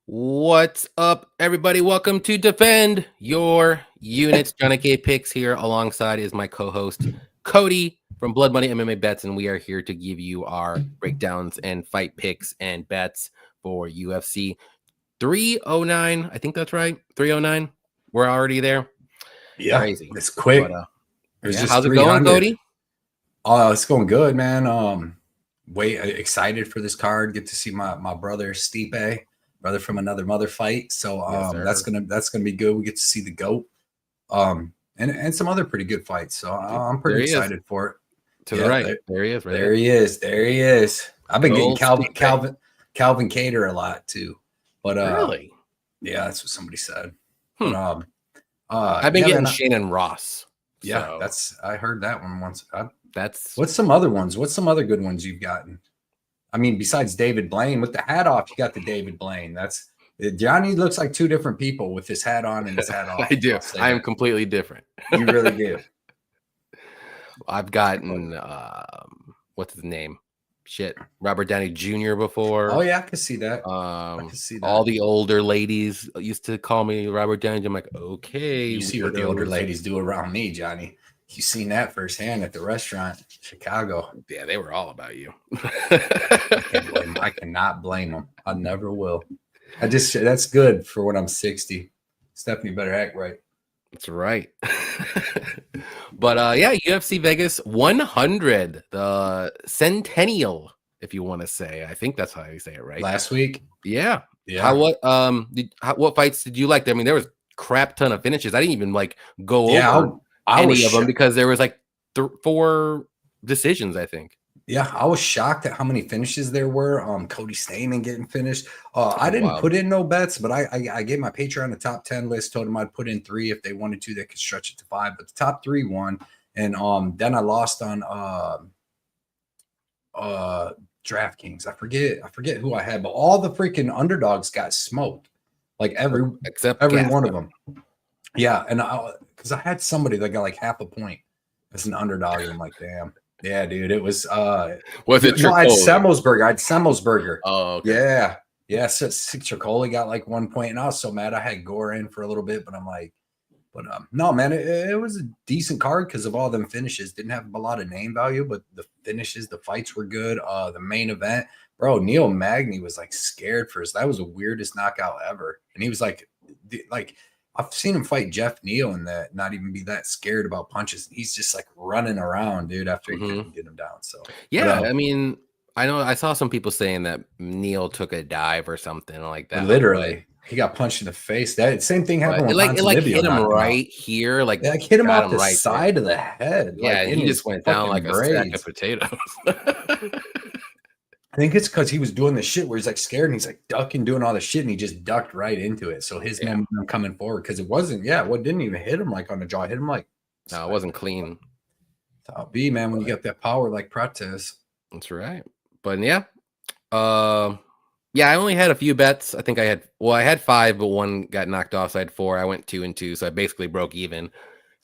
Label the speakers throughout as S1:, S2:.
S1: What's up, everybody? Welcome to Defend Your Units. Johnny K Picks here. Alongside is my co-host Cody from Blood Money MMA Bets, and we are here to give you our breakdowns and fight picks and bets for UFC 309. I think that's right. 309. We're already there.
S2: Yeah,
S1: Crazy.
S2: it's quick.
S1: But,
S2: it was
S1: yeah,
S2: just
S1: how's it going,
S2: 300.
S1: Cody?
S2: Oh, it's going good, man. Excited for this card. Get to see my brother Stipe, brother from another mother fight. So
S1: Yes,
S2: that's gonna be good. We get to see the GOAT. And some other pretty good fights. So I'm pretty excited for it.
S1: To the right. There he is. Right
S2: there he is. There he is. I've been getting Calvin Cater a lot too. But
S1: really?
S2: Yeah, that's what somebody said.
S1: But I've been getting Shannon Ross.
S2: Yeah, so. I heard that one once.
S1: What's
S2: some other ones? What's some other good ones you've gotten? I mean, besides David Blaine, with the hat off, you got the David Blaine. Johnny looks like two different people with his hat on and his hat off.
S1: I do. I am completely different.
S2: You really do.
S1: I've gotten what's his name? Robert Downey Jr. before.
S2: Oh yeah, I can see that.
S1: All the older ladies used to call me Robert Downey. I'm like, okay.
S2: You see what the older ladies do around me, Johnny. You seen that firsthand at the restaurant, Chicago.
S1: Yeah, they were all about you.
S2: I cannot blame them. I never will. That's good for when I'm 60. Stephanie better act right.
S1: That's right. But yeah, UFC Vegas 100, the Centennial, if you want to say. I think that's how you say it, right?
S2: Last week?
S1: Yeah. What fights did you like? I mean, there was a crap ton of finishes. I didn't even go over any of them because there was 4 decisions, I think.
S2: Yeah, I was shocked at how many finishes there were. Cody Stamen getting finished. I didn't put in no bets, but I gave my Patreon a top 10 list. Told them I'd put in 3 if they wanted to. They could stretch it to 5, but the top 3 won. And then I lost on DraftKings. I forget who I had, but all the freaking underdogs got smoked. Every one of them. Yeah, and because I had somebody that got half a point as an underdog, and I'm like, damn. Yeah, dude, it was.
S1: Was it?
S2: No, I had Semmelsberger.
S1: Oh, okay.
S2: Yeah. So Tricoli got 1 point, and I was so mad. I had Gore in for a little bit, but I'm like, no, man, it was a decent card because of all them finishes. Didn't have a lot of name value, but the finishes, the fights were good. The main event, bro, Neil Magny was scared for us. That was the weirdest knockout ever, and he was like. I've seen him fight Jeff Neal and that not even be that scared about punches. He's just running around, dude, after he couldn't get him down. So
S1: yeah, I mean, I know I saw some people saying that Neal took a dive or something like that.
S2: Literally, he got punched in the face. That same thing happened. It
S1: hit him right here,
S2: hit him off the side of the head.
S1: Yeah, he just went down like a sack of potatoes.
S2: I think it's because he was doing the shit where he's scared and he's ducking, doing all the shit, and he just ducked right into it. So his momentum coming forward because it wasn't, what didn't even hit him on the jaw. It hit him no,
S1: it wasn't clean.
S2: Top B, man, when you got that power like Prates.
S1: That's right. But yeah, I only had a few bets. I think I had 5, but 1 got knocked off. So I had 4. I went 2 and 2, so I basically broke even.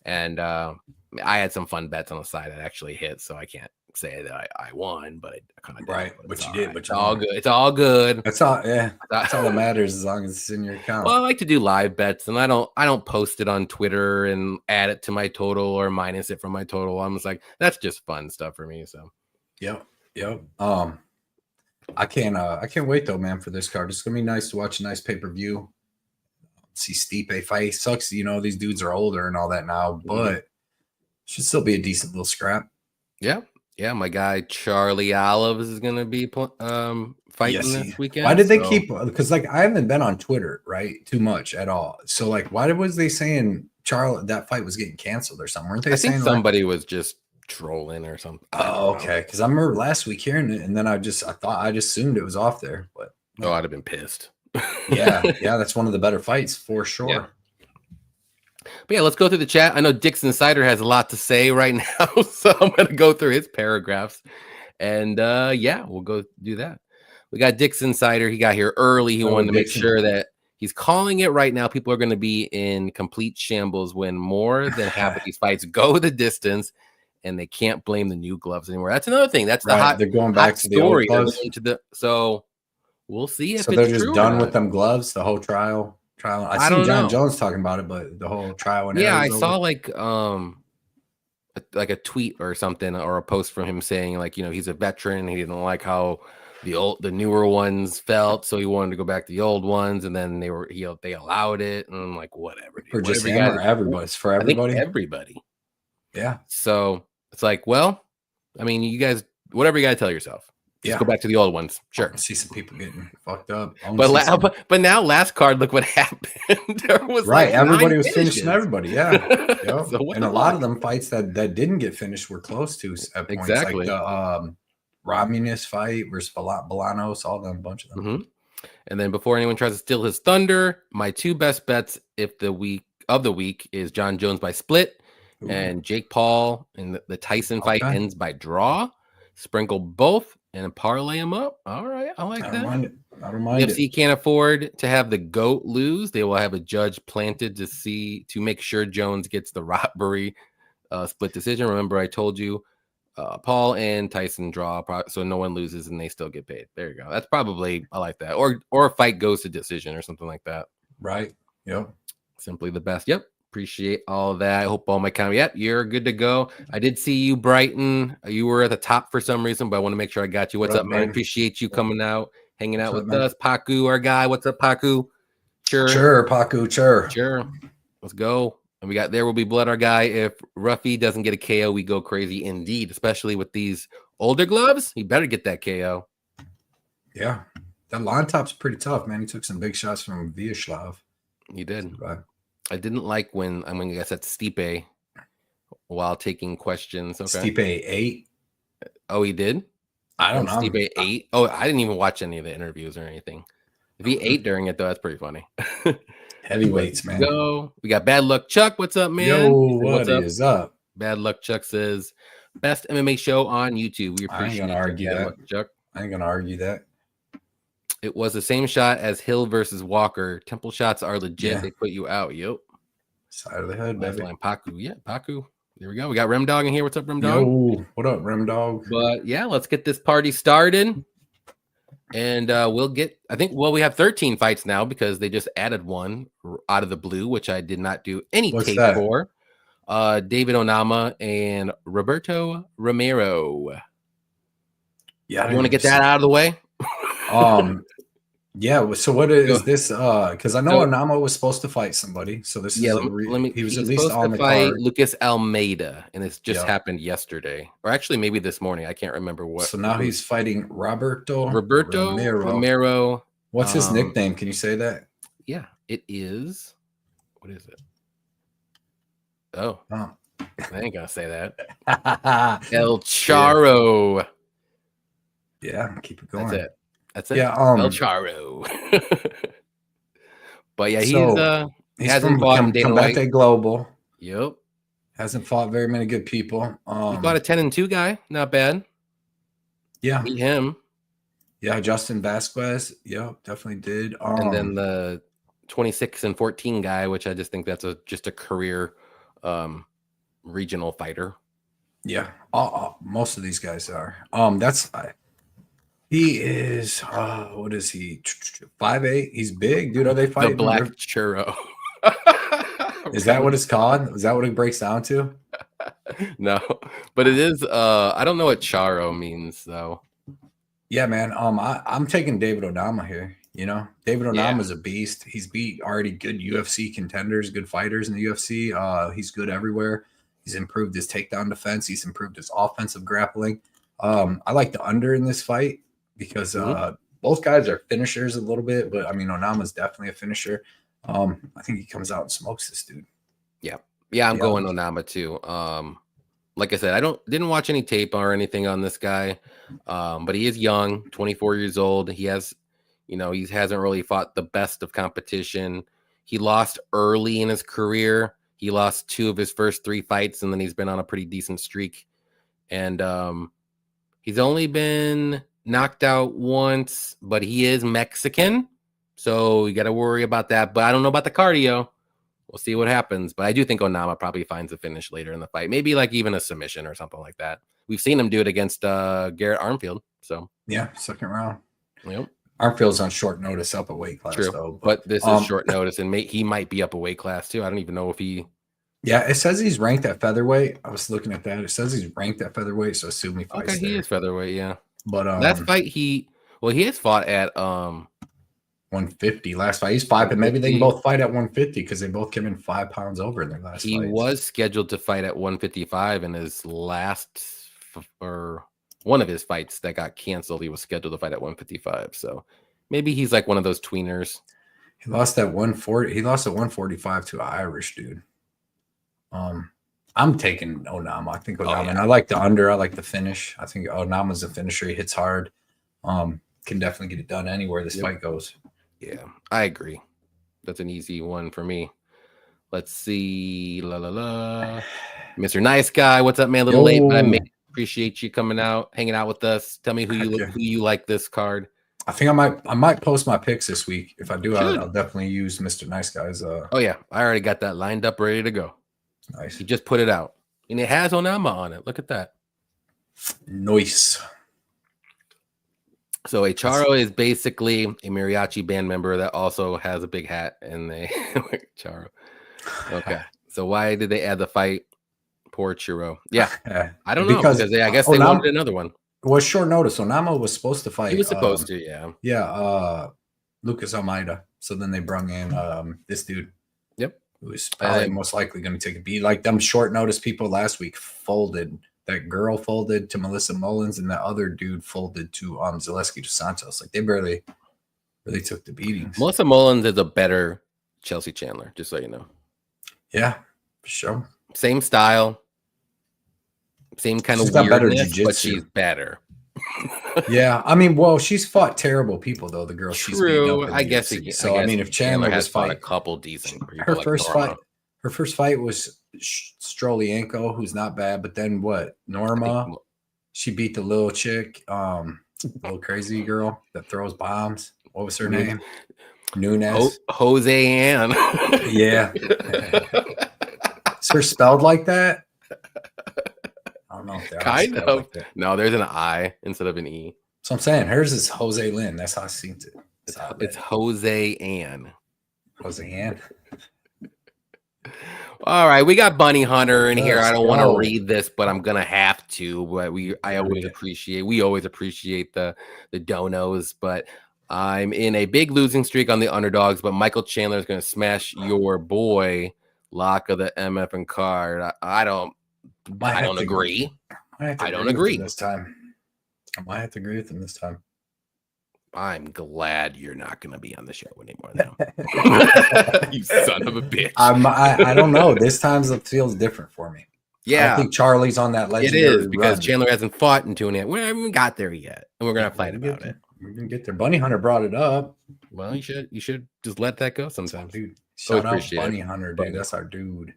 S1: And I had some fun bets on the side that actually hit, so I can't say that I won, but I kind of
S2: right.
S1: Did,
S2: but you did. But
S1: it's all good. It's all good.
S2: That's all. Yeah, that's all that matters as long as it's in your account.
S1: Well, I like to do live bets, and I don't post it on Twitter and add it to my total or minus it from my total. I'm just that's just fun stuff for me. So,
S2: yep. I can't wait though, man, for this card. It's gonna be nice to watch a nice pay-per-view. See Stipe fight. Sucks, these dudes are older and all that now, but should still be a decent little scrap.
S1: Yeah, my guy Charlie Olives is gonna be fighting this weekend.
S2: Why did they keep? Because I haven't been on Twitter too much at all. So why was they saying that fight was getting canceled or something? Weren't they saying
S1: somebody was just trolling or something?
S2: Oh, okay. Because I remember last week hearing it, and then I just assumed it was off there. But
S1: I'd have been pissed.
S2: yeah, that's one of the better fights for sure.
S1: Yeah. But yeah, let's go through the chat. I know Dixon Sider has a lot to say right now, so I'm going to go through his paragraphs. And we'll go do that. We got Dixon Sider. He got here early. He wanted to make sure that he's calling it right now. People are going to be in complete shambles when more than half of these fights go the distance, and they can't blame the new gloves anymore. That's another thing. That's the hot.
S2: They're going back to the old gloves.
S1: So We'll see if
S2: So they're
S1: it's
S2: just
S1: true or
S2: done with
S1: not.
S2: them gloves, the whole trial. I
S1: I
S2: seen
S1: don't
S2: John
S1: know.
S2: Jones talking about it, but the whole trial and
S1: Yeah,
S2: error
S1: I
S2: is
S1: saw
S2: over.
S1: like a tweet or something, or a post from him saying, like, he's a veteran. He didn't like how the newer ones felt, so he wanted to go back to the old ones, and then they allowed it, and I'm like, whatever, dude.
S2: For just
S1: Whatever you
S2: him
S1: guys.
S2: or everybody? It's for
S1: I think
S2: everybody.
S1: everybody.
S2: Yeah.
S1: So it's like, well, I mean, you guys, whatever you gotta tell yourself. Just go back to the old ones.
S2: I
S1: Sure.
S2: want to see some people getting fucked up.
S1: But now last card, look what happened. There was
S2: Right.
S1: like
S2: Everybody
S1: 9
S2: was finishing
S1: finishes.
S2: everybody. Yeah. Yep.
S1: So what
S2: And
S1: the
S2: a lot of
S1: fuck?
S2: them fights that didn't get finished were close to at points. Like
S1: Exactly.
S2: the Romunis fight versus Bolanos, all them, a bunch of them.
S1: Mhm. And then before anyone tries to steal his thunder, my 2 best bets if the week is John Jones by split
S2: Ooh.
S1: and Jake Paul, and the Tyson fight
S2: Okay.
S1: ends by draw. Sprinkle both and parlay them up. All right, I like
S2: I
S1: that.
S2: don't mind it. I don't mind
S1: UFC
S2: it.
S1: can't afford to have the GOAT lose. They will have a judge planted to make sure Jones gets the robbery split decision. Remember, I told you Paul and Tyson draw, so no one loses and they still get paid. There you go. That's probably, I like that. Or a fight goes to decision or something like that.
S2: Right. Yep.
S1: Simply the best. Yep. Appreciate all of that. I hope all my comment. Yep, you're good to go. I did see you, Brighton. You were at the top for some reason, but I want to make sure I got you. What's up, man? Appreciate you coming out, hanging out with us. Paku, our guy. What's up, Paku?
S2: Sure, Paku.
S1: Sure. Let's go. And we got There Will Be Blood, our guy. If Ruffy doesn't get a KO, we go crazy indeed, especially with these older gloves. He better get that KO.
S2: Yeah. That line top's pretty tough, man. He took some big shots from Vyacheslav.
S1: He did.
S2: Right.
S1: I didn't like when I guess that's Stipe while taking questions. Okay.
S2: Stipe 8.
S1: Oh, he did?
S2: I don't know.
S1: Stipe 8. Oh, I didn't even watch any of the interviews or anything. If he ate during it, though, that's pretty funny.
S2: Heavyweights, man.
S1: Go. We got Bad Luck Chuck. What's up, man?
S2: Yo, what is up?
S1: Bad Luck Chuck says, best MMA show on YouTube. We appreciate
S2: I ain't gonna argue
S1: Bad
S2: that.
S1: Luck Chuck.
S2: I ain't gonna argue that.
S1: It was the same shot as Hill versus Walker. Temple shots are legit.
S2: Yeah.
S1: They put you out. Yep.
S2: Side of the head, baby.
S1: Paku. Yeah, Paku. There we go. We got Rem Dog in here. What's up, Rem Dog?
S2: Yo, what up, Rem Dog?
S1: But yeah, let's get this party started. And we have 13 fights now because they just added one out of the blue, which I did not do any tape for. David Onama and Roberto Romero.
S2: Yeah,
S1: you want to get that out of the way?
S2: Yeah. So what is this? Because I know Onama was supposed to fight somebody. So this is he was at least on the card.
S1: Lucas Almeida, and it's just happened yesterday, or actually maybe this morning. I can't remember what.
S2: So now he's fighting Roberto
S1: Romero.
S2: What's his nickname? Can you say that?
S1: Yeah, it is. What is it? Oh. I ain't gonna say that. El Charo.
S2: Yeah, keep it going.
S1: That's it.
S2: Yeah,
S1: El Charo. But yeah, he hasn't fought in Dana White.
S2: Combate Global.
S1: Yep.
S2: Hasn't fought very many good people.
S1: He fought a 10-2 guy. Not bad.
S2: Yeah.
S1: Beat him.
S2: Yeah, Justin Vasquez. Yeah, definitely did.
S1: And then the 26-14 guy, which I just think that's just a career regional fighter.
S2: Yeah. Most of these guys are. He is, what is he? 5'8". He's big, dude. Are they fighting?
S1: The Black Churro.
S2: Is that what it's called? Is that what it breaks down to?
S1: No, but it is. I don't know what Charo means, though.
S2: Yeah, man. I'm taking David Onama here. You know, David Onama is a beast. He's beat already good UFC contenders, good fighters in the UFC. He's good everywhere. He's improved his takedown defense. He's improved his offensive grappling. I like the under in this fight, because both guys are finishers a little bit, but I mean, Onama's definitely a finisher. I think he comes out and smokes this dude.
S1: Yeah, I'm going Onama too. Like I said, didn't watch any tape or anything on this guy, but he is young, 24 years old. He has, he hasn't really fought the best of competition. He lost early in his career. He lost 2 of his first 3 fights, and then he's been on a pretty decent streak. And he's only been knocked out once, but he is Mexican, so you got to worry about that. But I don't know about the cardio. We'll see what happens. But I do think Onama probably finds a finish later in the fight, maybe like even a submission or something like that. We've seen him do it against Garrett Armfield. So
S2: yeah, second round.
S1: Yep.
S2: Armfield's on short notice up a weight class
S1: True,
S2: though.
S1: but this is short notice, and he might be up a weight class too. I don't even know if he.
S2: Yeah, it says he's ranked at featherweight. I was looking at that. It says he's ranked at featherweight, so assume he fights
S1: Okay, he is featherweight, yeah.
S2: But
S1: last fight he has fought at
S2: 150. Last fight he's 5, and maybe they can both fight at 150 because they both came in 5 pounds over in their last.
S1: He was scheduled to fight at 155 in his last or one of his fights that got canceled. He was scheduled to fight at 155, so maybe he's like one of those tweeners.
S2: He lost at 140. He lost at 145 to an Irish dude. I'm taking Onama. I think Onama. And I like the under. I like the finish. I think Onama's a finisher. He hits hard. Can definitely get it done anywhere this fight goes.
S1: Yeah, I agree. That's an easy one for me. Let's see. Mr. Nice Guy. What's up, man? A little late, but I appreciate you coming out, hanging out with us. Tell me who you like this card.
S2: I think I might post my picks this week. If I do, I'll definitely use Mr. Nice Guy's.
S1: Oh yeah, I already got that lined up, ready to go.
S2: Nice.
S1: He just put it out, and it has Onama on it. Look at that.
S2: Nice.
S1: So a Charo is basically a mariachi band member that also has a big hat, and they Charo. Okay, so why did they add the fight? Poor Chiro. Yeah, I don't know because I guess they wanted another one.
S2: It was short notice. Onama was supposed to fight.
S1: He was supposed to, yeah.
S2: Yeah, Lucas Almeida. So then they brung in this dude.
S1: Yep.
S2: Who was probably most likely going to take a beat. Like them short notice people last week folded. That girl folded to Melissa Mullins, and that other dude folded to Zaleski dos Santos. Like they really took the beatings.
S1: Melissa Mullins is a better Chelsea Chandler, just so you know.
S2: Yeah, for sure.
S1: Same style, same kind of weirdness, but she's better.
S2: Yeah, I mean, well, she's fought terrible people though. The girl she's beaten up in
S1: I guess.
S2: So I mean, if Chandler
S1: has fought a couple decent,
S2: her first fight was Strolienko, who's not bad, but then what? Norma, she beat the little chick, little crazy girl that throws bombs. What was her name? Nunes.
S1: Jose Ann.
S2: Yeah. Is her spelled like that? I don't know if
S1: kind of. Like that. No, there's an I instead of an E.
S2: So I'm saying hers is Jose Lynn. That's how I seen it.
S1: It's Jose Ann.
S2: Jose Ann.
S1: All right, we got Bunny Hunter in here. I don't want to read this, but I'm gonna have to. But we always appreciate the donos. But I'm in a big losing streak on the underdogs. But Michael Chandler is gonna smash your boy Lock of the MF and card. I don't agree. I don't agree
S2: this time. I might have to agree with him this time.
S1: I'm glad you're not going to be on the show anymore now. You son of a bitch.
S2: I don't know. This time it feels different for me.
S1: Yeah.
S2: I think Charlie's on that legendary
S1: It is because
S2: run.
S1: Chandler hasn't fought in 2.5. We haven't even got there yet. And we're going to fight about it.
S2: We're going to get there. Bunny Hunter brought it up.
S1: Well, you should just let that go sometimes.
S2: Dude, shout out Bunny Hunter, dude. That's our dude.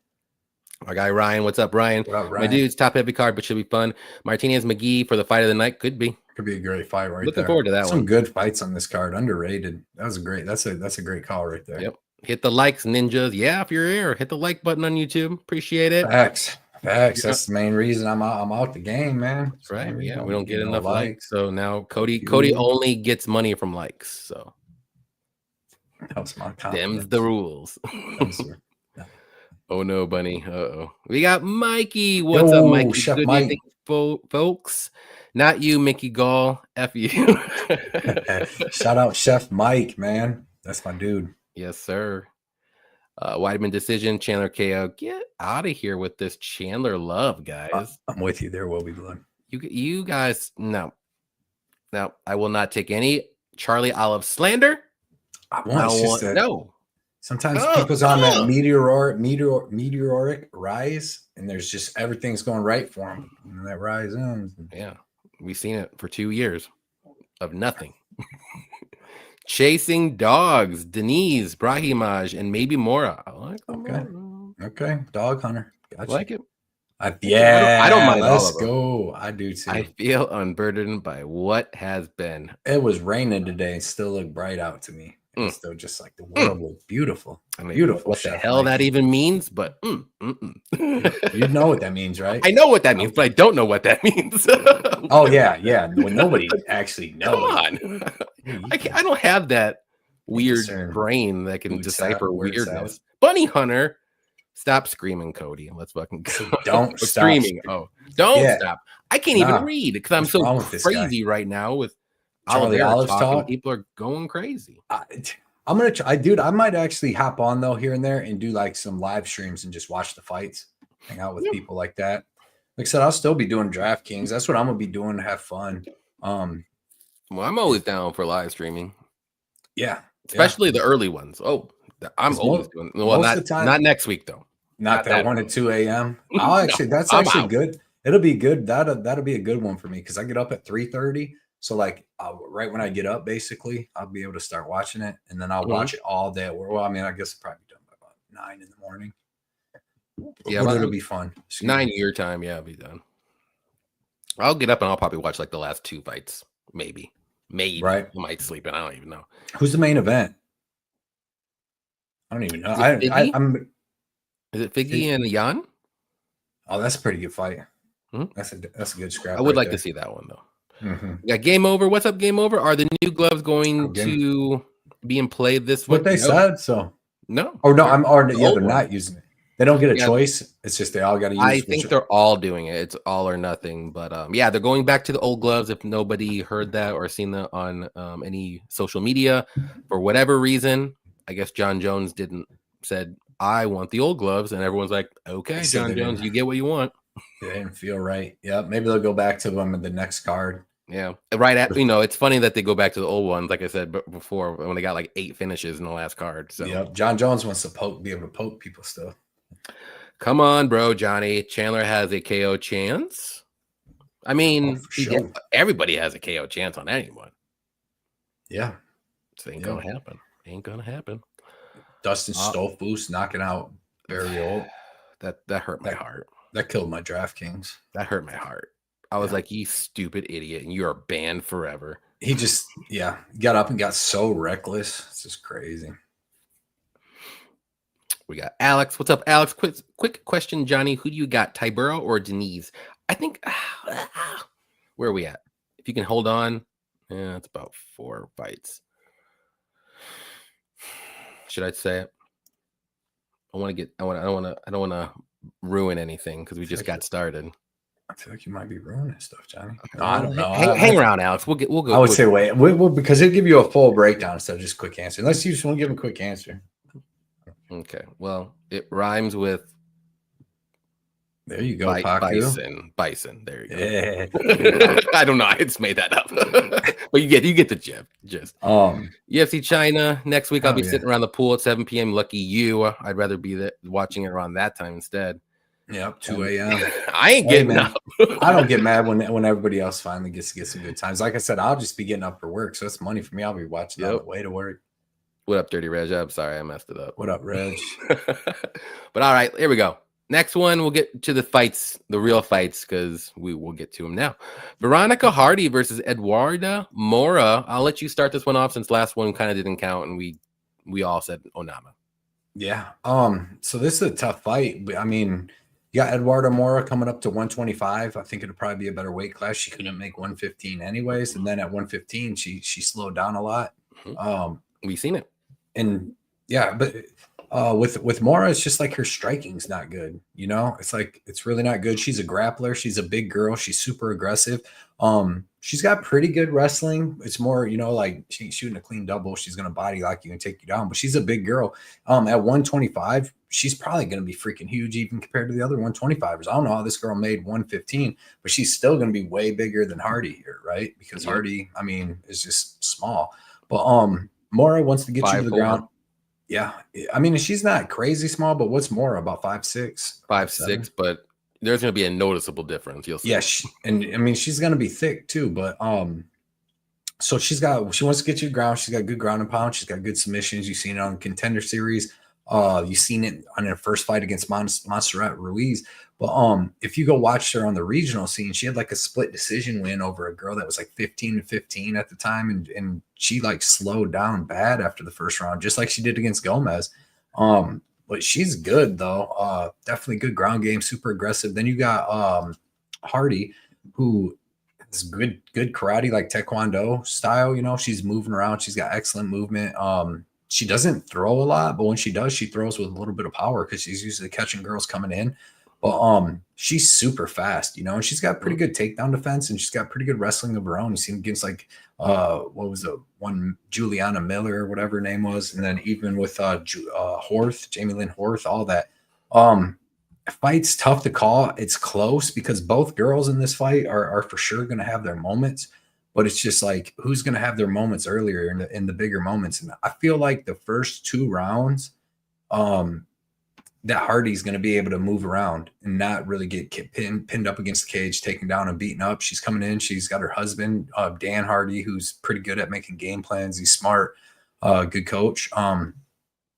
S1: Our guy Ryan. What's up, Ryan?
S2: What up, Ryan?
S1: My dude's top heavy card, but should be fun. Martinez McGee for the fight of the night. Could be.
S2: Could be a great fight right there.
S1: Looking forward to that one.
S2: Some good fights on this card. Underrated. That was a great. That's a great call right there.
S1: Yep. Hit the likes, ninjas. Yeah, if you're here, hit the like button on YouTube. Appreciate it.
S2: Facts. That's the main reason I'm out the game, man.
S1: That's right. Yeah, we don't get enough likes. So now Cody only gets money from likes. So
S2: that was my comment.
S1: Them's the rules. Oh no, Bunny. Uh-oh. We got Mikey. What's up, Mikey?
S2: Chef
S1: Good
S2: Mike.
S1: evening, folks. Not you, Mickey Gall. F you.
S2: Shout out Chef Mike, man. That's my dude.
S1: Yes, sir. Weidman decision, Chandler KO. Get out of here with this Chandler love, guys.
S2: I'm with you there, Will Be Blood.
S1: You guys, no. I will not take any Charlie Olive slander. No.
S2: Sometimes people's on that meteoric rise, and there's just everything's going right for them. And that rise ends.
S1: Yeah, we've seen it for 2 years of nothing. Chasing Dogs, Denise, Brahimaj, and maybe Mora. I like them.
S2: Okay, Dog Hunter. Gotcha.
S1: Like it.
S2: I don't mind. Let's go. I do too.
S1: I feel unburdened by what has been.
S2: It was raining today and still looked bright out to me. It was still just like the world was beautiful.
S1: I mean,
S2: Beautiful.
S1: what the
S2: Chef
S1: hell that
S2: Mikey.
S1: even means, but
S2: You know what that means, right?
S1: I know what that means, but I don't know what that means.
S2: Oh yeah. When nobody actually knows.
S1: Come on. I don't have that weird brain that can decipher weirdness. Bunny Hunter, stop screaming, Cody. Let's fucking go.
S2: So don't stop
S1: screaming. Oh, don't stop. I can't even read because I'm so crazy right now with
S2: Charlie Olive's talk.
S1: People are going crazy.
S2: I'm gonna try, dude. I might actually hop on though here and there and do like some live streams and just watch the fights, hang out with people like that. Like I said, I'll still be doing DraftKings. That's what I'm gonna be doing to have fun.
S1: Well, I'm always down for live streaming.
S2: Yeah,
S1: especially the early ones. Oh, I'm always doing. Well, not next week though.
S2: Not that 1 to 2 a.m. I'll actually. That's actually good. It'll be good. That'll be a good one for me because I get up at 3:30. So like right when I get up, basically, I'll be able to start watching it, and then I'll watch it all day. Well, I mean, I guess I'll probably be done by about 9 in the morning. Yeah, but it'll be fun.
S1: 9 your time, yeah, I'll be done. I'll get up and I'll probably watch like the last 2 fights, maybe. Right. I might sleep in. I don't even know.
S2: Who's the main event? I don't even know. I'm.
S1: Is it Figgy and Jan?
S2: Oh, that's a pretty good fight. That's a good scrap.
S1: I would like to see that one though. Yeah, Game Over. What's up, Game Over? Are the new gloves going to be in play this week?
S2: What they said so.
S1: No.
S2: Oh no, they're not using it. They don't get a choice. It's just they all got to use.
S1: I think they're all doing it. It's all or nothing. But yeah, they're going back to the old gloves. If nobody heard that or seen that on any social media, for whatever reason, I guess John Jones said I want the old gloves, and everyone's like, okay, John Jones, you get what you want.
S2: It didn't feel right. Yeah, maybe they'll go back to them in the next card.
S1: Yeah, right at it's funny that they go back to the old ones, like I said before, when they got like 8 finishes in the last card. So
S2: yeah, John Jones wants to be able to poke people still.
S1: Come on, bro, Johnny. Chandler has a KO chance. I mean, everybody has a KO chance on anyone.
S2: Yeah,
S1: it ain't gonna happen. Ain't gonna happen.
S2: Dustin Stolfus knocking out Barry Old.
S1: That hurt my heart.
S2: That killed my DraftKings.
S1: That hurt my heart. I was like, you stupid idiot, and you are banned forever.
S2: He just, got up and got so reckless. It's just crazy.
S1: We got Alex. What's up, Alex? Quick question, Johnny. Who do you got, Tybura or Denise? I think, where are we at? If you can hold on, it's about 4 fights. Should I say it? I don't want to ruin anything because we just got started.
S2: I feel like you might be ruining stuff, Johnny.
S1: Okay. No, I don't know. Hang around, Alex. We'll go.
S2: I would say wait. We'll because it'll give you a full breakdown instead of just quick answer. Unless you just want to give him a quick answer.
S1: Okay. Well, it rhymes with.
S2: There you go, Paku.
S1: Bison. There you go. Yeah. I don't know. I just made that up. But you get the gist. UFC China next week. I'll be sitting around the pool at 7 p.m. Lucky you. I'd rather be watching it around that time instead.
S2: Yep, 2 a.m.
S1: I ain't getting up.
S2: I don't get mad when everybody else finally gets to get some good times. Like I said, I'll just be getting up for work, so it's money for me. I'll be watching on the way to work.
S1: What up, Dirty Reg? I'm sorry I messed it up.
S2: What up, Reg?
S1: But all right, here we go. Next one, we'll get to the fights, the real fights, because we will get to them now. Veronica Hardy versus Eduarda Mora. I'll let you start this one off since last one kind of didn't count, and we all said Onama.
S2: Yeah. So this is a tough fight. I mean, you got Eduarda Mora coming up to 125. I think it'll probably be a better weight class. She couldn't make 115 anyways, and then at 115, she slowed down a lot.
S1: We've seen it,
S2: and yeah, but. With Mora, it's just like her striking's not good. It's like it's really not good. She's a grappler. She's a big girl. She's super aggressive. She's got pretty good wrestling. It's more, like she's shooting a clean double. She's gonna body lock you and take you down. But she's a big girl. At 125, she's probably gonna be freaking huge even compared to the other 125ers. I don't know how this girl made 115, but she's still gonna be way bigger than Hardy here, right? Because Hardy, I mean, is just small. But Mora wants to get you to the ground. Yeah, I mean, she's not crazy small, but what's more about 5'6",
S1: 5'6", but there's going to be a noticeable difference. You'll see.
S2: Yeah, and I mean, she's going to be thick too, but so she wants to get you to the ground. She's got good ground and pound. She's got good submissions. You've seen it on Contender Series. You've seen it on her first fight against Montserrat Ruiz. But if you go watch her on the regional scene, she had like a split decision win over a girl that was like 15-15 at the time, and she like slowed down bad after the first round, just like she did against Gomez. But she's good though. Definitely good ground game, super aggressive. Then you got Hardy, who is good karate, like Taekwondo style. You know, she's moving around. She's got excellent movement. She doesn't throw a lot, but when she does, she throws with a little bit of power because she's usually catching girls coming in. But she's super fast, you know, and she's got pretty good takedown defense, and she's got pretty good wrestling of her own. You see against like what was the one, Juliana Miller or whatever her name was, and then even with Horth, Jamie Lynn Horth, all that. Fight's tough to call. It's close because both girls in this fight are for sure going to have their moments, but it's just like who's going to have their moments earlier in the bigger moments. And I feel like the first 2 rounds, that Hardy's going to be able to move around and not really get pinned up against the cage, taken down and beaten up. She's coming in. She's got her husband, Dan Hardy, who's pretty good at making game plans. He's smart, good coach. I'm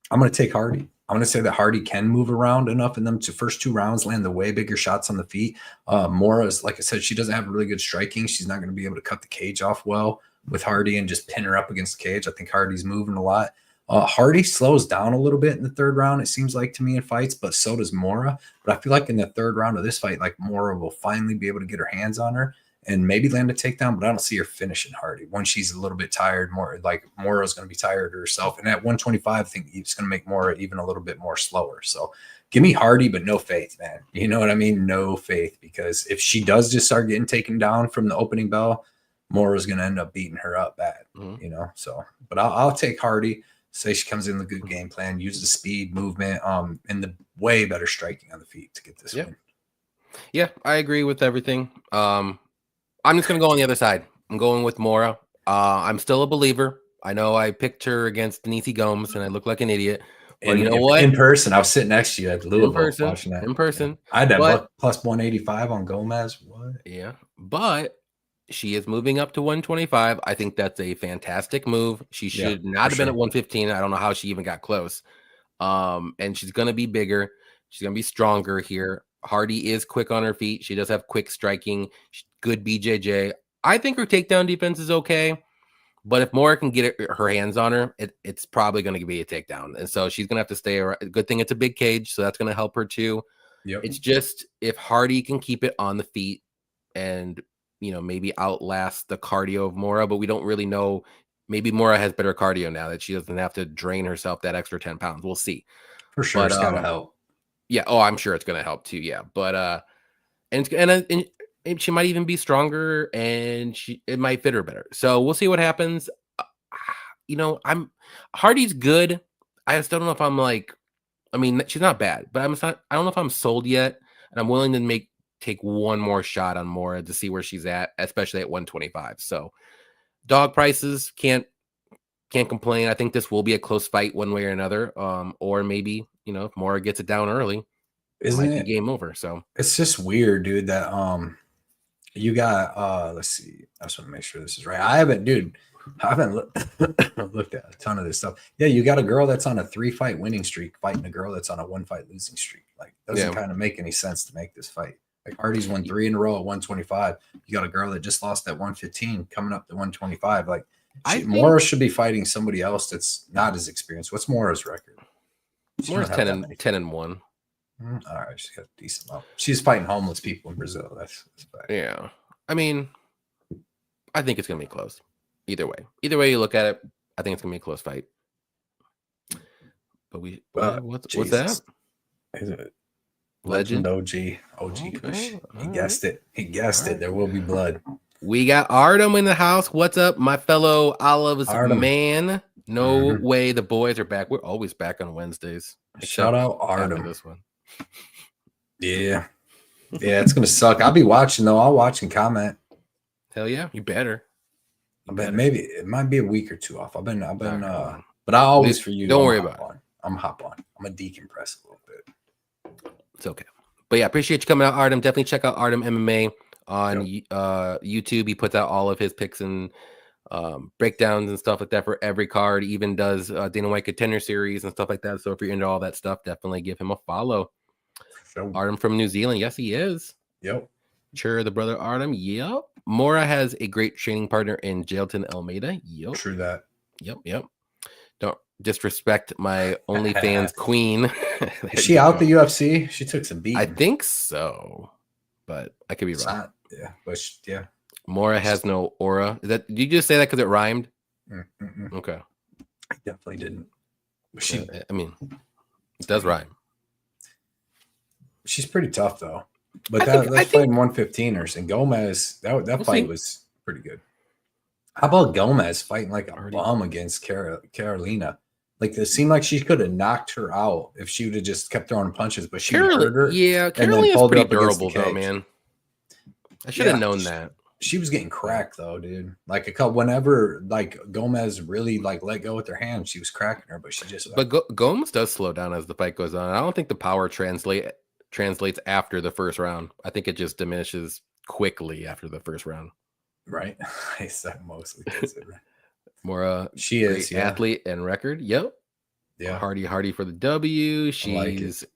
S2: going to take Hardy. I'm going to say that Hardy can move around enough in them to first 2 rounds, land the way bigger shots on the feet. Mora is, like I said, she doesn't have really good striking. She's not going to be able to cut the cage off well with Hardy and just pin her up against the cage. I think Hardy's moving a lot. Hardy slows down a little bit in the 3rd round, it seems like to me in fights, but so does Mora. But I feel like in the 3rd round of this fight, like Mora will finally be able to get her hands on her and maybe land a takedown, but I don't see her finishing Hardy when she's a little bit tired. More like Mora's going to be tired herself. And at 125, I think it's going to make Mora even a little bit more slower. So give me Hardy, but no faith, man. You know what I mean? No faith, because if she does just start getting taken down from the opening bell, Mora's going to end up beating her up bad, you know? So, but I'll take Hardy. Say she comes in with a good game plan, uses the speed, movement, and the way better striking on the feet to get this win.
S1: Yeah, I agree with everything. I'm just going to go on the other side. I'm going with Mora. I'm still a believer. I know I picked her against Denise Gomes, and I look like an idiot. But you know what?
S2: In person, I was sitting next to you at Louisville watching that.
S1: In person.
S2: I had that plus 185 on Gomez. What?
S1: Yeah, but she is moving up to 125. I think that's a fantastic move. She should not have been at 115. I don't know how she even got close. And she's going to be bigger. She's going to be stronger here. Hardy is quick on her feet. She does have quick striking. Good BJJ. I think her takedown defense is okay. But if Mora can get her hands on her, it's probably going to be a takedown. And so she's going to have to stay around. Good thing it's a big cage, so that's going to help her too.
S2: Yep.
S1: It's just if Hardy can keep it on the feet and maybe outlast the cardio of Mora, but we don't really know. Maybe Mora has better cardio now that she doesn't have to drain herself that extra 10 pounds. We'll see.
S2: For sure,
S1: but,
S2: it's got to help.
S1: Yeah. Oh, I'm sure it's going to help too. Yeah. But and she might even be stronger, and it might fit her better. So we'll see what happens. Hardy's good. I just don't know if I'm like. I mean, she's not bad, but I don't know if I'm sold yet, and I'm willing to take one more shot on Mora to see where she's at, especially at 125. So dog prices can't complain. I think this will be a close fight one way or another. Or maybe, if Mora gets it down early, it might be game over. So
S2: it's just weird, dude, that you got let's see. I just want to make sure this is right. I haven't looked at a ton of this stuff. Yeah, you got a girl that's on a 3-fight winning streak fighting a girl that's on a 1-fight losing streak. Like, doesn't kind of make any sense to make this fight. Like, Hardy's won 3 in a row at 125. You got a girl that just lost at 115 coming up to 125. Like, Mora should be fighting somebody else that's not as experienced. What's Mora's record?
S1: Mora's 10-1.
S2: All right, she's got a decent amount. She's fighting homeless people in Brazil. That's
S1: yeah. I mean, I think it's gonna be close. Either way you look at it, I think it's gonna be a close fight. But what's that?
S2: Is it
S1: Legend
S2: OG? Okay. He guessed it. It. There will be blood.
S1: We got Artem in the house. What's up, my fellow Olives man? No way, the boys are back. We're always back on Wednesdays.
S2: Shout out Artem.
S1: This one.
S2: Yeah, it's gonna suck. I'll be watching though. I'll watch and comment.
S1: Hell yeah, you better.
S2: Maybe it might be a week or 2 off. I've been but I always for you.
S1: Don't worry about it.
S2: I'm hop on. I'm gonna decompress a little bit.
S1: It's okay. But yeah, appreciate you coming out, Artem. Definitely check out Artem MMA on YouTube. He puts out all of his picks and breakdowns and stuff like that for every card. He even does Dana White Contender Series and stuff like that. So if you're into all that stuff, definitely give him a follow.
S2: Sure.
S1: Artem from New Zealand. Yes, he is.
S2: Yep.
S1: Sure, the brother Artem. Yep. Mora has a great training partner in Jailton Almeida. Yep.
S2: True that.
S1: Yep. Don't disrespect my OnlyFans queen.
S2: Is she out the UFC? She took some beating.
S1: I think so, but I could be wrong.
S2: Yeah, but yeah.
S1: Mora has no aura. Did you just say that because it rhymed?
S2: Mm-mm.
S1: Okay.
S2: I definitely didn't.
S1: I mean, it does rhyme.
S2: She's pretty tough though. But that's fighting 115ers, and Gomez, that fight was pretty good. How about Gomez fighting like a bum against Carolina? Like, it seemed like she could have knocked her out if she would have just kept throwing punches, but she hurt her.
S1: Yeah, Carolina's pretty durable though, man. I should have known that.
S2: She was getting cracked though, dude. Like whenever like Gomez really like let go with her hand, she was cracking her, but she just.
S1: But Gomez does slow down as the fight goes on. I don't think the power translates after the first round. I think it just diminishes quickly after the first round.
S2: Right. I said mostly.
S1: More
S2: she is
S1: athlete and record. Yep.
S2: Yeah.
S1: Hardy for the W.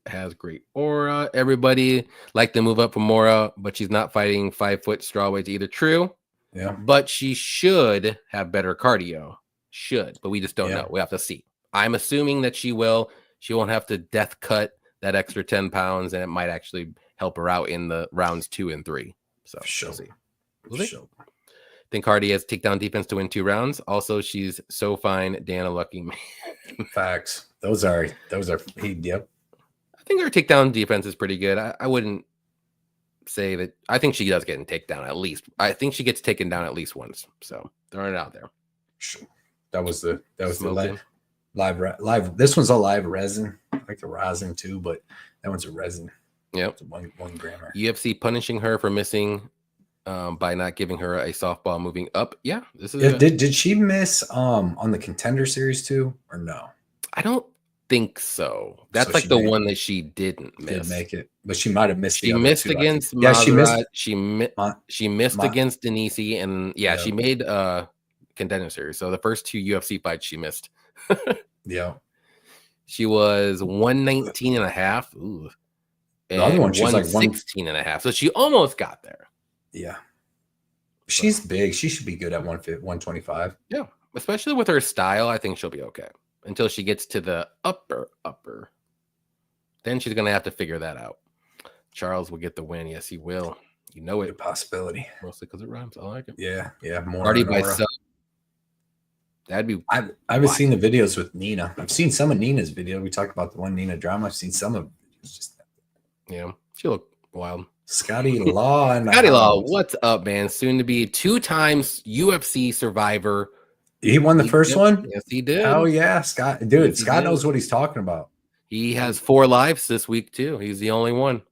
S1: Has great aura. Everybody like to move up for Mora, but she's not fighting 5-foot strawweights either. True.
S2: Yeah.
S1: But she should have better cardio. Should, but we just don't know. We have to see. I'm assuming that she will. She won't have to death cut that extra 10 pounds, and it might actually help her out in the rounds 2 and 3. So
S2: we'll see.
S1: I think Hardy has takedown defense to win 2 rounds. Also, she's so fine. Dan, a lucky man.
S2: Facts. Those are. Yep.
S1: I think her takedown defense is pretty good. I wouldn't say that. I think she does get a takedown at least. I think she gets taken down at least once. So throwing it out there.
S2: That was the live. This one's a live resin. I like the rosin too, but that one's a resin.
S1: Yep.
S2: It's a 1 grammer.
S1: UFC punishing her for missing by not giving her a softball moving up. Yeah. This is
S2: did she miss on the Contender Series too, or no?
S1: I don't think so. That's like the one that she didn't miss.
S2: Didn't make it, but she might have missed.
S1: She missed against Mazerat. She missed against Denise, and she made Contender Series. So the first 2 UFC fights she missed.
S2: Yeah.
S1: She was 119 and a half. Ooh. And
S2: the other one, she's like
S1: 116 and a half. So she almost got there.
S2: Yeah. She's big. She should be good at 125.
S1: Yeah. Especially with her style, I think she'll be okay. Until she gets to the upper. Then she's going to have to figure that out. Charles will get the win. Yes, he will. You know it.
S2: Good possibility.
S1: Mostly because it rhymes. I like it.
S2: Yeah. More
S1: Hardy by sub. That'd be.
S2: I haven't seen the videos with Nina. I've seen some of Nina's video. We talked about the one Nina drama. I've seen some of it. It's just.
S1: Yeah. She looked wild.
S2: Scotty Law and
S1: Scotty Law, what's up, man? Soon to be 2 times UFC survivor.
S2: He won the first one?
S1: Yes, he did.
S2: Oh, yeah. Scott knows what he's talking about.
S1: He has 4 lives this week, too. He's the only one.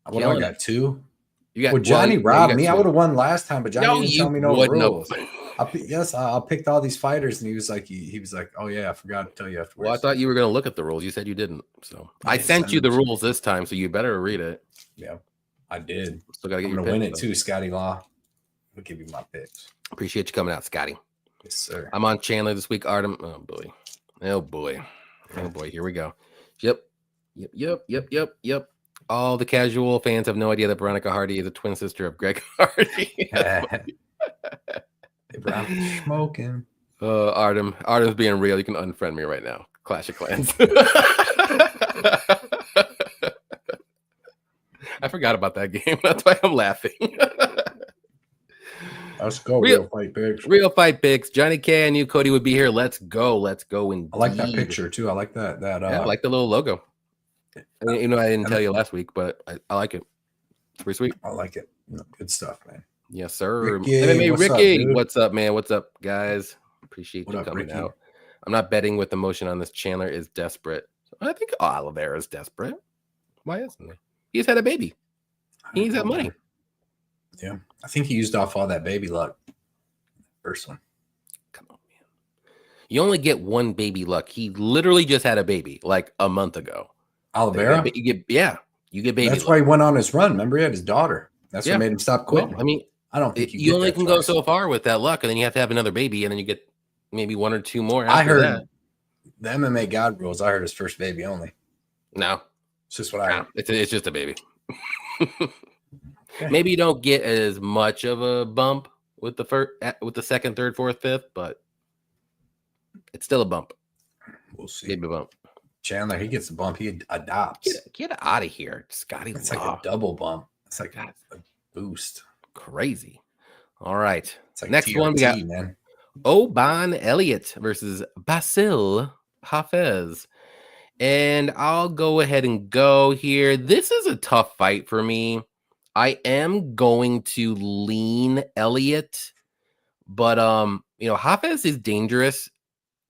S2: I got 2.
S1: You got
S2: Johnny robbed me. I would have won last time, but Johnny didn't tell me no rules. I picked all these fighters, and he was like, oh, yeah, I forgot to tell you afterwards.
S1: Well, I thought you were going to look at the rules. You said you didn't. So I sent you the rules this time, so you better read it.
S2: Yeah, I did.
S1: Still gotta get
S2: I'm going to win it, too, Scotty Law. I'll give you my picks.
S1: Appreciate you coming out, Scotty.
S2: Yes, sir.
S1: I'm on Chandler this week. Artem. Oh boy. Here we go. Yep. All the casual fans have no idea that Veronica Hardy is a twin sister of Greg Hardy.
S2: Smoking.
S1: Artem's being real. You can unfriend me right now. Clash of Clans. I forgot about that game. That's why I'm laughing.
S2: Let's go. Real fight picks.
S1: Real fight picks. Johnny K, I knew Cody would be here. Let's go. Indeed.
S2: I like that picture too. I like that.
S1: I like the little logo. I didn't tell you last week, but I like it. It's pretty sweet.
S2: I like it. Good stuff, man.
S1: Yes, sir.
S2: Ricky,
S1: what's up, man? What's up, guys? Appreciate you coming out. I'm not betting with emotion on this. Chandler is desperate. I think Oliveira is desperate. Why isn't he? He's had a baby. He needs that money.
S2: Yeah. I think he used off all that baby luck. First one.
S1: Come on, man. You only get 1 baby luck. He literally just had a baby like a month ago.
S2: Oliveira?
S1: You get baby
S2: That's
S1: luck.
S2: why he went on his run. Remember, he had his daughter. That's what made him stop quitting.
S1: Well, I mean,
S2: I don't think
S1: you only can go so far with that luck, and then you have to have another baby, and then you get maybe 1 or 2 more.
S2: I heard that. The MMA God rules. I heard his first baby only.
S1: No.
S2: It's just what I heard.
S1: It's just a baby.
S2: Okay.
S1: Maybe you don't get as much of a bump with the first, with the second, third, fourth, fifth, but it's still a bump.
S2: We'll see.
S1: Maybe a bump.
S2: Chandler, he gets the bump. He adopts.
S1: Get out of here, Scotty.
S2: It's like a double bump. It's like
S1: God,
S2: a boost.
S1: crazy. All right.
S2: It's like
S1: Next
S2: TRT,
S1: one we got
S2: man.
S1: Oban Elliott versus Basil Hafez. And I'll go ahead and go here. This is a tough fight for me. I am going to lean Elliott, but Hafez is dangerous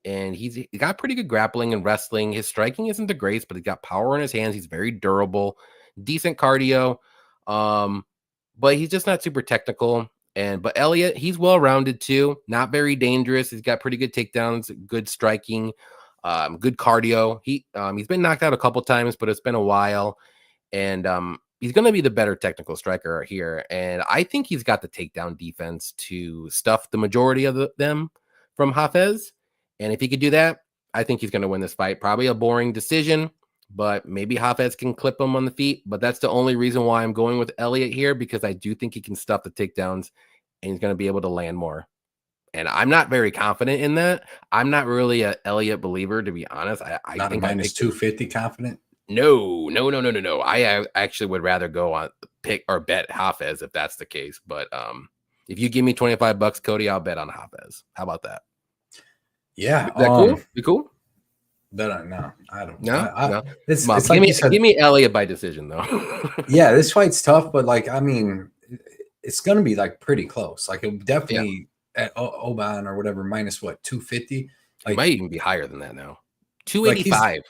S1: and he got pretty good grappling and wrestling. His striking isn't the greatest, but he's got power in his hands. He's very durable, decent cardio. But he's just not super technical. But Elliott, he's well-rounded too, not very dangerous. He's got pretty good takedowns, good striking, good cardio. He's been knocked out a couple times, but it's been a while. And he's going to be the better technical striker here. And I think he's got the takedown defense to stuff the majority of them from Hafez. And if he could do that, I think he's going to win this fight. Probably a boring decision, but maybe Hafez can clip him on the feet. But that's the only reason why I'm going with Elliott here, because I do think he can stuff the takedowns and he's going to be able to land more. And I'm not very confident in that. I'm not really an Elliott believer, to be honest. I
S2: Not
S1: think
S2: a minus 250 confident.
S1: No. I actually would rather go on pick or bet Hafez if that's the case. But if you give me $25, Cody, I'll bet on Hafez. How about that?
S2: Yeah.
S1: Is that cool? You cool?
S2: No, I don't.
S1: No.
S2: It's
S1: Give
S2: like
S1: me
S2: you said.
S1: Give me Elliott by decision though.
S2: Yeah, this fight's tough, but like I mean, it's gonna be like pretty close. Like it definitely at Oban or whatever minus what 250.
S1: Like, it might even be higher than that now. 285.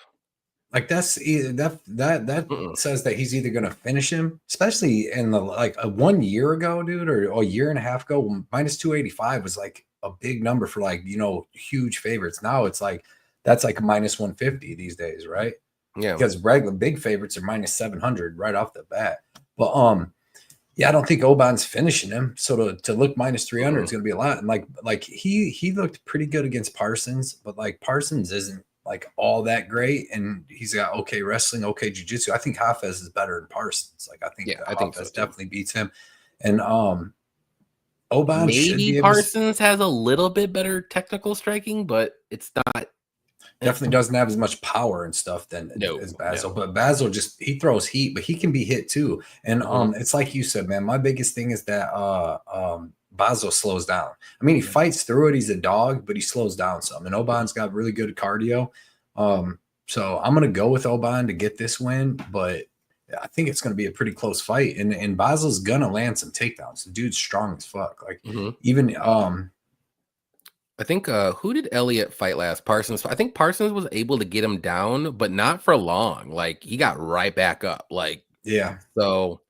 S2: Like that's that says that he's either gonna finish him, especially in the like 1 year ago, dude, or a year and a half ago. Minus 285 was like a big number for like huge favorites. Now it's like that's like a minus 150 these days, right?
S1: Yeah,
S2: because regular big favorites are minus 700 right off the bat. But yeah, I don't think Oban's finishing him. So to look minus 300 is going to be a lot. And like he looked pretty good against Parsons, but like Parsons isn't like all that great, and he's got okay wrestling, okay jiu-jitsu. I think Hafez is better than Parsons. Like I think Hafez so definitely beats him. And Oban
S1: maybe
S2: should be
S1: Parsons has a little bit better technical striking, but it's not.
S2: Definitely doesn't have as much power and stuff as Basil. But Basil he throws heat, but he can be hit too. And it's like you said, man, my biggest thing is that Basil slows down. I mean, he fights through it, he's a dog, but he slows down some. And Oban's got really good cardio. So I'm gonna go with Oban to get this win, but I think it's gonna be a pretty close fight. And Basil's gonna land some takedowns. The dude's strong as fuck. Like even
S1: I think who did Elliott fight last? Parsons. I think Parsons was able to get him down, but not for long. Like he got right back up. Like So,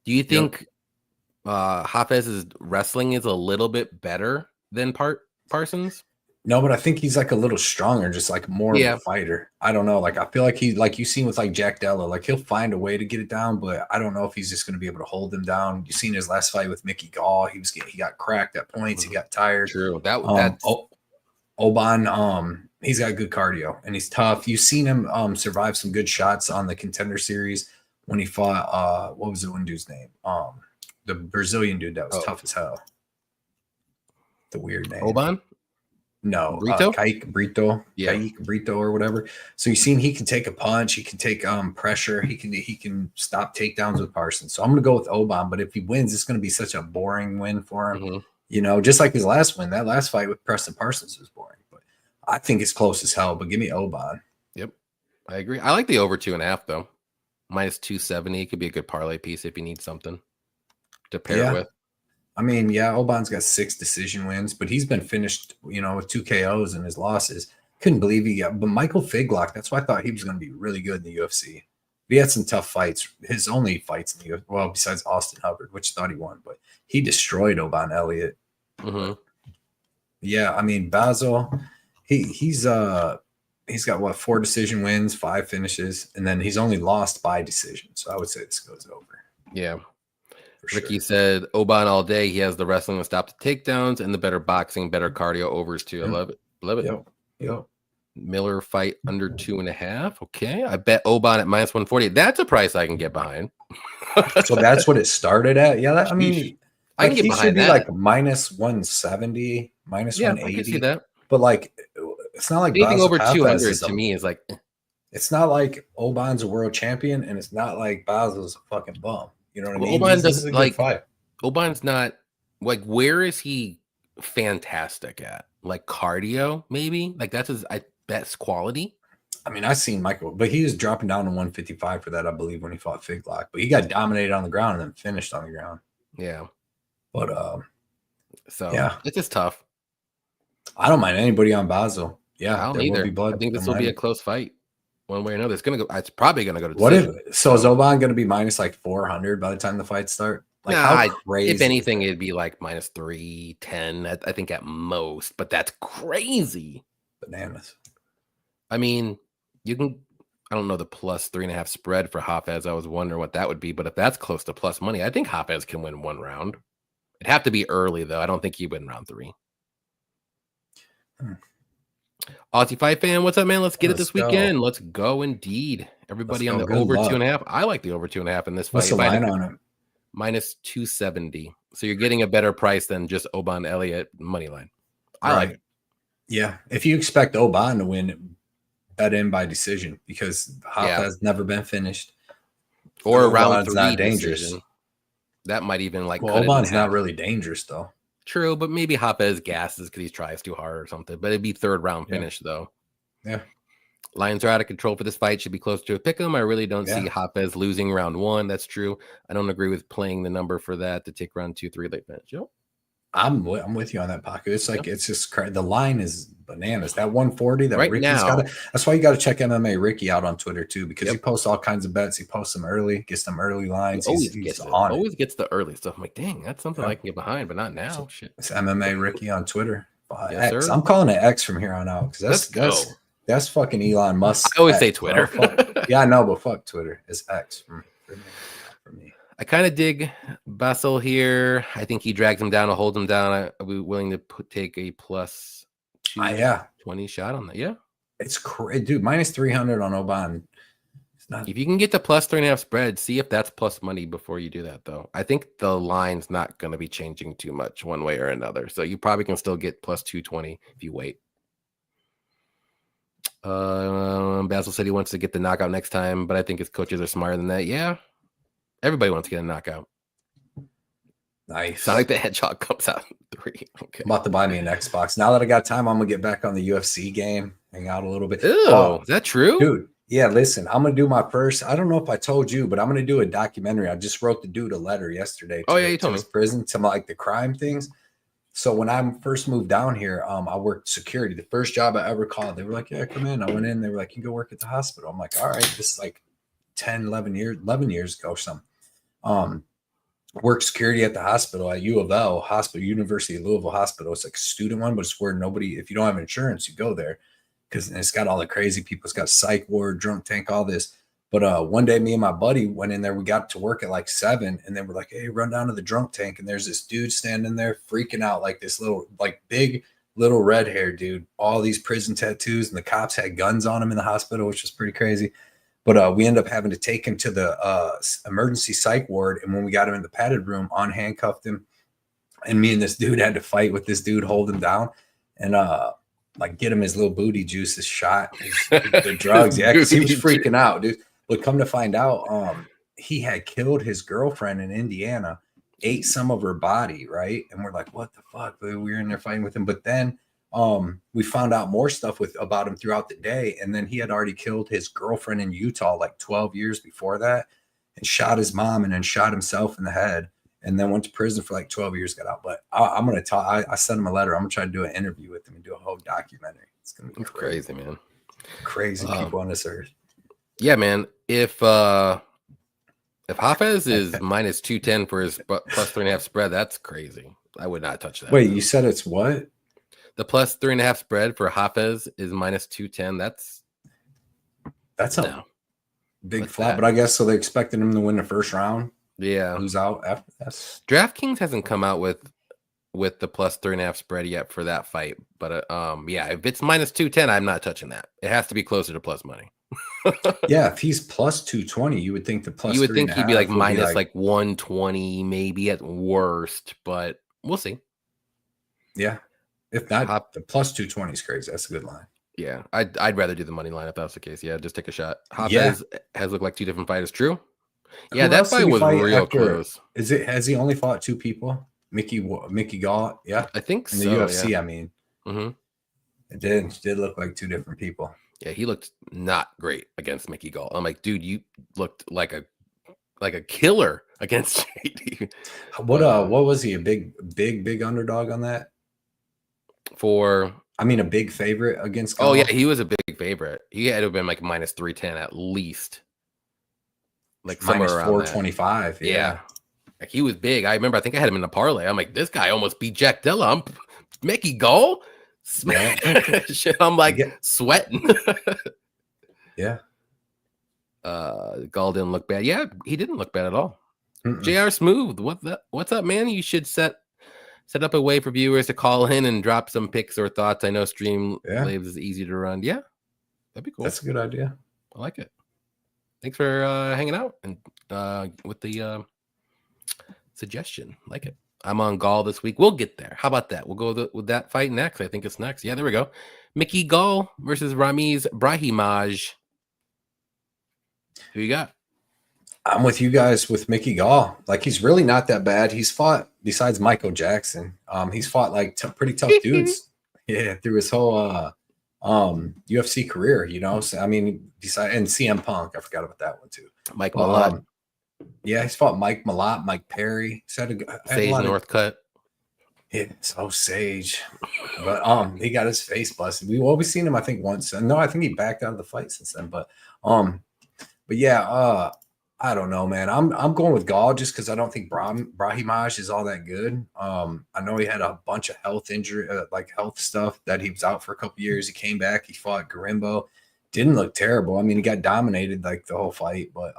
S1: do you think Hafez's wrestling is a little bit better than Parsons?
S2: No, but I think he's like a little stronger, just like more of a fighter. I don't know. Like I feel like like you've seen with like Jack Della, like he'll find a way to get it down, but I don't know if he's just going to be able to hold him down. You've seen his last fight with Mickey Gall. He got cracked at points. He got tired.
S1: True.
S2: Oban, he's got good cardio and he's tough. You've seen him survive some good shots on the Contender Series when he fought what was the one dude's name? The Brazilian dude that was tough as hell. The weird name.
S1: Oban?
S2: No,
S1: Brito?
S2: Kaique Brito, Kaique Brito or whatever. So you've seen he can take a punch, he can take pressure, he can stop takedowns with Parsons. So I'm gonna go with Oban, but if he wins, it's gonna be such a boring win for him. Just like his last win. That last fight with Preston Parsons was boring, but I think it's close as hell. But give me Oban.
S1: Yep, I agree. I like the over 2.5 though. Minus 270 could be a good parlay piece if you need something to pair it with.
S2: I mean, Oban's got 6 decision wins, but he's been finished, with 2 KOs in his losses. Couldn't believe but Michael Figlock, that's why I thought he was going to be really good in the UFC. But he had some tough fights. His only fights in the UFC, well, besides Austin Hubbard, which thought he won, but he destroyed Oban Elliott. Yeah, I mean, Basil, he's got what 4 decision wins, 5 finishes, and then he's only lost by decision. So I would say this goes over.
S1: Yeah. Ricky said Oban all day. He has the wrestling to stop the takedowns and the better boxing, better cardio overs too. I love it.
S2: Yep.
S1: Miller fight under 2.5. Okay. I bet Oban at -140. That's a price I can get behind.
S2: So that's what it started at. Yeah, I
S1: Sheesh.
S2: mean,
S1: I
S2: like
S1: can get
S2: he should
S1: behind
S2: be
S1: that.
S2: like -170,
S1: Yeah, I can see
S2: -180.
S1: that.
S2: But like, it's not like
S1: Anything
S2: Basil
S1: over
S2: Hafez
S1: 200
S2: is a.
S1: to me is like,
S2: It's not like Oban's a world champion, and it's not like Basil's a fucking bum. You know what I
S1: well,
S2: mean?
S1: Oban
S2: This is
S1: does
S2: a good
S1: like
S2: fight.
S1: Oban's not like, where is he fantastic at? Like cardio, maybe? Like that's his best quality.
S2: I mean, I've seen Michael, but he was dropping down to 155 for that, I believe, when he fought Figlock. But he got dominated on the ground and then finished on the ground.
S1: Yeah.
S2: But
S1: So
S2: yeah,
S1: it's just tough.
S2: I don't mind anybody on Basil.
S1: I
S2: Yeah,
S1: don't
S2: there will
S1: either.
S2: be blood.
S1: I think this
S2: Don't
S1: will be
S2: mind
S1: a
S2: it.
S1: close fight. One way or another. It's probably gonna go to
S2: What if
S1: decision.
S2: so? Is Oban going to be minus like 400 by the time the fights start? Like how
S1: Nah,
S2: crazy?
S1: if anything, it'd be like -310. I think at most, but that's crazy.
S2: Bananas.
S1: I mean, you can. I don't know the +3.5 spread for Hafez. I was wondering what that would be, but if that's close to plus money, I think Hafez can win one round. It'd have to be early though. I don't think he'd win round 3. Aussie Fight Fan, what's up, man? Let's get it this weekend. Let's go, indeed. Everybody on the
S2: Good
S1: over
S2: luck.
S1: 2.5. I like the over 2.5 in this fight.
S2: What's the line on it?
S1: -270. So you're getting a better price than just Oban Elliott money line. I like it.
S2: Yeah, if you expect Oban to win, bet in by decision because Hafez never been finished.
S1: Or round
S2: Oban's
S1: 3
S2: not dangerous.
S1: decision. That might even like
S2: Well,
S1: cut
S2: Oban's
S1: it in half.
S2: not really dangerous though.
S1: True, but maybe Hafez gasses because he tries too hard or something. But it'd be third round finish though.
S2: Yeah.
S1: Lions are out of control for this fight. Should be close to a pick 'em. I really don't see Hafez losing round 1. That's true. I don't agree with playing the number for that to take round 2, 3 late finish. Yep.
S2: I'm with you on that, Paco. It's like it's just crazy. The line is bananas. That 140 that
S1: right
S2: Ricky's
S1: now,
S2: got. That's why you got to check MMA Ricky out on Twitter too, because he posts all kinds of bets. He posts them early, gets them early lines.
S1: He's
S2: on
S1: always gets the early stuff. I'm like, dang, that's something I can get behind, but not now. Shit.
S2: It's MMA Ricky on Twitter.
S1: Yes,
S2: X.
S1: sir.
S2: I'm calling it X from here on out because that's fucking Elon Musk.
S1: I always say Twitter.
S2: Yeah, I know, but fuck Twitter. It's X for me.
S1: I kind of dig Basil here. I think he drags him down or holds him down. I'll be willing to take a plus 220 shot on that. Yeah.
S2: It's crazy, dude. -300 on Oban. It's not.
S1: If you can get the +3.5 spread, see if that's plus money before you do that, though. I think the line's not going to be changing too much one way or another. So you probably can still get plus 220 if you wait. Basil said he wants to get the knockout next time, but I think his coaches are smarter than that. Yeah. Everybody wants to get a knockout.
S2: Nice.
S1: Sonic the Hedgehog comes out in 3. Okay.
S2: I'm about to buy me an Xbox. Now that I got time, I'm going to get back on the UFC game, hang out a little bit.
S1: Ew, is that true?
S2: Dude, yeah, listen, I'm going to do my first. I don't know if I told you, but I'm going to do a documentary. I just wrote the dude a letter yesterday
S1: you told me.
S2: his prison, some like the crime things. So when I first moved down here, I worked security. The first job I ever called, they were like, yeah, come in. I went in. They were like, you can go work at the hospital. I'm like, all right, this is like 11 years ago or something. Worked security at the hospital at U of L hospital, University of Louisville hospital. It's like a student one, but it's where if you don't have insurance, you go there because it's got all the crazy people. It's got psych ward, drunk tank, all this. But one day, me and my buddy went in there. We got to work at like 7, and then we're like, hey, run down to the drunk tank. And there's this dude standing there freaking out, like this little, like big little red hair dude, all these prison tattoos, and the cops had guns on him in the hospital, which was pretty crazy. But we ended up having to take him to the emergency psych ward. And when we got him in the padded room, unhandcuffed him. And me and this dude had to fight with this dude, hold him down, and like get him his little booty juice, his shot, the drugs. Yeah, because he was freaking out, dude. But come to find out, he had killed his girlfriend in Indiana, ate some of her body, right? And we're like, what the fuck? We were in there fighting with him. But then we found out more stuff about him throughout the day. And then he had already killed his girlfriend in Utah like 12 years before that and shot his mom and then shot himself in the head and then went to prison for like 12 years, got out. But I'm going to talk. I sent him a letter. I'm going to try to do an interview with him and do a whole documentary. It's going to be
S1: crazy, man.
S2: Crazy people on this earth.
S1: Yeah, man. If Hafez is -210 for his +3.5 spread, that's crazy. I would not touch that.
S2: Wait, you said it's what?
S1: The +3.5 spread for Hafez is -210. That's
S2: a big flat. But I guess so. They expected him to win the first round.
S1: Yeah,
S2: who's out after that?
S1: DraftKings hasn't come out with with the plus 3.5 spread yet for that fight. But yeah, if it's minus 210, I'm not touching that. It has to be closer to plus money.
S2: Yeah, if he's plus 220, you would think the plus
S1: You would
S2: three
S1: think
S2: and a
S1: he'd be like
S2: half would be
S1: minus like 120, maybe at worst, but we'll see.
S2: yeah. If not, the plus 220 is crazy. That's a good line.
S1: Yeah, I'd rather do the money line if that's the case. Yeah, just take a shot. Hop
S2: Yeah.
S1: has looked like two different fighters. True. Yeah,
S2: Who
S1: that
S2: else did
S1: fight
S2: he
S1: was
S2: fight
S1: real
S2: after?
S1: close.
S2: Has he only fought two people? Mickey Gall, yeah.
S1: I think
S2: In the
S1: so.
S2: UFC,
S1: Yeah.
S2: I mean,
S1: Mm-hmm.
S2: it did look like two different people.
S1: Yeah, he looked not great against Mickey Gall. I'm like, dude, you looked like a killer against JD.
S2: What was he, a big underdog on that? I mean, a big favorite against Gall?
S1: Oh yeah, he was a big favorite. He had to have been like minus 310 at least. Like somewhere
S2: minus
S1: around
S2: 425.
S1: Yeah. Like he was big. I remember I think I had him in the parlay. I'm like, this guy almost beat Jack Dilla. I'm Mickey Gall. Shit, I'm like sweating.
S2: Yeah.
S1: Gall didn't look bad. Yeah, he didn't look bad at all. JR Smooth, what's up, man? You should set up a way for viewers to call in and drop some picks or thoughts. I know Streamlabs is easy to run. Yeah, that'd be cool.
S2: That's a good idea.
S1: I like it. Thanks for hanging out and with the suggestion. Like it. I'm on Gall this week. We'll get there. How about that? We'll go with that fight next. I think it's next. Yeah, there we go. Mickey Gall versus Ramiz Brahimaj. Who you got?
S2: I'm with you guys with Mickey Gall. Like, he's really not that bad. He's fought, besides Michael Jackson, he's fought like pretty tough dudes. Yeah, through his whole UFC career, you know. So, I mean, and CM Punk, I forgot about that one too.
S1: Mike Malott.
S2: Yeah, he's fought Mike Malott, Mike Perry.
S1: Sage Northcutt.
S2: Yeah, so Sage. But he got his face busted. We've always seen him, I think, once. No, I think he backed out of the fight since then. But yeah, I don't know, man. I'm going with Gall just because I don't think Brahimaj is all that good. I know he had a bunch of health injury, like health stuff that he was out for a couple years. He came back. He fought Garimbo. Didn't look terrible. I mean, he got dominated like the whole fight. But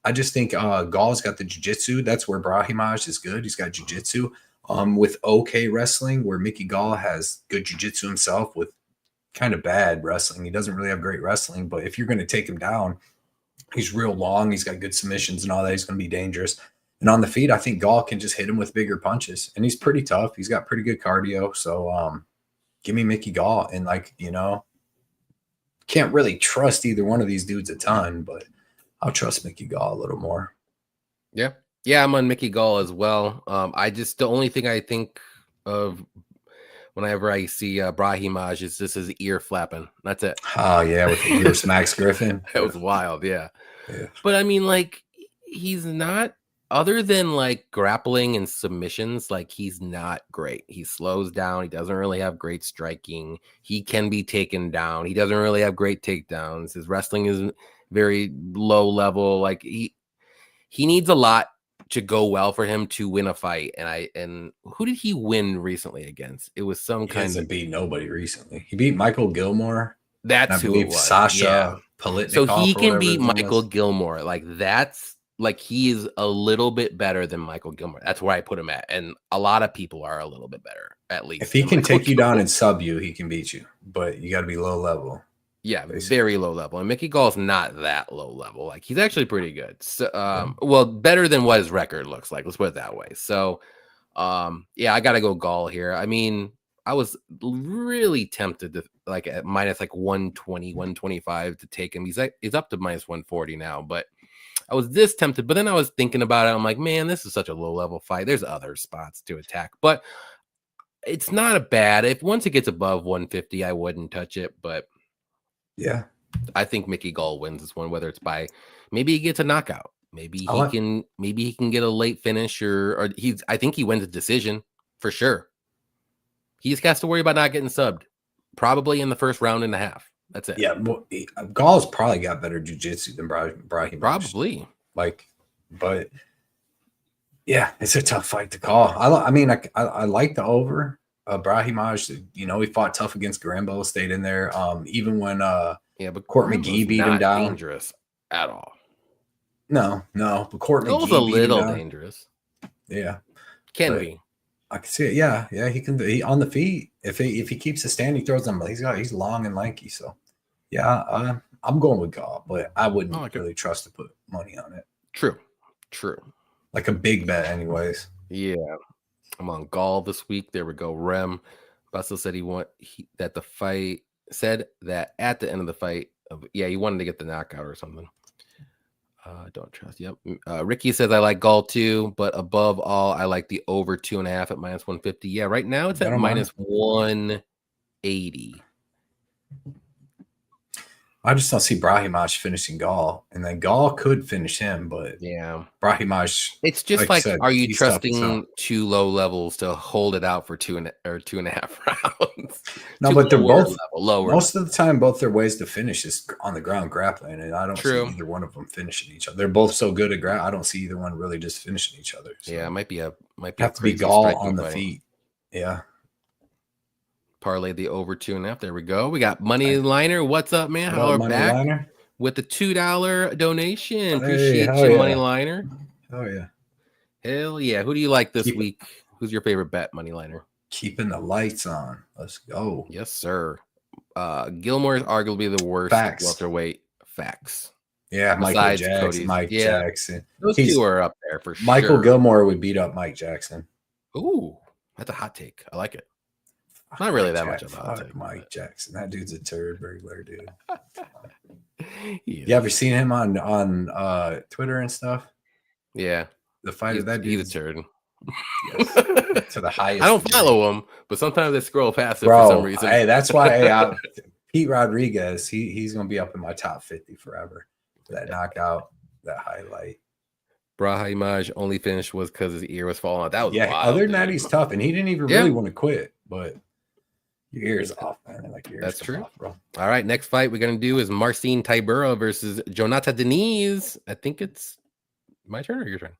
S2: I just think Gall's got the jiu-jitsu. That's where Brahimaj is good. He's got jiu-jitsu with okay wrestling, where Mickey Gall has good jiu-jitsu himself with kind of bad wrestling. He doesn't really have great wrestling, but if you're going to take him down, he's real long. He's got good submissions and all that. He's going to be dangerous. And on the feet, I think Gall can just hit him with bigger punches. And he's pretty tough. He's got pretty good cardio. So give me Mickey Gall. And, like, you know, can't really trust either one of these dudes a ton, but I'll trust Mickey Gall a little more.
S1: Yeah. Yeah, I'm on Mickey Gall as well. The only thing I think of whenever I see Brahimaj is just his ear flapping. That's it.
S2: Oh, yeah, with the ears, Max Griffin.
S1: That was wild, yeah. But I mean, like, he's not, other than like grappling and submissions, like, he's not great. He slows down. He doesn't really have great striking. He can be taken down. He doesn't really have great takedowns. His wrestling is very low level. Like, he needs a lot to go well for him to win a fight. And who did he win recently against? It was some kind of.
S2: He hasn't beat nobody recently. He beat Michael Gilmore.
S1: That's who it was.
S2: Sasha Paletnikov.
S1: So he can beat Michael Gilmore. Like, that's like, he is a little bit better than Michael Gilmore. That's where I put him at. And a lot of people are a little bit better, at least.
S2: If he can take you down and sub you, he can beat you. But you got to be low level.
S1: Yeah, very low level. And Mickey Gall's not that low level. Like, he's actually pretty good. So, well, better than what his record looks like. Let's put it that way. So, yeah, I got to go Gall here. I mean, I was really tempted to, like, at minus like 120, 125 to take him. He's up to minus 140 now, but I was this tempted. But then I was thinking about it. I'm like, man, this is such a low level fight. There's other spots to attack, but it's not a bad. Once it gets above 150, I wouldn't touch it, but.
S2: Yeah,
S1: I think Mickey Gall wins this one, whether it's by, maybe he gets a knockout, maybe he can get a late finish, or I think he wins a decision for sure. He just has to worry about not getting subbed, probably in the first round and a half. That's it.
S2: Yeah, well, Gall's probably got better jiu-jitsu than Brahim.
S1: Probably.
S2: Like, but yeah, it's a tough fight to call. I mean, I like the over. Brahimaj, you know, he fought tough against Garimbo, stayed in there. Even when
S1: but
S2: Court McGee beat him down.
S1: Dangerous at all.
S2: No, but Court McGee
S1: was a little dangerous.
S2: Yeah,
S1: can be.
S2: I can see it. Yeah, he can. He on the feet. If he keeps the stand, he throws them. He's long and lanky. So yeah, I'm going with Gall, but I wouldn't really trust to put money on it.
S1: True.
S2: Like a big bet, anyways.
S1: Yeah, I'm on Gall this week. There we go. Rem Bussell said that the fight said that at the end of the fight. He wanted to get the knockout or something. Don't trust. Yep. Ricky says I like Gall too, but above all, I like the over 2.5 at -150. Yeah, right now it's at -180.
S2: I just don't see Brahimaj finishing Gall, and then Gall could finish him, but
S1: yeah,
S2: Brahimaj.
S1: It's just like are you trusting too low levels to hold it out for 2.5 rounds?
S2: No, but they're both lower. Most of the time, both their ways to finish is on the ground grappling, and I don't see either one of them finishing each other. They're both so good at I don't see either one really just finishing each other. So.
S1: Yeah, it might be
S2: have to be Gall on the feet. Yeah.
S1: Parlay the over 2.5. There we go. We got Money Liner. What's up, man? How are back Liner? With the $2 donation. Appreciate you, Money Liner.
S2: Oh yeah.
S1: Hell yeah. Who do you like this week? Who's your favorite bet, Money Liner?
S2: Keeping the lights on. Let's go.
S1: Yes, sir. Gilmore is arguably the worst welterweight. Facts.
S2: Yeah, besides Mike Jackson.
S1: Those two are up there for sure.
S2: Michael Gilmore would beat up Mike Jackson.
S1: Ooh, that's a hot take. I like it. Not really that much of a hot take.
S2: Mike Jackson. That dude's a turd burglar, dude. You ever seen him on Twitter and stuff?
S1: Yeah.
S2: The fighter that
S1: he's a turd.
S2: Yes. To the highest.
S1: I don't follow him, but sometimes I scroll past it for some reason.
S2: Hey, that's why Pete Rodriguez, he's gonna be up in my top 50 forever. That knockout, that highlight.
S1: Brahimaj only finish was because his ear was falling out. That was wild,
S2: other than that, he's tough, and he didn't even really want to quit, but your ear's off, man. Like your ears.
S1: That's true,
S2: off, bro.
S1: All right, next fight we're gonna do is Marcin Tybura versus Jonathan Diniz. I think it's my turn or your turn.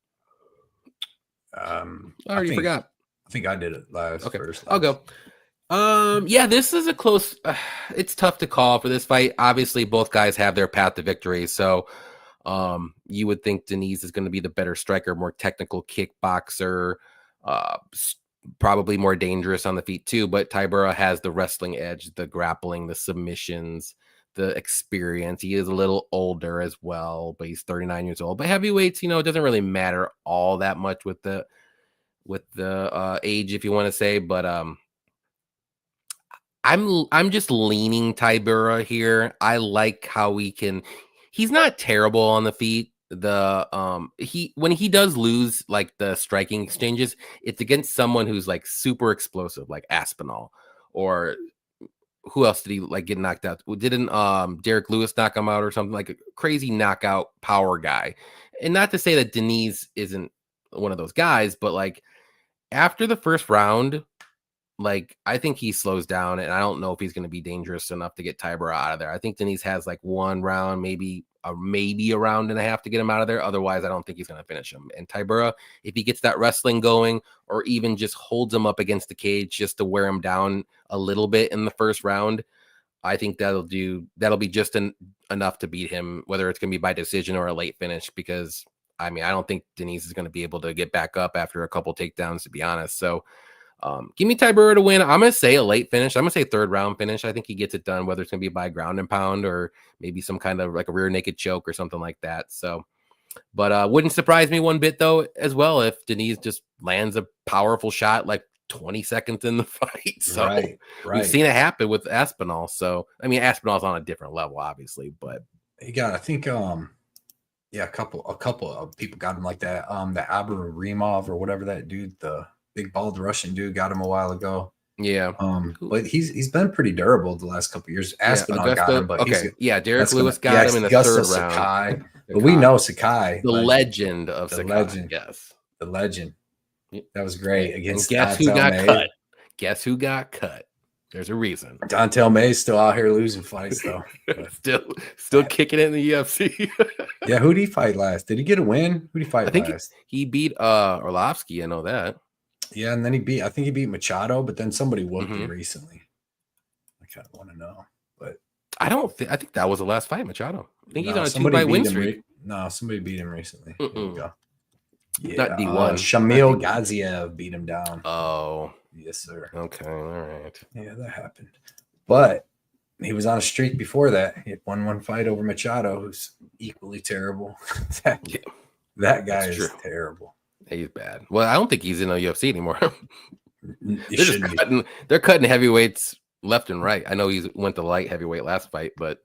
S1: I already forgot.
S2: I think I did it last.
S1: Okay,
S2: first.
S1: I'll go. Yeah, this is a close. It's tough to call for this fight. Obviously, both guys have their path to victory, so you would think Diniz is going to be the better striker, more technical kickboxer, probably more dangerous on the feet too. But Tybura has the wrestling edge, the grappling, the submissions, the experience. He is a little older as well, but he's 39 years old. But heavyweights, it doesn't really matter all that much with the age, if you want to say. But I'm just leaning Tybura here. I like how he's not terrible on the feet. When he does lose like the striking exchanges, it's against someone who's like super explosive, like Aspinall, or who else did he like get knocked out? Didn't Derek Lewis knock him out or something? Like a crazy knockout power guy. And not to say that Diniz isn't one of those guys, but like after the first round, like I think he slows down, and I don't know if he's going to be dangerous enough to get Tybura out of there. I think Diniz has like one round, maybe a round and a half to get him out of there. Otherwise, I don't think he's going to finish him. And Tybura, if he gets that wrestling going, or even just holds him up against the cage just to wear him down a little bit in the first round, I think that'll be just enough to beat him, whether it's going to be by decision or a late finish. Because I don't think Diniz is going to be able to get back up after a couple takedowns, to be honest. So. Give me Tybura to win. I'm going to say a late finish. I'm going to say third round finish. I think he gets it done, whether it's going to be by ground and pound or maybe some kind of like a rear naked choke or something like that. So, but wouldn't surprise me one bit though, as well, if Diniz just lands a powerful shot like 20 seconds in the fight. So
S2: right.
S1: We've seen it happen with Aspinall. So, Aspinall's on a different level, obviously, but
S2: he got, I think, a couple of people got him like that. The Abrarimov or whatever that dude, the big bald Russian dude, got him a while ago.
S1: Yeah.
S2: But he's been pretty durable the last couple of years. Aspinall got him, but
S1: Derek Lewis got him in the third round.
S2: Sakai. But we know Sakai,
S1: the legend of Sakai.
S2: Legend.
S1: Yes.
S2: The legend. That was great against
S1: guess who got cut? Guess who got cut? There's a reason.
S2: Dontel May's still out here losing fights though.
S1: still kicking it in the UFC.
S2: Yeah, who did he fight last? Did he get a win? Who did he fight last?
S1: He beat Orlovsky, I know that.
S2: Yeah, and then he beat Machado, but then somebody whooped him recently. I kind of want to know, but
S1: I think that was the last fight, Machado. I think he's on a 2-fight win streak.
S2: No, somebody beat him recently. There we go. Yeah,
S1: Not D1.
S2: Shamil Gaziev beat him down.
S1: Oh,
S2: yes, sir.
S1: okay, all right.
S2: Yeah, that happened. But he was on a streak before that. He had won one fight over Machado, who's equally terrible.
S1: Yeah,
S2: that guy
S1: that's
S2: is
S1: true.
S2: terrible.
S1: He's bad. Well, I don't think he's in the UFC anymore.
S2: It
S1: They're just
S2: shouldn't be.
S1: cutting. They're cutting heavyweights left and right. I know he went to light heavyweight last fight, but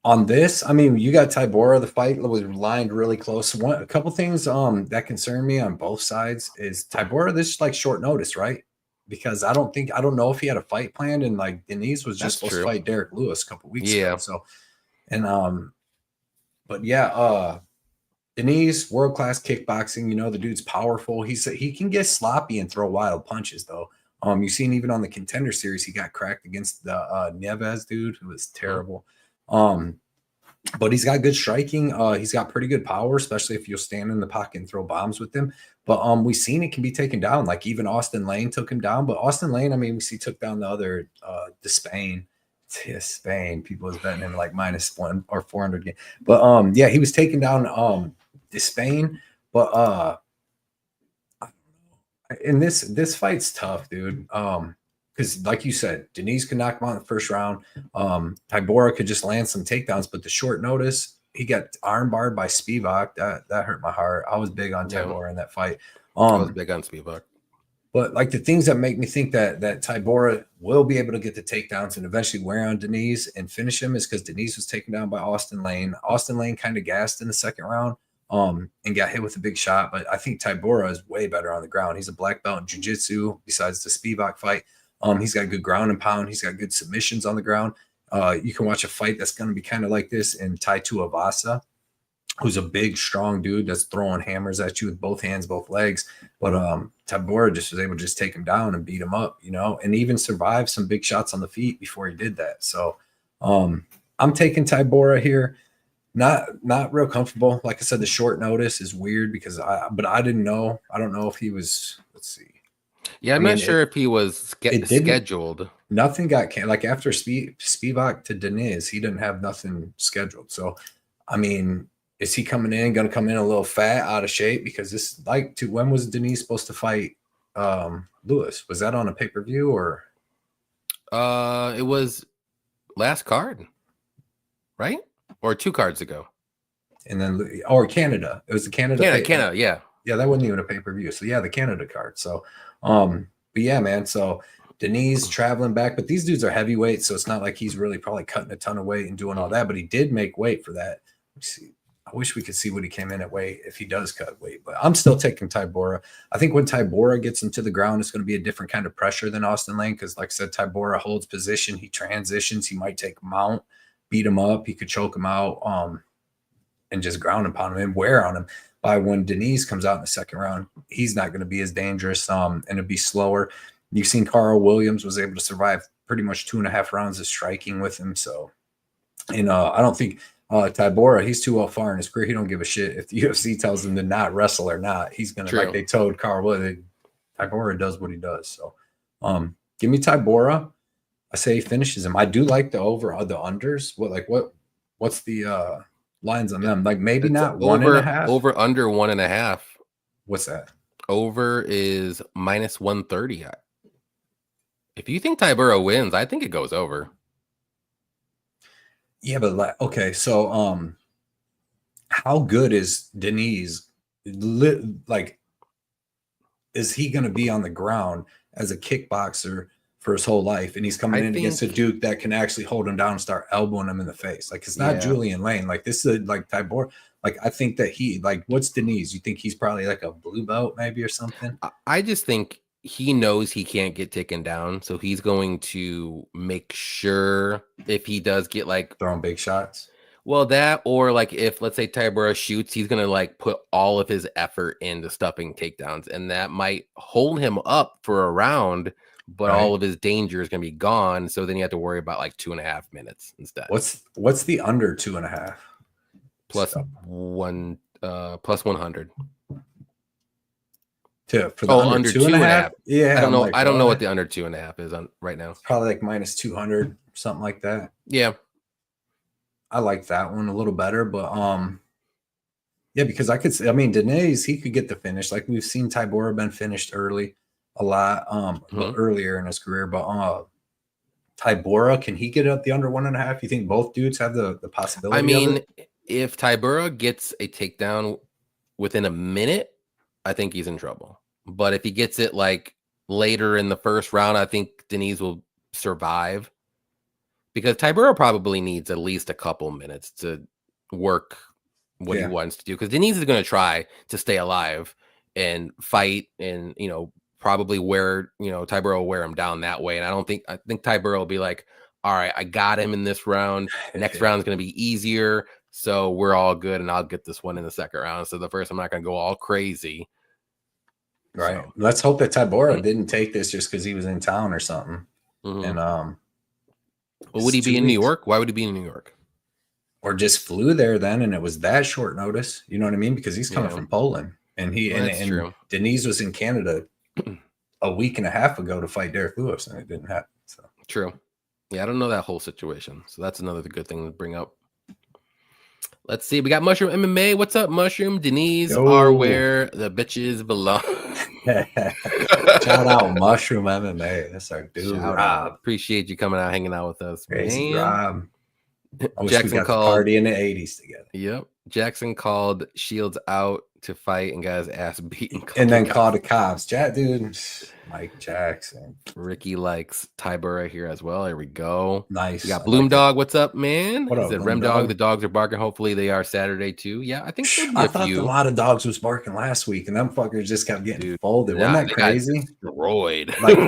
S2: On this, I mean, you got Tybura. The fight was lined really close. A couple things that concern me on both sides is Tybura. This is like short notice, right? Because I don't know if he had a fight planned, and like Denise was just
S1: that's
S2: supposed
S1: true.
S2: to fight Derek Lewis a couple weeks
S1: Yeah.
S2: ago. So, and but yeah, Denise, world class kickboxing. You know, the dude's powerful. He can get sloppy and throw wild punches though. You've seen even on the Contender Series, he got cracked against the Neves dude, who was terrible. But he's got good striking. He's got pretty good power, especially if you'll stand in the pocket and throw bombs with him. But we've seen it can be taken down. Like even Austin Lane took him down. But Austin Lane, I mean, we see took down the other the Spain. Yeah, Spain. People was betting him like -1 or 400 games. But yeah, he was taking down the Spain. But and this fight's tough, dude. Because like you said, Denise could knock him out in the first round. Tybura could just land some takedowns, but the short notice, he got armbarred by Spivak. That hurt my heart. I was big on Tybura in that fight.
S1: I was big on Spivak.
S2: But like the things that make me think that Tybura will be able to get the takedowns and eventually wear on Denise and finish him is because Denise was taken down by Austin Lane. Austin Lane kind of gassed in the second round. And got hit with a big shot, but I think Tybura is way better on the ground. He's a black belt in jiu-jitsu besides the Spivak fight. He's got good ground and pound. He's got good submissions on the ground. You can watch a fight that's going to be kind of like this in Tai Tuivasa, who's a big, strong dude that's throwing hammers at you with both hands, both legs. But Tybura just was able to just take him down and beat him up, you know, and even survive some big shots on the feet before he did that. So I'm taking Tybura here. Not real comfortable. Like I said, the short notice is weird because I didn't know. I don't know if he was. Let's see.
S1: Yeah, I'm not sure if he was scheduled.
S2: Nothing got like after Spivak to Deniz, he didn't have nothing scheduled. So, I mean, is he coming in? Going to come in a little fat, out of shape? Because this, when was Deniz supposed to fight Lewis? Was that on a pay-per-view or?
S1: It was last card, right? Or 2 cards ago.
S2: And then, or Canada. It was the Canada.
S1: Canada, yeah.
S2: Yeah, that wasn't even a pay-per-view. So yeah, the Canada card. So but yeah, man. So Denise traveling back, but these dudes are heavyweights, so it's not like he's really probably cutting a ton of weight and doing all that, but he did make weight for that. Let's see. I wish we could see what he came in at weight if he does cut weight, but I'm still taking Tybura. I think when Tybura gets him to the ground, it's going to be a different kind of pressure than Austin Lane because, like I said, Tybura holds position. He transitions. He might take mount, beat him up. He could choke him out and just ground and pound him and wear on him. By when Denise comes out in the second round, he's not going to be as dangerous and it'll be slower. You've seen Carl Williams was able to survive pretty much 2.5 rounds of striking with him. So, and I don't think Tybura, he's too well far in his career. He don't give a shit if the UFC tells him to not wrestle or not. He's going to, like they told Carl Williams, Tybura does what he does. So give me Tybura. I say he finishes him. I do like the unders. What's the lines on them? Like maybe it's not over, 1.5.
S1: Over under 1.5.
S2: What's that?
S1: Over is -130. If you think Tybura wins, I think it goes over.
S2: Yeah, but okay, so how good is Denise? Like, is he going to be on the ground as a kickboxer for his whole life? And he's coming in against a Duke that can actually hold him down and start elbowing him in the face. Like, it's not Julian Lane. Like, this is like Tybura. Like, I think that what's Denise? You think he's probably like a blue belt maybe or something?
S1: I just think he knows he can't get taken down. So he's going to make sure if he does get like
S2: throwing big shots.
S1: Well, that or like if let's say Tybura shoots, he's gonna like put all of his effort into stuffing takedowns, and that might hold him up for a round, but all of his danger is gonna be gone. So then you have to worry about like 2.5 minutes instead.
S2: What's the under 2.5?
S1: Plus 100.
S2: For the under 2.5? Yeah,
S1: I don't know. I don't know what the under 2.5 is on right now.
S2: It's probably like -200, something like that.
S1: Yeah.
S2: I like that one a little better, but Yeah, because I could see, I mean, Danae's, he could get the finish. Like we've seen Tybura been finished early a lot, but earlier in his career. But Tybura, can he get up the under 1.5? You think both dudes have the possibility?
S1: I
S2: of
S1: mean,
S2: it?
S1: if Tybura gets a takedown within a minute, I think he's in trouble. But if he gets it like later in the first round, I think Denise will survive, because Tybura probably needs at least a couple minutes to work what he wants to do, because Denise is going to try to stay alive and fight, and probably wear Tybura will wear him down that way. And I think Tybura will be like, all right, I got him in this round. Next round is going to be easier, so we're all good, and I'll get this one in the second round. So the first, I'm not going to go all crazy.
S2: Right. So, let's hope that Tybura didn't take this just because he was in town or something. And
S1: well, would he be in New York? Why would he be in New York?
S2: Or just flew there then, and it was that short notice. You know what I mean? Because he's coming from Poland, and and Denise was in Canada a week and a half ago to fight Derek Lewis, and it didn't happen. So
S1: true. Yeah, I don't know that whole situation, so that's another good thing to bring up. Let's see. We got Mushroom MMA. What's up, Mushroom? Denise are where the bitches belong.
S2: Shout out Mushroom MMA. That's our dude, Rob.
S1: Appreciate you coming out, hanging out with us,
S2: Crazy
S1: man.
S2: Rob. I wish
S1: Jackson
S2: we got
S1: called
S2: the party in the 80s together.
S1: Yep. Jackson called Shields out to fight and got his ass beaten.
S2: And then called the cops. Dude, Mike Jackson.
S1: Ricky likes Tybura here as well. Here we go.
S2: Nice.
S1: We got Bloom Dog. What's up, man?
S2: What up,
S1: Is it Rem Dog? The dogs are barking. Hopefully they are Saturday too. Yeah, I think
S2: I thought a lot of dogs was barking last week, and them fuckers just kept getting folded. Wasn't that crazy?
S1: Destroyed.
S2: Like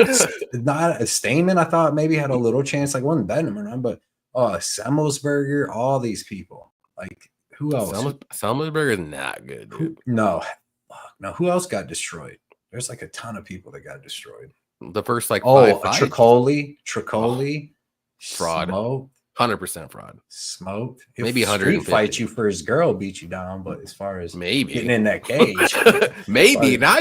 S2: not a Stamen, I thought maybe had a little chance. Like wasn't betting him around, but Semmelsberger, all these people. Like who else?
S1: Semmelsberger is not good, dude.
S2: No. Who else got destroyed? There's like a ton of people that got destroyed.
S1: The first 5 fights.
S2: Tricoli,
S1: fraud,
S2: smoked.
S1: 100% fraud.
S2: Smoked.
S1: Maybe 100
S2: fight you for his girl, beat you down, but as far as
S1: maybe
S2: getting in that cage,
S1: maybe. Now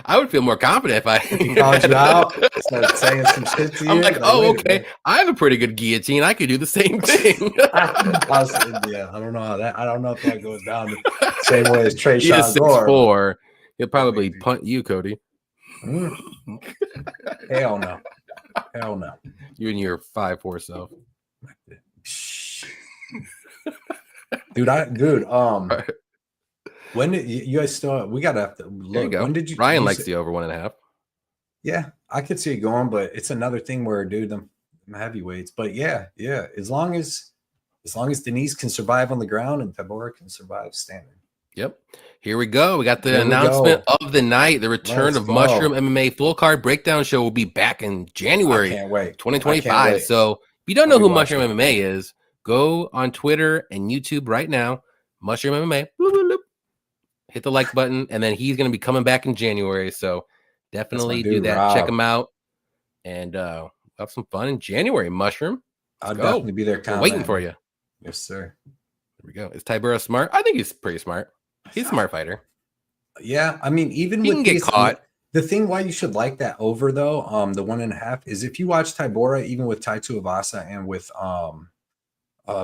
S1: I would feel more confident if I
S2: called you out, started saying some shit to you.
S1: I'm like, oh, okay, I have a pretty good guillotine. I could do the same thing.
S2: I don't know how that. I don't know if that goes down the same way as Trey
S1: He is 6'4". He'll probably punt you, Cody.
S2: Hell no.
S1: You and your 5'4" self.
S2: Dude. When did you guys still? We gotta have to look.
S1: There you go.
S2: When did you?
S1: Ryan likes the over 1.5.
S2: Yeah, I could see it going, but it's another thing where, dude, them heavyweights. But yeah. As long as Denise can survive on the ground and Tybura can survive standing.
S1: Yep. Here we go. We got the announcement of the night. The return of Mushroom MMA full card breakdown show will be back in January 2025. So if you don't know who Mushroom MMA is, go on Twitter and YouTube right now. Mushroom MMA. Bloop, bloop, bloop. Hit the like button, and then he's going to be coming back in January. So definitely do that. Rob. Check him out, and have some fun in January. Mushroom.
S2: I'll definitely be there.
S1: Waiting for you.
S2: Yes, sir.
S1: There we go. Is Tybura smart? I think he's pretty smart. He's a smart fighter.
S2: Yeah, I mean, even
S1: he
S2: with
S1: can get caught.
S2: The thing why you should like that over though, the 1.5 is if you watch Tybura, even with Tai Tuivasa and with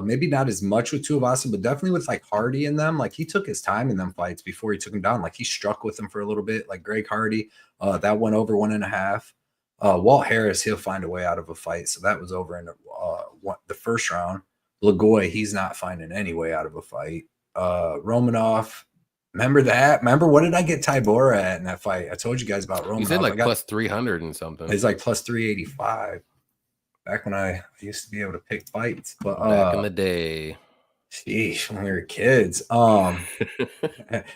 S2: maybe not as much with Tuivasa, but definitely with like Hardy in them. Like he took his time in them fights before he took him down. Like he struck with him for a little bit. Like Greg Hardy, that went over 1.5. Walt Harris, he'll find a way out of a fight. So that was over in the first round. Lagoy, he's not finding any way out of a fight. Romanov. Remember that? Remember what did I get Tybura at in that fight? I told you guys about Romanov.
S1: You said like plus 300 and something.
S2: He's like plus 385. Back when I used to be able to pick fights, but
S1: back in the day,
S2: sheesh, when we were kids.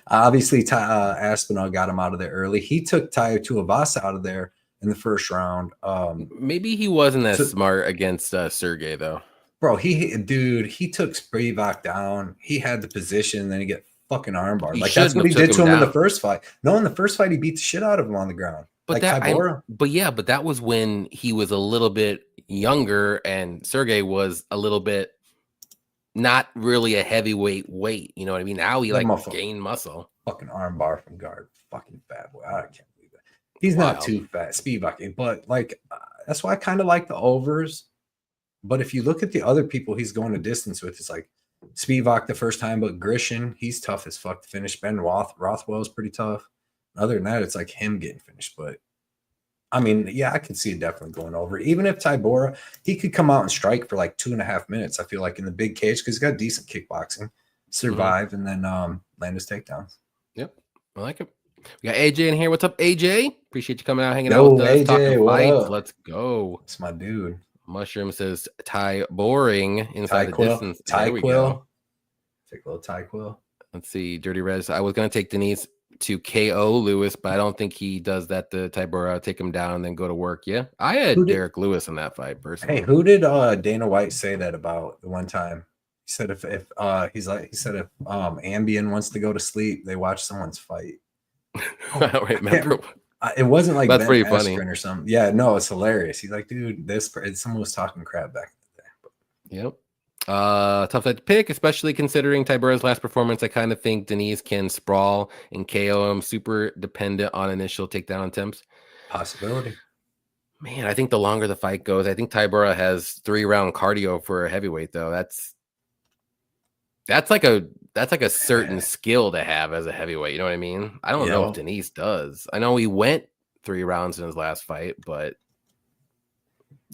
S2: Obviously, Aspinall got him out of there early. He took Tai Tuivasa out of there in the first round.
S1: Maybe he wasn't as smart against Sergey though.
S2: Bro, he took Spivak down. He had the position, then he get fucking armbar. Like that's what he did to him in the first fight. No, in the first fight, he beat the shit out of him on the ground.
S1: But
S2: like
S1: but that was when he was a little bit younger and Sergey was a little bit not really a heavyweight weight. You know what I mean? Now he gained muscle.
S2: Fucking armbar from guard. Fucking fat boy. I can't believe that. He's not too fat, Spivak, but like that's why I kind of like the overs. But if you look at the other people he's going to distance with, it's like Spivak the first time, but Grishin, he's tough as fuck to finish. Ben Rothwell is pretty tough. Other than that, it's like him getting finished. But I mean, yeah, I can see it definitely going over. Even if Tybura, he could come out and strike for like 2.5 minutes, I feel like, in the big cage, because he's got decent kickboxing, survive, and then land his takedowns.
S1: Yep. I like it. We got AJ in here. What's up, AJ? Appreciate you coming out, hanging out
S2: Yo,
S1: with us,
S2: AJ,
S1: talking
S2: what
S1: fights.
S2: up?
S1: Let's go.
S2: It's my dude.
S1: Mushroom says Ty boring inside the distance. There we go.
S2: Take a little Tyquill.
S1: Let's see. Dirty Rez. I was going to take Denise to KO Lewis, but I don't think he does that to Tybura. Take him down and then go to work. Yeah. I had Derek Lewis in that fight personally.
S2: Hey, who did Dana White say that about the one time? He said if Ambien wants to go to sleep, they watch someone's fight.
S1: I don't remember.
S2: It wasn't like
S1: that's
S2: Ben
S1: pretty funny
S2: or something. Yeah, no, it's hilarious. He's like, dude, someone was talking crap back in the day.
S1: But. Yep. Tough fight to pick, especially considering Tybura's last performance. I kind of think Denise can sprawl and KO him. Super dependent on initial takedown attempts.
S2: Possibility.
S1: Man, I think the longer the fight goes, I think Tybura has 3-round cardio for a heavyweight, though. That's like a certain skill to have as a heavyweight. You know what I mean? I don't know if Denise does. I know he went 3 rounds in his last fight, but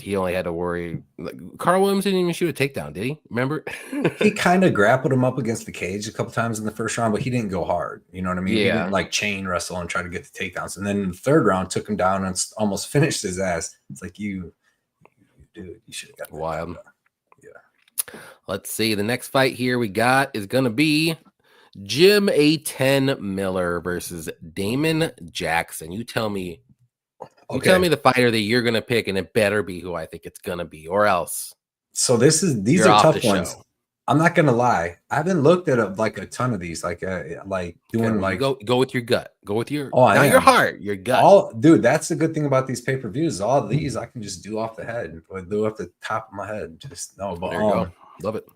S1: he only had to worry. Carl Williams didn't even shoot a takedown, did he? Remember?
S2: He kind of grappled him up against the cage a couple times in the first round, but he didn't go hard. You know what I mean?
S1: Yeah.
S2: He didn't like chain wrestle and try to get the takedowns. And then in the third round, took him down and almost finished his ass. It's like, dude, you should have got that
S1: wild.
S2: Yeah.
S1: Let's see. The next fight here we got is going to be Jim A10 Miller versus Damon Jackson. You tell me. You tell me the fighter that you're going to pick, and it better be who I think it's going to be, or else.
S2: So these are tough ones. I'm not going to lie. I haven't looked at a ton of these, doing
S1: go with your gut. Go with your your heart, your gut.
S2: Dude, that's the good thing about these pay-per-views. All of these I can just do off the head, or do off the top of my head. Just no, but
S1: there you go. Love it.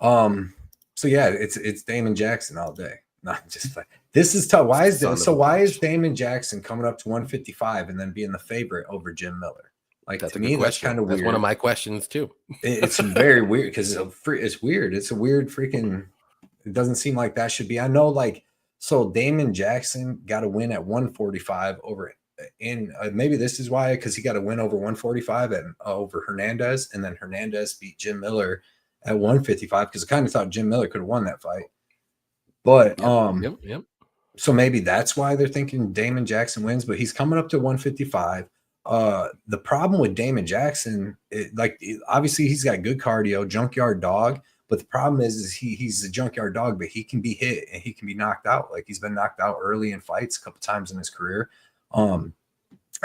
S2: So yeah, it's Damon Jackson all day. Not just like this is tough. Why is Damon Jackson coming up to 155 and then being the favorite over Jim Miller? Like,
S1: that's
S2: to me, that's kind of weird.
S1: That's one of my questions too.
S2: It's very weird because it's weird. It's a weird freaking. It doesn't seem like that should be. I know, so Damon Jackson got a win at 145 over, and maybe this is why, because he got a win over 145 over Hernandez, and then Hernandez beat Jim Miller at 155 because I kind of thought Jim Miller could have won that fight. But
S1: yep.
S2: So maybe that's why they're thinking Damon Jackson wins, but he's coming up to 155. The problem with Damon Jackson, obviously he's got good cardio, junkyard dog, but the problem is he's a junkyard dog, but he can be hit and he can be knocked out. Like, he's been knocked out early in fights a couple times in his career. And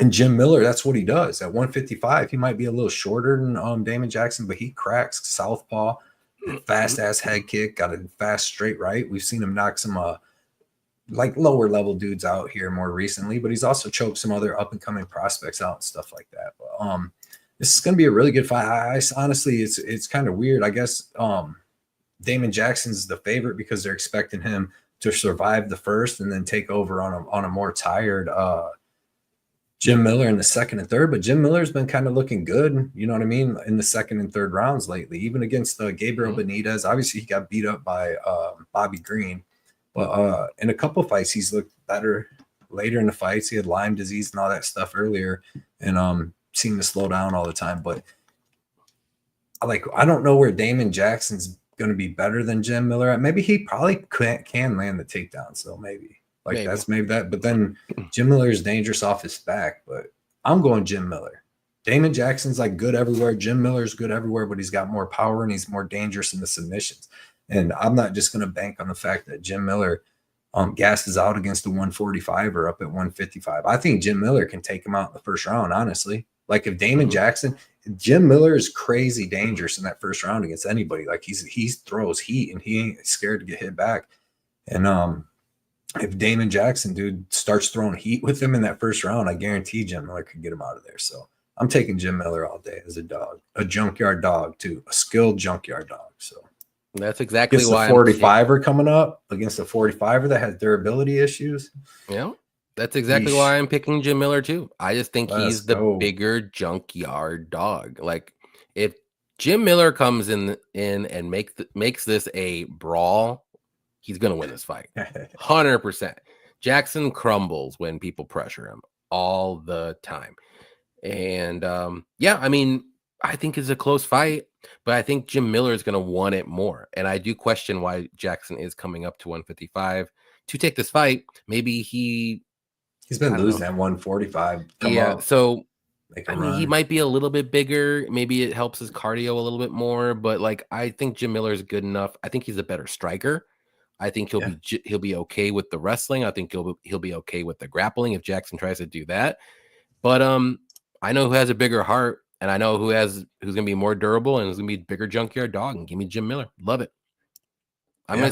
S2: Jim Miller, that's what he does. At 155, he might be a little shorter than Damon Jackson, but he cracks southpaw. Fast ass head kick, got a fast straight right. We've seen him knock some lower level dudes out here more recently, but he's also choked some other up and coming prospects out and stuff like that. But this is going to be a really good fight. Honestly, it's kind of weird. I guess Damon Jackson's the favorite because they're expecting him to survive the first and then take over on a more tired Jim Miller in the second and third, but Jim Miller's been kind of looking good, you know what I mean, in the second and third rounds lately, even against Gabriel Benitez. Obviously, he got beat up by Bobby Green, but in a couple fights, he's looked better later in the fights. He had Lyme disease and all that stuff earlier, and seemed to slow down all the time. But I don't know where Damon Jackson's going to be better than Jim Miller. Maybe he probably can land the takedown, so maybe. That's maybe that, but then Jim Miller is dangerous off his back. But I'm going Jim Miller. Damon Jackson's good everywhere. Jim Miller's good everywhere, but he's got more power and he's more dangerous in the submissions. And I'm not just going to bank on the fact that Jim Miller gasses out against the 145 or up at 155. I think Jim Miller can take him out in the first round, honestly. If Damon Jackson, Jim Miller is crazy dangerous in that first round against anybody. He throws heat and he ain't scared to get hit back. And if Damon Jackson, dude, starts throwing heat with him in that first round, I guarantee Jim Miller could get him out of there. So I'm taking Jim Miller all day as a dog, a junkyard dog too, a skilled junkyard dog. So
S1: that's exactly why
S2: 45er coming up against a 45er that has durability issues.
S1: Yeah, that's exactly why I'm picking Jim Miller too. I just think he's the bigger junkyard dog. If Jim Miller comes in and makes this a brawl, he's gonna win this fight. 100%. Jackson crumbles when people pressure him all the time. And yeah, I mean, I think it's a close fight, but I think Jim Miller is gonna want it more. And I do question why Jackson is coming up to 155 to take this fight. Maybe
S2: he's been losing at 145.
S1: Yeah, so
S2: I
S1: mean, he might be a little bit bigger. Maybe it helps his cardio a little bit more, but like I think Jim Miller is good enough. I think he's a better striker. I think he'll be okay with the wrestling. I think he'll be okay with the grappling if Jackson tries to do that. But I know who has a bigger heart, and I know who's gonna be more durable and who's gonna be a bigger junkyard dog. And give me Jim Miller. Love it. I'm gonna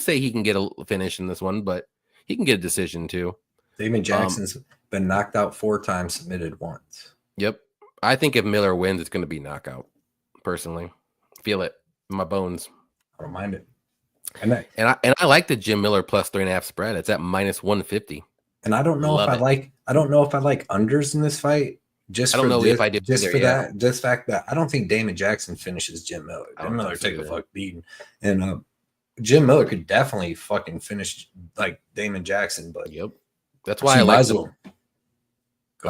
S1: say he can get a finish in this one, but he can get a decision too.
S2: Damon Jackson's been knocked out 4 times, submitted once.
S1: Yep. I think if Miller wins, it's going to be knockout. Personally, feel it in my bones.
S2: I don't mind it.
S1: And I like the Jim Miller plus 3.5 spread. It's at minus 150.
S2: And I don't know if I like unders in this fight. Just I don't know if I do. Just for that, just fact that I don't think Damon Jackson finishes Jim Miller. Jim Miller take a fuck beating, and Jim Miller could definitely fucking finish like Damon Jackson. But
S1: yep, that's why I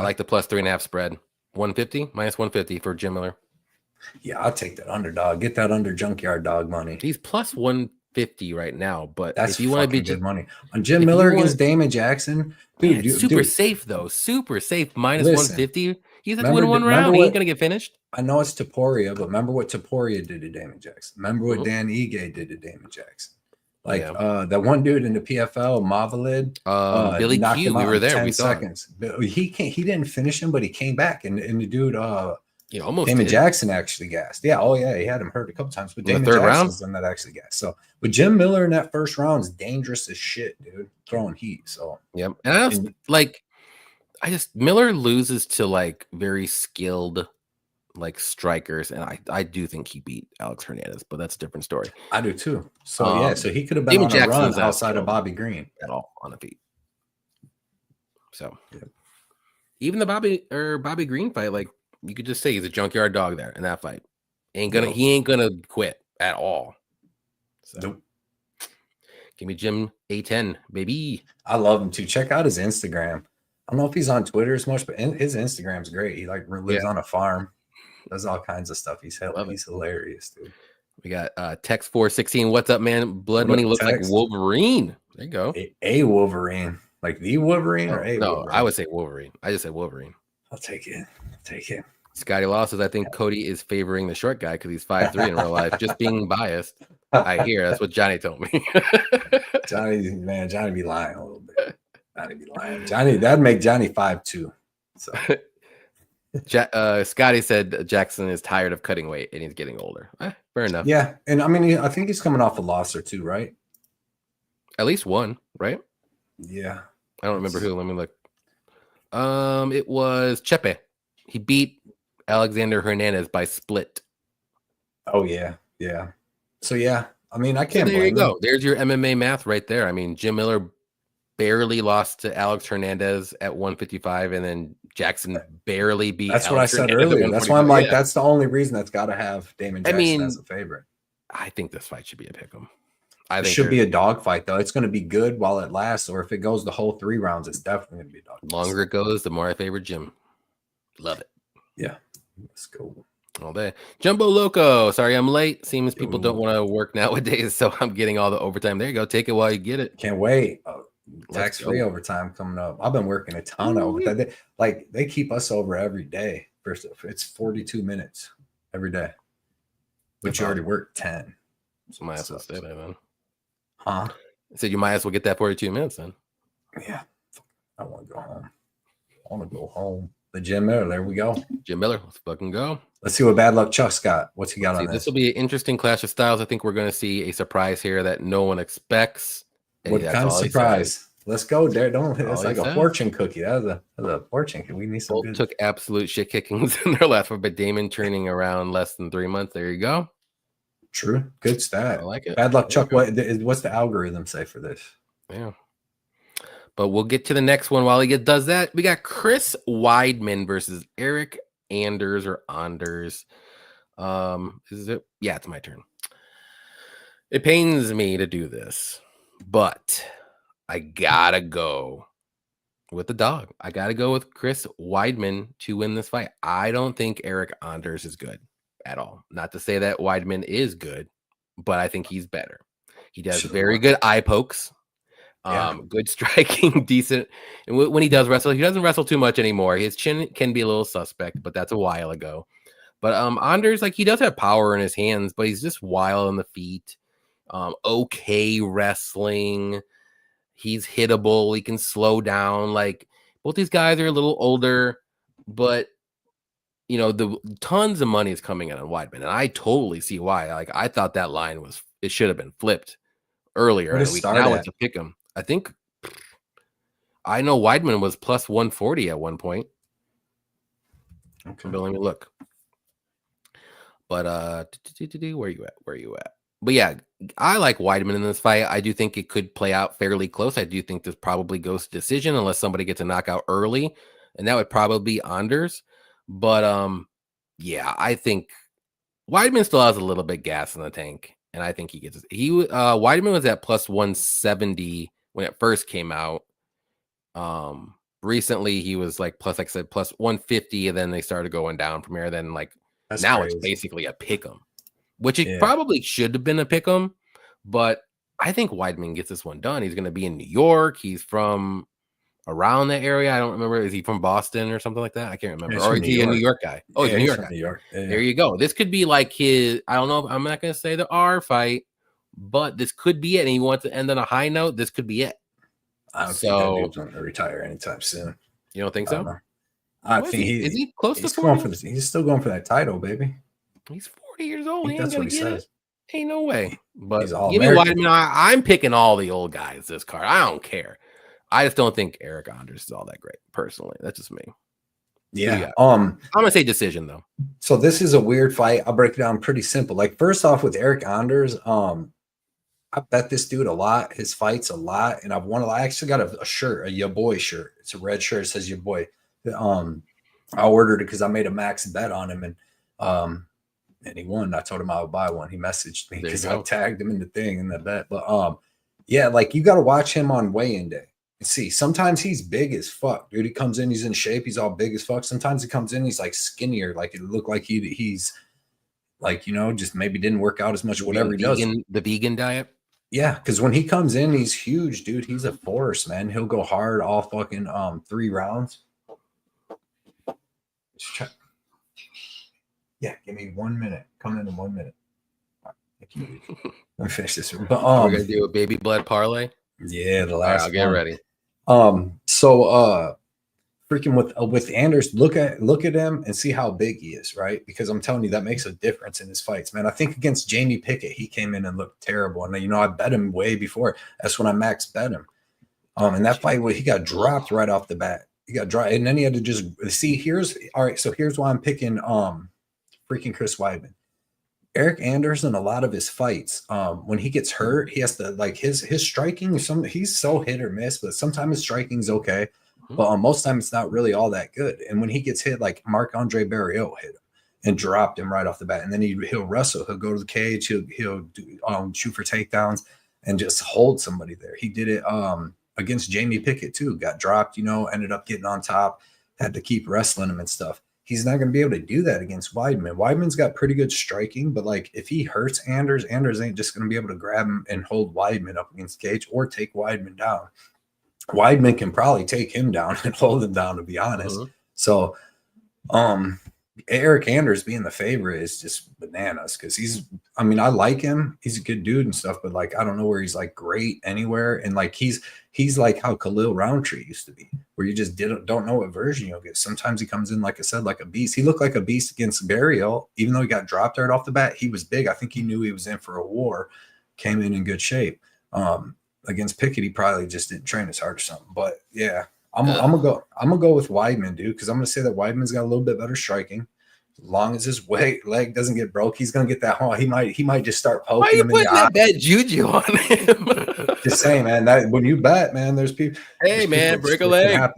S1: like the plus 3.5 spread. 150 minus 150 for Jim Miller.
S2: Yeah, I'll take that underdog. Get that under junkyard dog money.
S1: He's plus 150 right now, but
S2: that's
S1: if you want to be
S2: good money on Jim Miller against Damon Jackson,
S1: dude, super safe though. Super safe minus 150. He's like win one round. He ain't gonna get finished.
S2: I know it's Taporia, but remember what Taporia did to Damon Jackson. Remember what Dan Ige did to Damon Jackson. Like that one dude in the PFL, Mavalid,
S1: Billy Q. We were there. We saw
S2: seconds. He didn't finish him, but he came back, and the dude,
S1: almost
S2: Damon Jackson actually gassed. Yeah, he had him hurt a couple times, but Damon Jackson's done that actually gassed. So, but Jim Miller in that first round is dangerous as shit, dude, throwing heat. So,
S1: yep, and Miller loses to like very skilled like strikers, and I do think he beat Alex Hernandez, but that's a different story.
S2: I do too. So so he could have been on a run outside of Bobby Green
S1: at all on the feet. So even the Bobby Green fight, like you could just say he's a junkyard dog there in that fight. He ain't gonna quit at all. So
S2: nope.
S1: Give me Jim A10, baby.
S2: I love him too. Check out his Instagram. I don't know if he's on Twitter as much, but his Instagram's great. He like lives on a farm. Does all kinds of stuff. He's hilarious, dude.
S1: We got Text 416. What's up, man? Blood Money looks like Wolverine. There you go.
S2: A Wolverine. Like the Wolverine or a Wolverine?
S1: I would say Wolverine. I just said Wolverine.
S2: I'll take it.
S1: Scotty Law says, I think Cody is favoring the short guy because he's 5'3" in real life. Just being biased. I hear. That's what Johnny told me.
S2: Johnny be lying a little bit. That'd make Johnny 5'2". So
S1: Scotty said Jackson is tired of cutting weight and he's getting older. Fair enough.
S2: Yeah, and I mean, I think he's coming off a loss or two, right?
S1: At least one, right?
S2: Yeah.
S1: I don't remember who. Let me look. It was Chepe. He beat Alexander Hernandez by split.
S2: Oh yeah. So yeah, I mean, I can't.
S1: So there you go. There's your MMA math right there. I mean, Jim Miller barely lost to Alex Hernandez at 155, and then Jackson barely beat.
S2: That's what I said earlier. That's why I'm like, that's the only reason that's got to have Damon Jackson as a favorite.
S1: I think this fight should be a pick'em.
S2: I think it should be a dog fight though. It's going to be good while it lasts, or if it goes the whole 3 rounds, it's definitely going to be a dog.
S1: The longer it goes, the more I favor Jim. Love it.
S2: Yeah, let's go
S1: all day. Jumbo Loco. Sorry, I'm late. Seems people don't want to work nowadays, so I'm getting all the overtime. There you go. Take it while you get it.
S2: Can't wait. Tax-free overtime coming up. I've been working a ton of overtime. They keep us over every day. First, it's 42 minutes every day, but you already worked 10.
S1: So might as well stay there then.
S2: Huh?
S1: I said you might as well get that 42 minutes then.
S2: Yeah. I want to go home. The Jim Miller. There we go.
S1: Jim Miller. Let's fucking go.
S2: Let's see what Bad Luck Chuck's got. What's he got on this?
S1: This will be an interesting clash of styles. I think we're going to see a surprise here that no one expects.
S2: What kind of surprise? Let's go, there. It's like a fortune cookie. That was a fortune cookie. We need some good.
S1: Took absolute shit kickings in their last one, but Damon turning around less than 3 months. There you go.
S2: True. Good stat.
S1: I like it.
S2: Bad Luck Chuck. What's the algorithm say for this?
S1: Yeah. But we'll get to the next one while he does that. We got Chris Weidman versus Eric Anders. Is it? Yeah, it's my turn. It pains me to do this, but I gotta go with the dog. I gotta go with Chris Weidman to win this fight. I don't think Eric Anders is good at all. Not to say that Weidman is good, but I think he's better. He does very good eye pokes. Good striking, decent. And when he does wrestle, he doesn't wrestle too much anymore. His chin can be a little suspect, but that's a while ago. But Anders, like, he does have power in his hands, but he's just wild on the feet. Okay wrestling. He's hittable. He can slow down. Like, both these guys are a little older, but the tons of money is coming in on Weidman, and I totally see why. Like, I thought that line it should have been flipped earlier in the week. Now it's a pick 'em. I think I know Weidman was plus 140 at one point. Okay, but let me look. But where you at? But yeah, I like Weidman in this fight. I do think it could play out fairly close. I do think this probably goes to decision unless somebody gets a knockout early, and that would probably be Anders. But yeah, I think Weidman still has a little bit gas in the tank, and I think he gets Weidman was at plus 170 when it first came out. Recently he was like plus, like I said, plus 150, and then they started going down from there. Then That's now crazy. It's basically a pick 'em, which it probably should have been a pick 'em, but I think Weidman gets this one done. He's going to be in New York. He's from around that area. I don't remember. Is he from Boston or something like that? I can't remember. Or is he a New York guy? Oh, he's a New York guy. New York. Yeah. There you go. This could be like his, I don't know. I'm not going to say the R fight, but this could be it. And he wants to end on a high note. This could be it.
S2: I don't think that dude's going to retire anytime soon.
S1: You don't think so?
S2: I think is he close to 40? He's still going for that title, baby.
S1: He's 40 years old.
S2: That's what he says.
S1: Ain't no way. But give me Weidman. I'm picking all the old guys this card. I don't care. I just don't think Eric Anders is all that great, personally. That's just me.
S2: Yeah.
S1: I'm gonna say decision though.
S2: So this is a weird fight. I'll break it down pretty simple. Like, first off, with Eric Anders, I bet this dude a lot, his fights a lot, and I actually got a shirt, a Ya Boy shirt. It's a red shirt. It says Ya Boy. I ordered it because I made a max bet on him, and he won. I told him I would buy one. He messaged me because I tagged him in the thing in the bet. But yeah, like, you got to watch him on weigh-in day. See, sometimes he's big as fuck, dude. He comes in, he's in shape, he's all big as fuck. Sometimes he comes in, he's like skinnier, like it looked like he's like, just maybe didn't work out as much, whatever he does.
S1: The vegan diet.
S2: Yeah, because when he comes in, he's huge, dude. He's a force, man. He'll go hard all fucking 3 rounds. Yeah, give me 1 minute. Coming in 1 minute. All right, thank you. Let me finish this. But
S1: we're gonna do a baby blood parlay.
S2: Yeah, the last.
S1: I'll get ready.
S2: So freaking with Anders, look at him and see how big he is, right? Because I'm telling you, that makes a difference in his fights, man. I think against Jamie Pickett, he came in and looked terrible, and I bet him way before. That's when I max bet him. And that fight, he got dropped right off the bat. He got dropped, and then he had to just see. Here's why I'm picking freaking Chris Weidman. Eric Anders, in a lot of his fights, when he gets hurt, he has to, like, his striking. He's so hit or miss, but sometimes his striking's okay. But most time it's not really all that good. And when he gets hit, like Marc-Andre Barriault hit him and dropped him right off the bat, and then he'll wrestle. He'll go to the cage. He'll do, shoot for takedowns and just hold somebody there. He did it against Jamie Pickett too. Got dropped, ended up getting on top. Had to keep wrestling him and stuff. He's not going to be able to do that against Weidman. Weidman's got pretty good striking, but like, if he hurts Anders ain't just going to be able to grab him and hold Weidman up against the cage or take Weidman down. Weidman can probably take him down and hold him down, to be honest. So Eric Anders being the favorite is just bananas, because I like him. He's a good dude and stuff, but like, I don't know where he's like great anywhere. And like, he's like how Khalil Roundtree used to be, where you just don't know what version you'll get. Sometimes he comes in, like I said, like a beast. He looked like a beast against Barriault, even though he got dropped right off the bat. He was big. I think he knew he was in for a war, came in good shape. Against Pickett, he probably just didn't train as hard or something. But yeah, I'm gonna go with Weidman, dude, because I'm gonna say that Weidman's got a little bit better striking. As long as his leg doesn't get broke, he's gonna get that home. He might just start poking.
S1: Why are you putting that bad juju on him?
S2: Just saying, man. That when you bet, man, there's people.
S1: Hey, man, break a leg.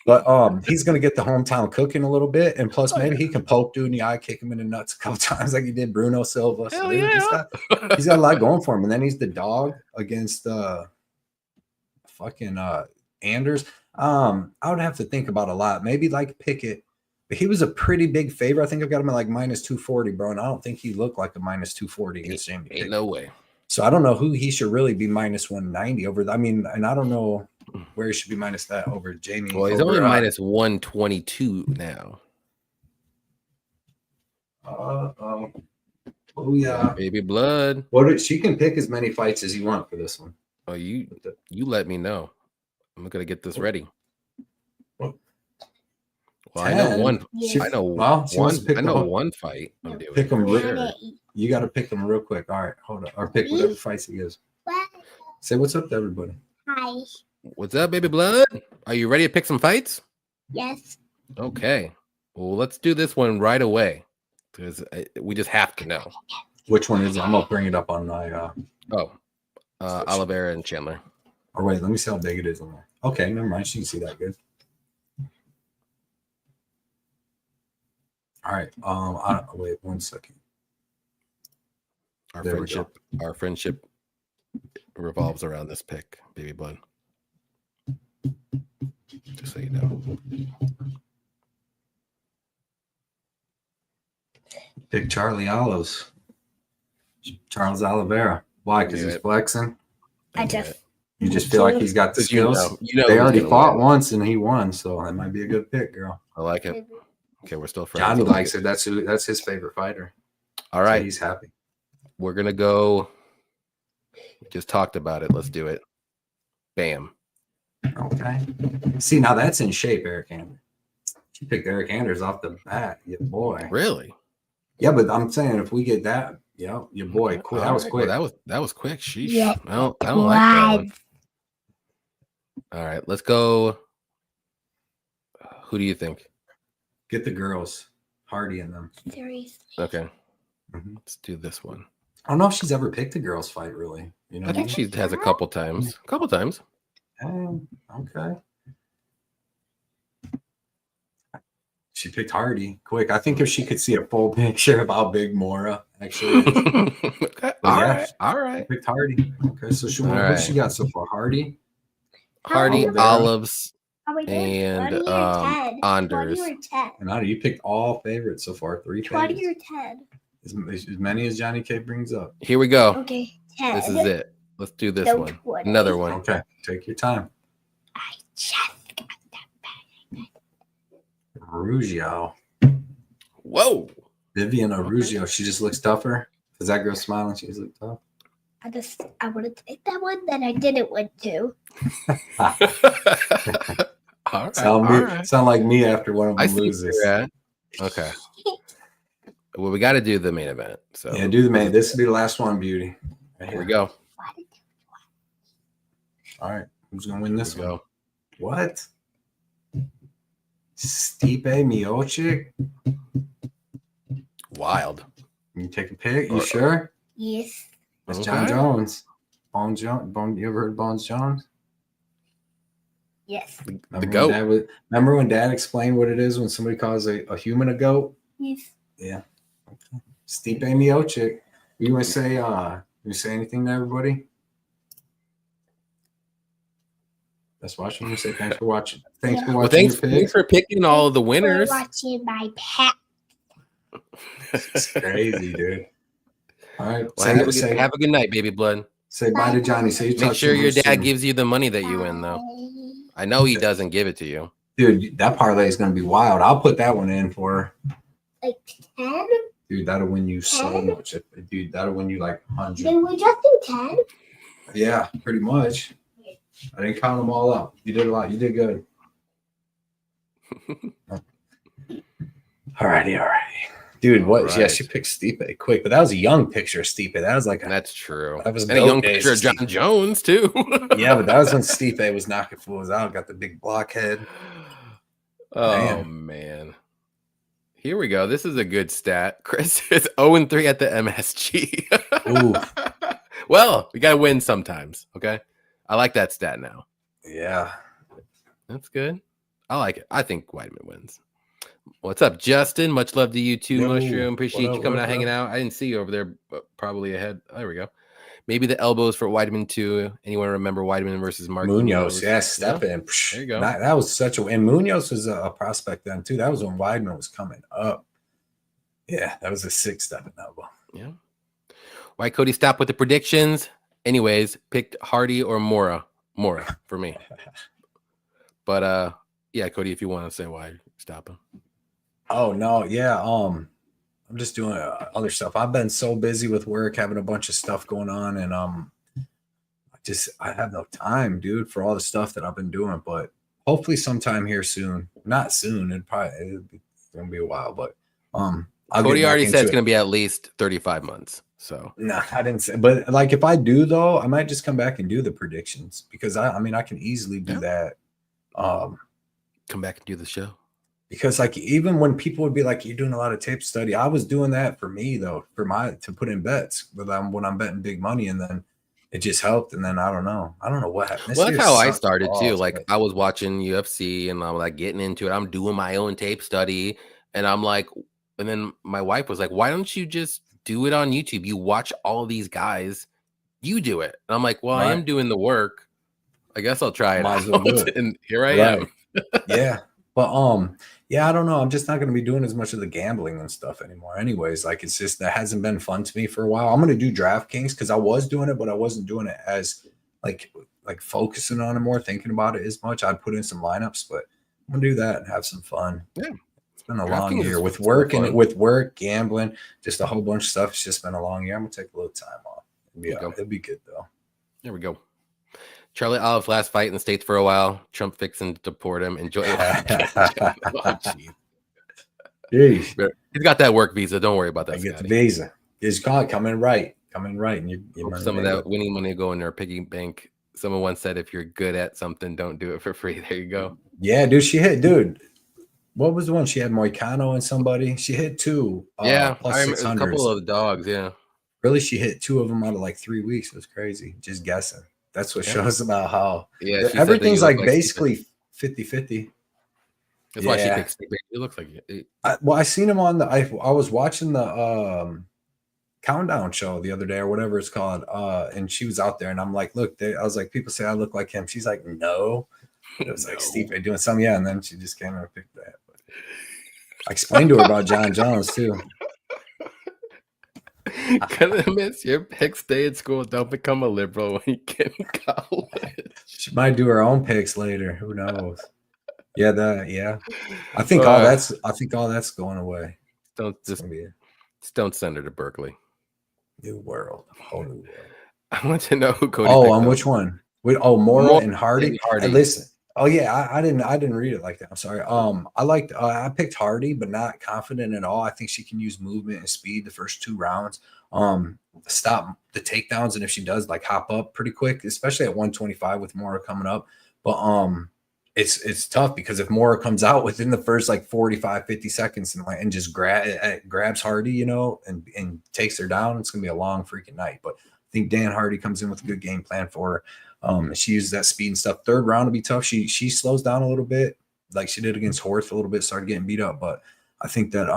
S2: But he's gonna get the hometown cooking a little bit, and plus maybe he can poke dude in the eye, kick him in the nuts a couple times like he did Bruno Silva. So
S1: Hell yeah.
S2: he's got a lot going for him. And then he's the dog against fucking Anders. I would have to think about a lot. Maybe like Pickett, but he was a pretty big favorite. I think I've got him at like minus 240, bro. And I don't think he looked like a minus 240 against Jamie Pickett.
S1: Ain't no way.
S2: So I don't know who he should really be minus 190 over. I mean, and I don't know where he should be minus that over Jamie.
S1: Well, he's
S2: over,
S1: only minus 122 now.
S2: Oh yeah,
S1: baby blood.
S2: She can pick as many fights as you want for this one.
S1: Oh, you let me know. I'm gonna get this ready. Well, 10. I know one. I know one. I know one fight. I'm doing.
S2: Pick them. You got to pick them real quick. All right, hold on. Or pick whatever fights he gives. Say what's up to everybody.
S3: Hi.
S1: What's up, baby blood? Are you ready to pick some fights?
S3: Yes.
S1: Okay. Well, let's do this one right away because we just have to know.
S2: Which one is it? I'm gonna bring it up on my.
S1: Oliveira and Chandler.
S2: Or wait, let me see how big it is on there. Okay, never mind. She can see that good. All right. Wait 1 second.
S1: Our friendship revolves around this pick, baby blood. Just so you know.
S2: Pick Charles Oliveira. Why? Because he's flexing. You just feel like he's got the skills. They already fought once and he won, so that might be a good pick, girl.
S1: I like it. Okay, we're still friends.
S2: Johnny likes it. That's his favorite fighter.
S1: All right,
S2: so he's happy.
S1: We're gonna go. We just talked about it. Let's do it. Bam.
S2: Okay. See, now that's in shape, Eric Anders. You picked Eric Anders off the bat, your boy.
S1: Really?
S2: Yeah, but I'm saying if we get that, your boy. Quick. That was quick.
S1: Well, that was quick. Sheesh.
S3: Yeah.
S1: I don't like that one. All right, let's go. Who do you think?
S2: Get the girls. Hardy in them.
S3: Seriously.
S1: Okay. Let's do this one.
S2: I don't know if she's ever picked a girls fight, really.
S1: I think she has a couple times.
S2: Okay. She picked Hardy. Quick. I think if she could see a full picture of how big Mora actually is.
S1: Okay. All right.
S2: Picked Hardy. Okay, so what she got so far? Hardy,
S1: Olives, and
S3: Anders.
S2: And how do you picked all favorites so far? 3 favorites.
S3: 20 or 10.
S2: As many as Johnny K brings up.
S1: Here we go.
S3: Okay, 10.
S1: This is it. Let's do this one. Another one.
S2: Okay, take your time.
S3: I just got that bag.
S2: Arugio.
S1: Whoa.
S2: Vivian Arugio. She just looks tougher. Does that girl smiling? She just looks tough.
S3: I wanted to take that one, then I didn't want to.
S2: All right. Sound like me after one of them loses.
S1: Okay. Well, we got to do the main event. So
S2: yeah, do the main. This will be the last one, beauty.
S1: Here we go.
S2: All right, who's gonna win this one? What? Stipe Miocic?
S1: Wild.
S2: You take a pick? You sure?
S3: Yes.
S2: That's John Jones. You ever heard of Bones Jones?
S3: Yes.
S1: The goat.
S2: Remember when Dad explained what it is when somebody calls a human a goat?
S3: Yes.
S2: Yeah. Okay. Stipe Miocic. You want to say anything to everybody? That's watching. You say thanks for watching. Thanks for watching.
S1: Thanks for picking all of the winners.
S3: Watching my pet.
S2: It's crazy, dude. All right.
S1: Well, have a good night, baby blood.
S2: Say bye to Johnny.
S1: Make sure your dad gives you the money that you win, though. I know he doesn't give it to you.
S2: Dude, that parlay is going to be wild. I'll put that one in for
S3: like 10.
S2: Dude, that'll win you so much. Dude, that'll win you like 100.
S3: Then we just do 10?
S2: Yeah, pretty much. I didn't count them all up. You did a lot. You did good. All righty. Dude, what? Right. Yeah, she picked Stipe quick, but that was a young picture of Stipe. That was like
S1: that's true.
S2: That was
S1: a young picture of John Jones too.
S2: Yeah, but that was when Stipe was knocking fools out. Got the big blockhead.
S1: Oh man. Here we go. This is a good stat. Chris is 0-3 at the MSG.
S2: Ooh.
S1: Well, we gotta win sometimes. Okay. I like that stat now.
S2: Yeah.
S1: That's good. I like it. I think Weidman wins. What's up, Justin? Much love to you too,
S2: Yo,
S1: Mushroom. Appreciate
S2: what
S1: you
S2: up,
S1: coming
S2: what
S1: out,
S2: up,
S1: hanging
S2: bro?
S1: out. I didn't see you over there, but probably ahead. There we go. Maybe the elbows for Weidman too. Anyone remember Weidman versus Mark
S2: Munoz, yeah,
S1: Yeah,
S2: step in.
S1: there you go.
S2: That was such a, and Munoz was a prospect then too. That was when Weidman was coming up. Yeah, that was a 6 stepping elbow.
S1: Yeah. Why Cody stop with the predictions? Anyways, picked Hardy or Mora. Mora for me. But yeah, Cody, if you want to say why, stop him.
S2: Oh no, yeah. I'm just doing other stuff. I've been so busy with work, having a bunch of stuff going on, and I have no time, dude, for all the stuff that I've been doing. But hopefully, sometime here soon. Not soon. It's gonna be a while, but I'll
S1: Cody
S2: get back
S1: already said
S2: into
S1: it's
S2: it.
S1: going to be at least 35 months. So
S2: No, I didn't say. But like, if I do though, I might just come back and do the predictions because I mean, I can easily do that.
S1: Come back and do the show.
S2: Because like even when people would be like, "You're doing a lot of tape study," I was doing that for me though, to put in bets when I'm betting big money, and then it just helped. And then I don't know what happened.
S1: Well,
S2: This
S1: that's
S2: year
S1: how I
S2: sucked
S1: started too.
S2: balls,
S1: Like
S2: but
S1: I was watching UFC and I'm like getting into it. I'm doing my own tape study, and I'm like, and then my wife was like, "Why don't you just do it on YouTube? You watch all these guys, you do it." And I'm like, "Well, I am
S2: right,
S1: doing the work. I guess I'll try it
S2: might as well do
S1: out."
S2: it.
S1: And here I am.
S2: Right, yeah, but yeah, I don't know. I'm just not going to be doing as much of the gambling and stuff anymore. Anyways, like it's just that hasn't been fun to me for a while. I'm going to do DraftKings because I was doing it, but I wasn't doing it as like focusing on it more, thinking about it as much. I'd put in some lineups, but I'm gonna do that and have some fun.
S1: Yeah,
S2: It's been a long
S1: DraftKings
S2: year
S1: is
S2: with
S1: super
S2: work and
S1: fun.
S2: with work, gambling, just a whole bunch of stuff. It's just been a long year. I'm gonna take a little time off. It'll be good though.
S1: There we go. Charlie Olive's last fight in the States for a while. Trump fixing to deport him. Enjoy. Oh, jeez.
S2: Jeez.
S1: He's got that work visa. Don't worry about
S2: I
S1: that.
S2: get the
S1: Scotty.
S2: visa. It's called coming right, and you
S1: Hope some of that winning money go in their piggy bank. Someone once said, "If you're good at something, don't do it for free." There you go.
S2: Yeah, dude. She hit, dude. What was the one? She had Moicano and somebody. She hit 2
S1: Yeah,
S2: plus
S1: I remember a
S2: 600s.
S1: couple of the dogs. Yeah,
S2: Really, she hit 2 of them out of like 3 weeks. It was crazy. Just guessing. That's what shows about how
S1: yeah. She said that you
S2: everything's
S1: look
S2: like
S1: like
S2: basically 50-50.
S1: that's why she
S2: Yeah.
S1: picks. It looks like it.
S2: I seen him on I was watching the countdown show the other day or whatever it's called. And she was out there and I'm like, look, I was like, people say I look like him. She's like, no. It was like Steve doing something. Yeah. And then she just came and picked that. But I explained to her about John Jones too.
S1: Gonna miss your pick. Stay in school. Don't become a liberal when you get in college.
S2: She might do her own picks later. Who knows? Yeah. I think all that's going away.
S1: Don't send her to Berkeley.
S2: New world. Whole new world.
S1: I want to know who Cody.
S2: Oh, on which one? Mora and Hardy.
S1: Hardy.
S2: Listen. Oh yeah, I didn't read it like that. I'm sorry. I picked Hardy, but not confident at all. I think she can use movement and speed the first 2 rounds. Stop the takedowns, and if she does, like hop up pretty quick, especially at 125 with Mora coming up. But it's tough because if Mora comes out within the first like 45, 50 seconds and just grabs Hardy, and takes her down, it's gonna be a long freaking night. But I think Dan Hardy comes in with a good game plan for her. She uses that speed and stuff. 3rd round will be tough. She slows down a little bit, like she did against Horth a little bit, started getting beat up. But I think that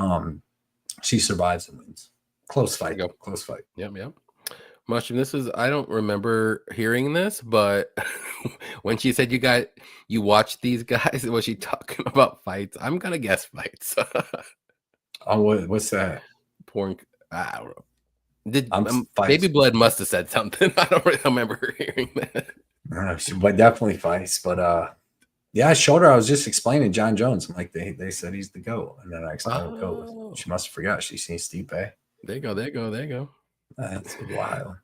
S2: she survives and wins. Close fight. Close fight.
S1: Yep. Mushroom, I don't remember hearing this, but when she said you watched these guys, was she talking about fights? I'm gonna guess fights.
S2: Oh, what's that?
S1: Porn. I don't know. Baby Blood must have said something. I don't really remember hearing that.
S2: But definitely fights. But yeah, I showed her. I was just explaining John Jones. I'm like, they said he's the GOAT, and then I explained what GOAT was. She must have forgot. She seen Stipe.
S1: There you go.
S2: That's wild.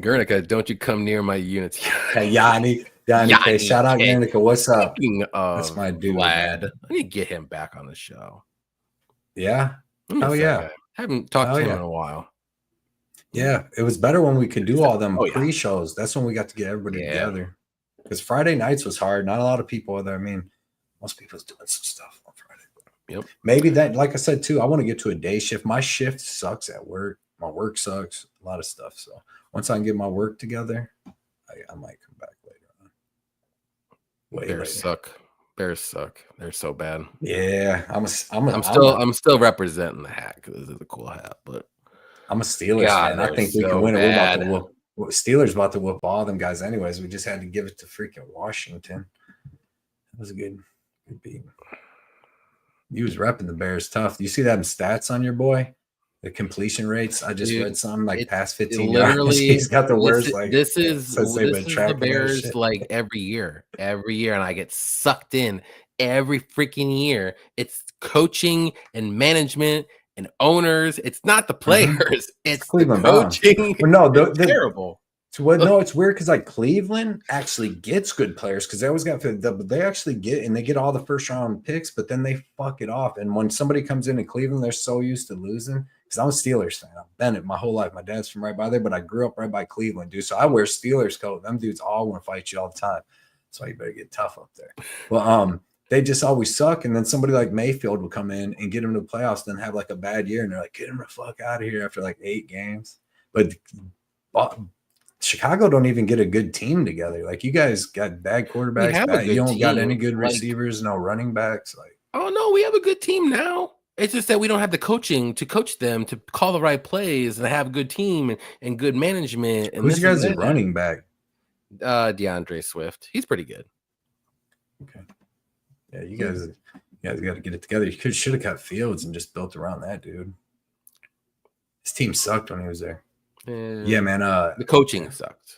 S1: Guernica, don't you come near my units.
S2: Hey, Yanni, shout out Guernica. What's up? That's my dude.
S1: Vlad. I need to get him back on the show.
S2: Yeah. Oh yeah.
S1: Haven't talked to him in a while.
S2: Yeah, it was better when we could do all them pre-shows. That's when we got to get everybody together. Because Friday nights was hard. Not a lot of people are there. I mean, most people's doing some stuff on Friday.
S1: Yep.
S2: Maybe that, like I said too, I want to get to a day shift. My shift sucks at work. My work sucks. A lot of stuff. So once I can get my work together, I might come back later on. way
S1: Bears
S2: later.
S1: suck. Bears suck. They're so bad.
S2: Yeah, I'm
S1: still representing the hat because this is a cool hat, but
S2: a Steelers
S1: God,
S2: fan. I
S1: they're
S2: think we can
S1: so
S2: win it. We're about to
S1: bad.
S2: whoop. Steelers about to whoop all them guys anyways. We just had to give it to freaking Washington. That was a good beat. He was repping the Bears tough. Do you see that in stats on your boy? The completion rates. I just
S1: Dude,
S2: read something like past 15 yards.
S1: literally
S2: He's got the worst.
S1: this is
S2: since they've been
S1: the
S2: tracking that
S1: Bears
S2: shit.
S1: like every year, and I get sucked in every freaking year. It's coaching and management and owners. It's not the players. It's the
S2: Cleveland Browns.
S1: coaching.
S2: Well, no,
S1: It's terrible.
S2: No, it's weird because like Cleveland actually gets good players because they always got they actually get all the first round picks, but then they fuck it off. And when somebody comes into Cleveland, they're so used to losing. Because I'm a Steelers fan. I've been it my whole life. My dad's from right by there, but I grew up right by Cleveland, dude. So I wear Steelers coat. Them dudes all want to fight you all the time. So you better get tough up there. Well, they just always suck. And then somebody like Mayfield will come in and get them to the playoffs, then have like a bad year, and they're like, get him the fuck out of here after like 8 games. But Chicago don't even get a good team together. Like you guys got bad quarterbacks. You don't got any good receivers, no running backs. Like,
S1: oh no, we have a good team now. It's just that we don't have the coaching to coach them to call the right plays and have a good team and good management. And
S2: who's your guys' running back?
S1: DeAndre Swift. He's pretty good.
S2: Okay. Yeah, you guys got to get it together. You should have cut Fields and just built around that dude. His team sucked when he was there. Yeah, man.
S1: The coaching sucked.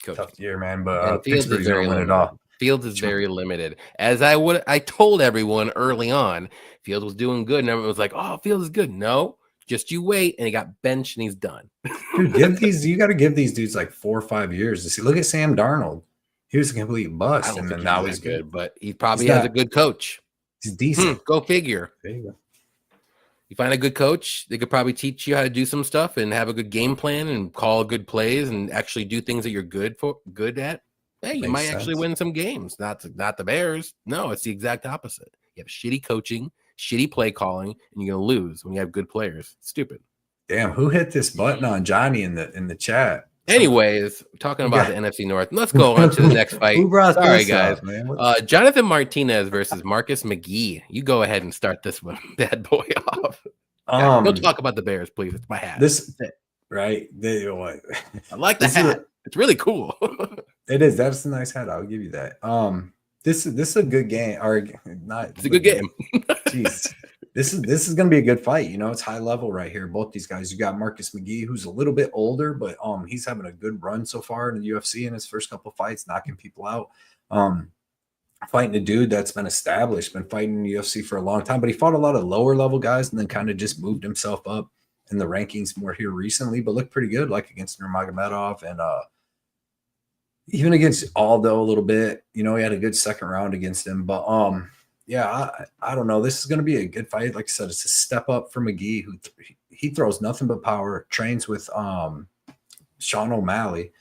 S2: Tough year, man. But
S1: Fields is very limited. Fields is very limited. As I told everyone early on, Fields was doing good, and everyone was like, "Oh, Fields is good." No, just you wait, and he got benched, and he's done.
S2: Dude, you got to give these dudes like 4 or 5 years to see. Look at Sam Darnold. He was a complete bust, and then now he's good.
S1: But he probably has a good coach.
S2: He's decent.
S1: Go figure.
S2: There you go.
S1: You find a good coach, they could probably teach you how to do some stuff and have a good game plan and call good plays and actually do things that you're good at. Hey, you might actually win some games. Not the Bears. No, it's the exact opposite. You have shitty coaching, shitty play calling, and you're gonna lose when you have good players. It's stupid.
S2: Damn, who hit this button on Johnny in the chat?
S1: Anyways, talking about the NFC North. Let's go on to the next fight. Sorry, guys.
S2: Up, man?
S1: Jonathan Martinez versus Marcus McGee. You go ahead and start this one, bad boy off. Don't talk about the Bears, please. It's my hat.
S2: Right.
S1: I like the hat. It's really cool.
S2: It is. That's a nice hat. I'll give you that. This is a good game. Or not?
S1: It's a good game.
S2: Jeez. This is going to be a good fight. You know, it's high level right here. Both these guys. You got Marcus McGee, who's a little bit older, but he's having a good run so far in the UFC in his first couple fights, knocking people out. Fighting a dude that's been established, been fighting in the UFC for a long time, but he fought a lot of lower level guys and then kind of just moved himself up in the rankings more here recently, but looked pretty good, like against Nurmagomedov and even against Aldo a little bit. You know, he had a good second round against him, but yeah, I don't know. This is going to be a good fight. Like I said, it's a step up for McGee, who he throws nothing but power, trains with Sean O'Malley,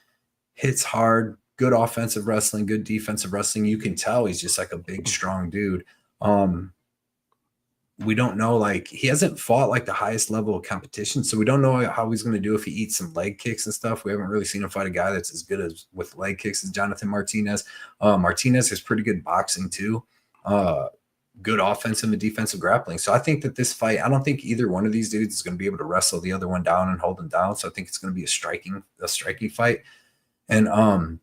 S2: hits hard, good offensive wrestling, good defensive wrestling. You can tell he's just like a big, strong dude. We don't know, like he hasn't fought like the highest level of competition, so we don't know how he's going to do if he eats some leg kicks and stuff. We haven't really seen him fight a guy that's as good as with leg kicks as Jonathan Martinez. Martinez has pretty good boxing too, good offensive and defensive grappling. So I think that this fight, I don't think either one of these dudes is going to be able to wrestle the other one down and hold him down. So I think it's going to be a striking fight. And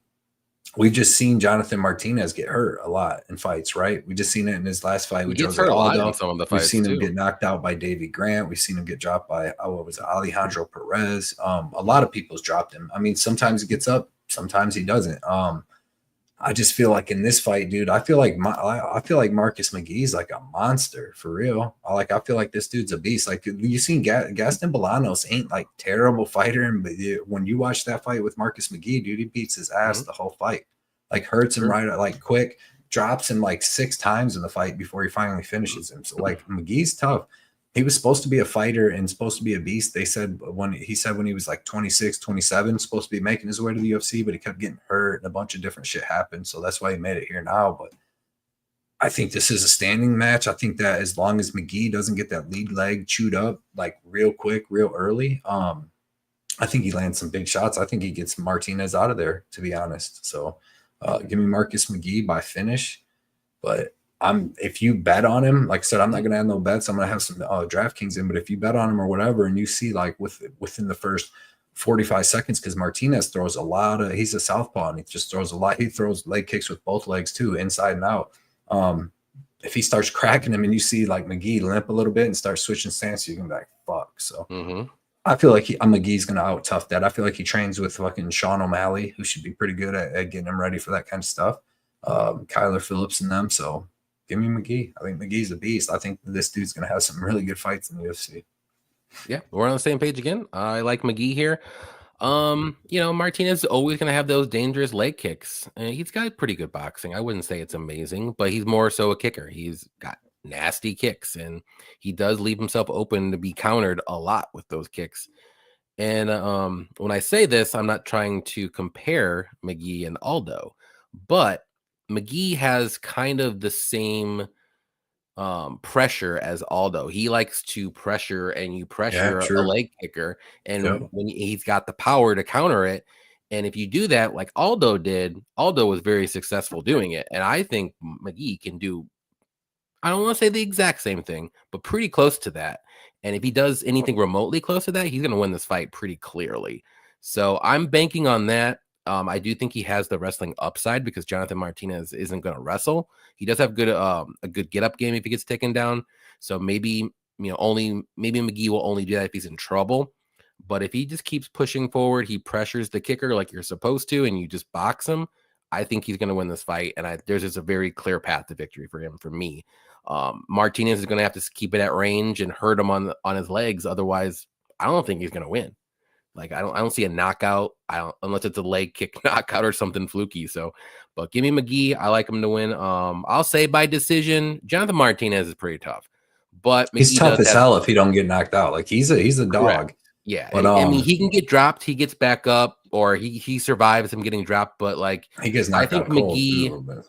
S2: we've just seen Jonathan Martinez get hurt a lot in fights, right? We just seen it in his last fight.
S1: He gets hurt a lot in some of the fights.
S2: We've seen him get knocked out by Davey Grant. We've seen him get dropped by Alejandro Perez. A lot of people's dropped him. I mean, sometimes he gets up, sometimes he doesn't. I just feel like in this fight, dude, I feel like Marcus McGee's like a monster for real. I feel like this dude's a beast. Like you seen Gaston Bolanos ain't like terrible fighter, and when you watch that fight with Marcus McGee, dude, he beats his ass the whole fight. Like hurts him right like quick, drops him like 6 times in the fight before he finally finishes him. So like McGee's tough. He was supposed to be a fighter and supposed to be a beast. They said when he was like 26, 27, supposed to be making his way to the UFC, but he kept getting hurt and a bunch of different shit happened. So that's why he made it here now. But I think this is a standing match. I think that as long as McGee doesn't get that lead leg chewed up like real quick, real early, I think he lands some big shots. I think he gets Martinez out of there, to be honest. So Give me Marcus McGee by finish. But if you bet on him, like I said, I'm not going to have no bets. I'm going to have some DraftKings in. But if you bet on him or whatever, and you see like within the first 45 seconds, because Martinez throws a lot of, he's a southpaw and he just throws a lot. He throws leg kicks with both legs too, inside and out. If he starts cracking him and you see like McGee limp a little bit and start switching stance, you can be like, fuck. So I feel like McGee's going to out tough that. I feel like he trains with fucking Sean O'Malley, who should be pretty good at getting him ready for that kind of stuff. Kyler Phillips and them. So give me McGee. I think McGee's a beast. I think this dude's going to have some really good fights in the UFC.
S1: Yeah, we're on the same page again. I like McGee here. Martinez is always going to have those dangerous leg kicks. He's got pretty good boxing. I wouldn't say it's amazing, but he's more so a kicker. He's got nasty kicks, and he does leave himself open to be countered a lot with those kicks. And when I say this, I'm not trying to compare McGee and Aldo, but McGee has kind of the same pressure as Aldo. He likes to pressure, and you pressure a leg kicker, and when he's got the power to counter it. And if you do that like Aldo did, Aldo was very successful doing it. And I think McGee can do, I don't want to say the exact same thing, but pretty close to that. And if he does anything remotely close to that, he's going to win this fight pretty clearly. So I'm banking on that. I do think he has the wrestling upside because Jonathan Martinez isn't going to wrestle. He does have a good get up game if he gets taken down. So maybe McGee will only do that if he's in trouble. But if he just keeps pushing forward, he pressures the kicker like you're supposed to, and you just box him, I think he's going to win this fight. And there's just a very clear path to victory for him. For me, Martinez is going to have to keep it at range and hurt him on his legs. Otherwise, I don't think he's going to win. Like I don't see a knockout. Unless it's a leg kick knockout or something fluky. So, but give me McGee. I like him to win. I'll say by decision. Jonathan Martinez is pretty tough, but
S2: McGee he's tough as hell if he don't get knocked out. Like he's a dog. Correct.
S1: Yeah, but I mean, he can get dropped. He gets back up, or he survives him getting dropped. But like
S2: he gets knocked out.
S1: McGee.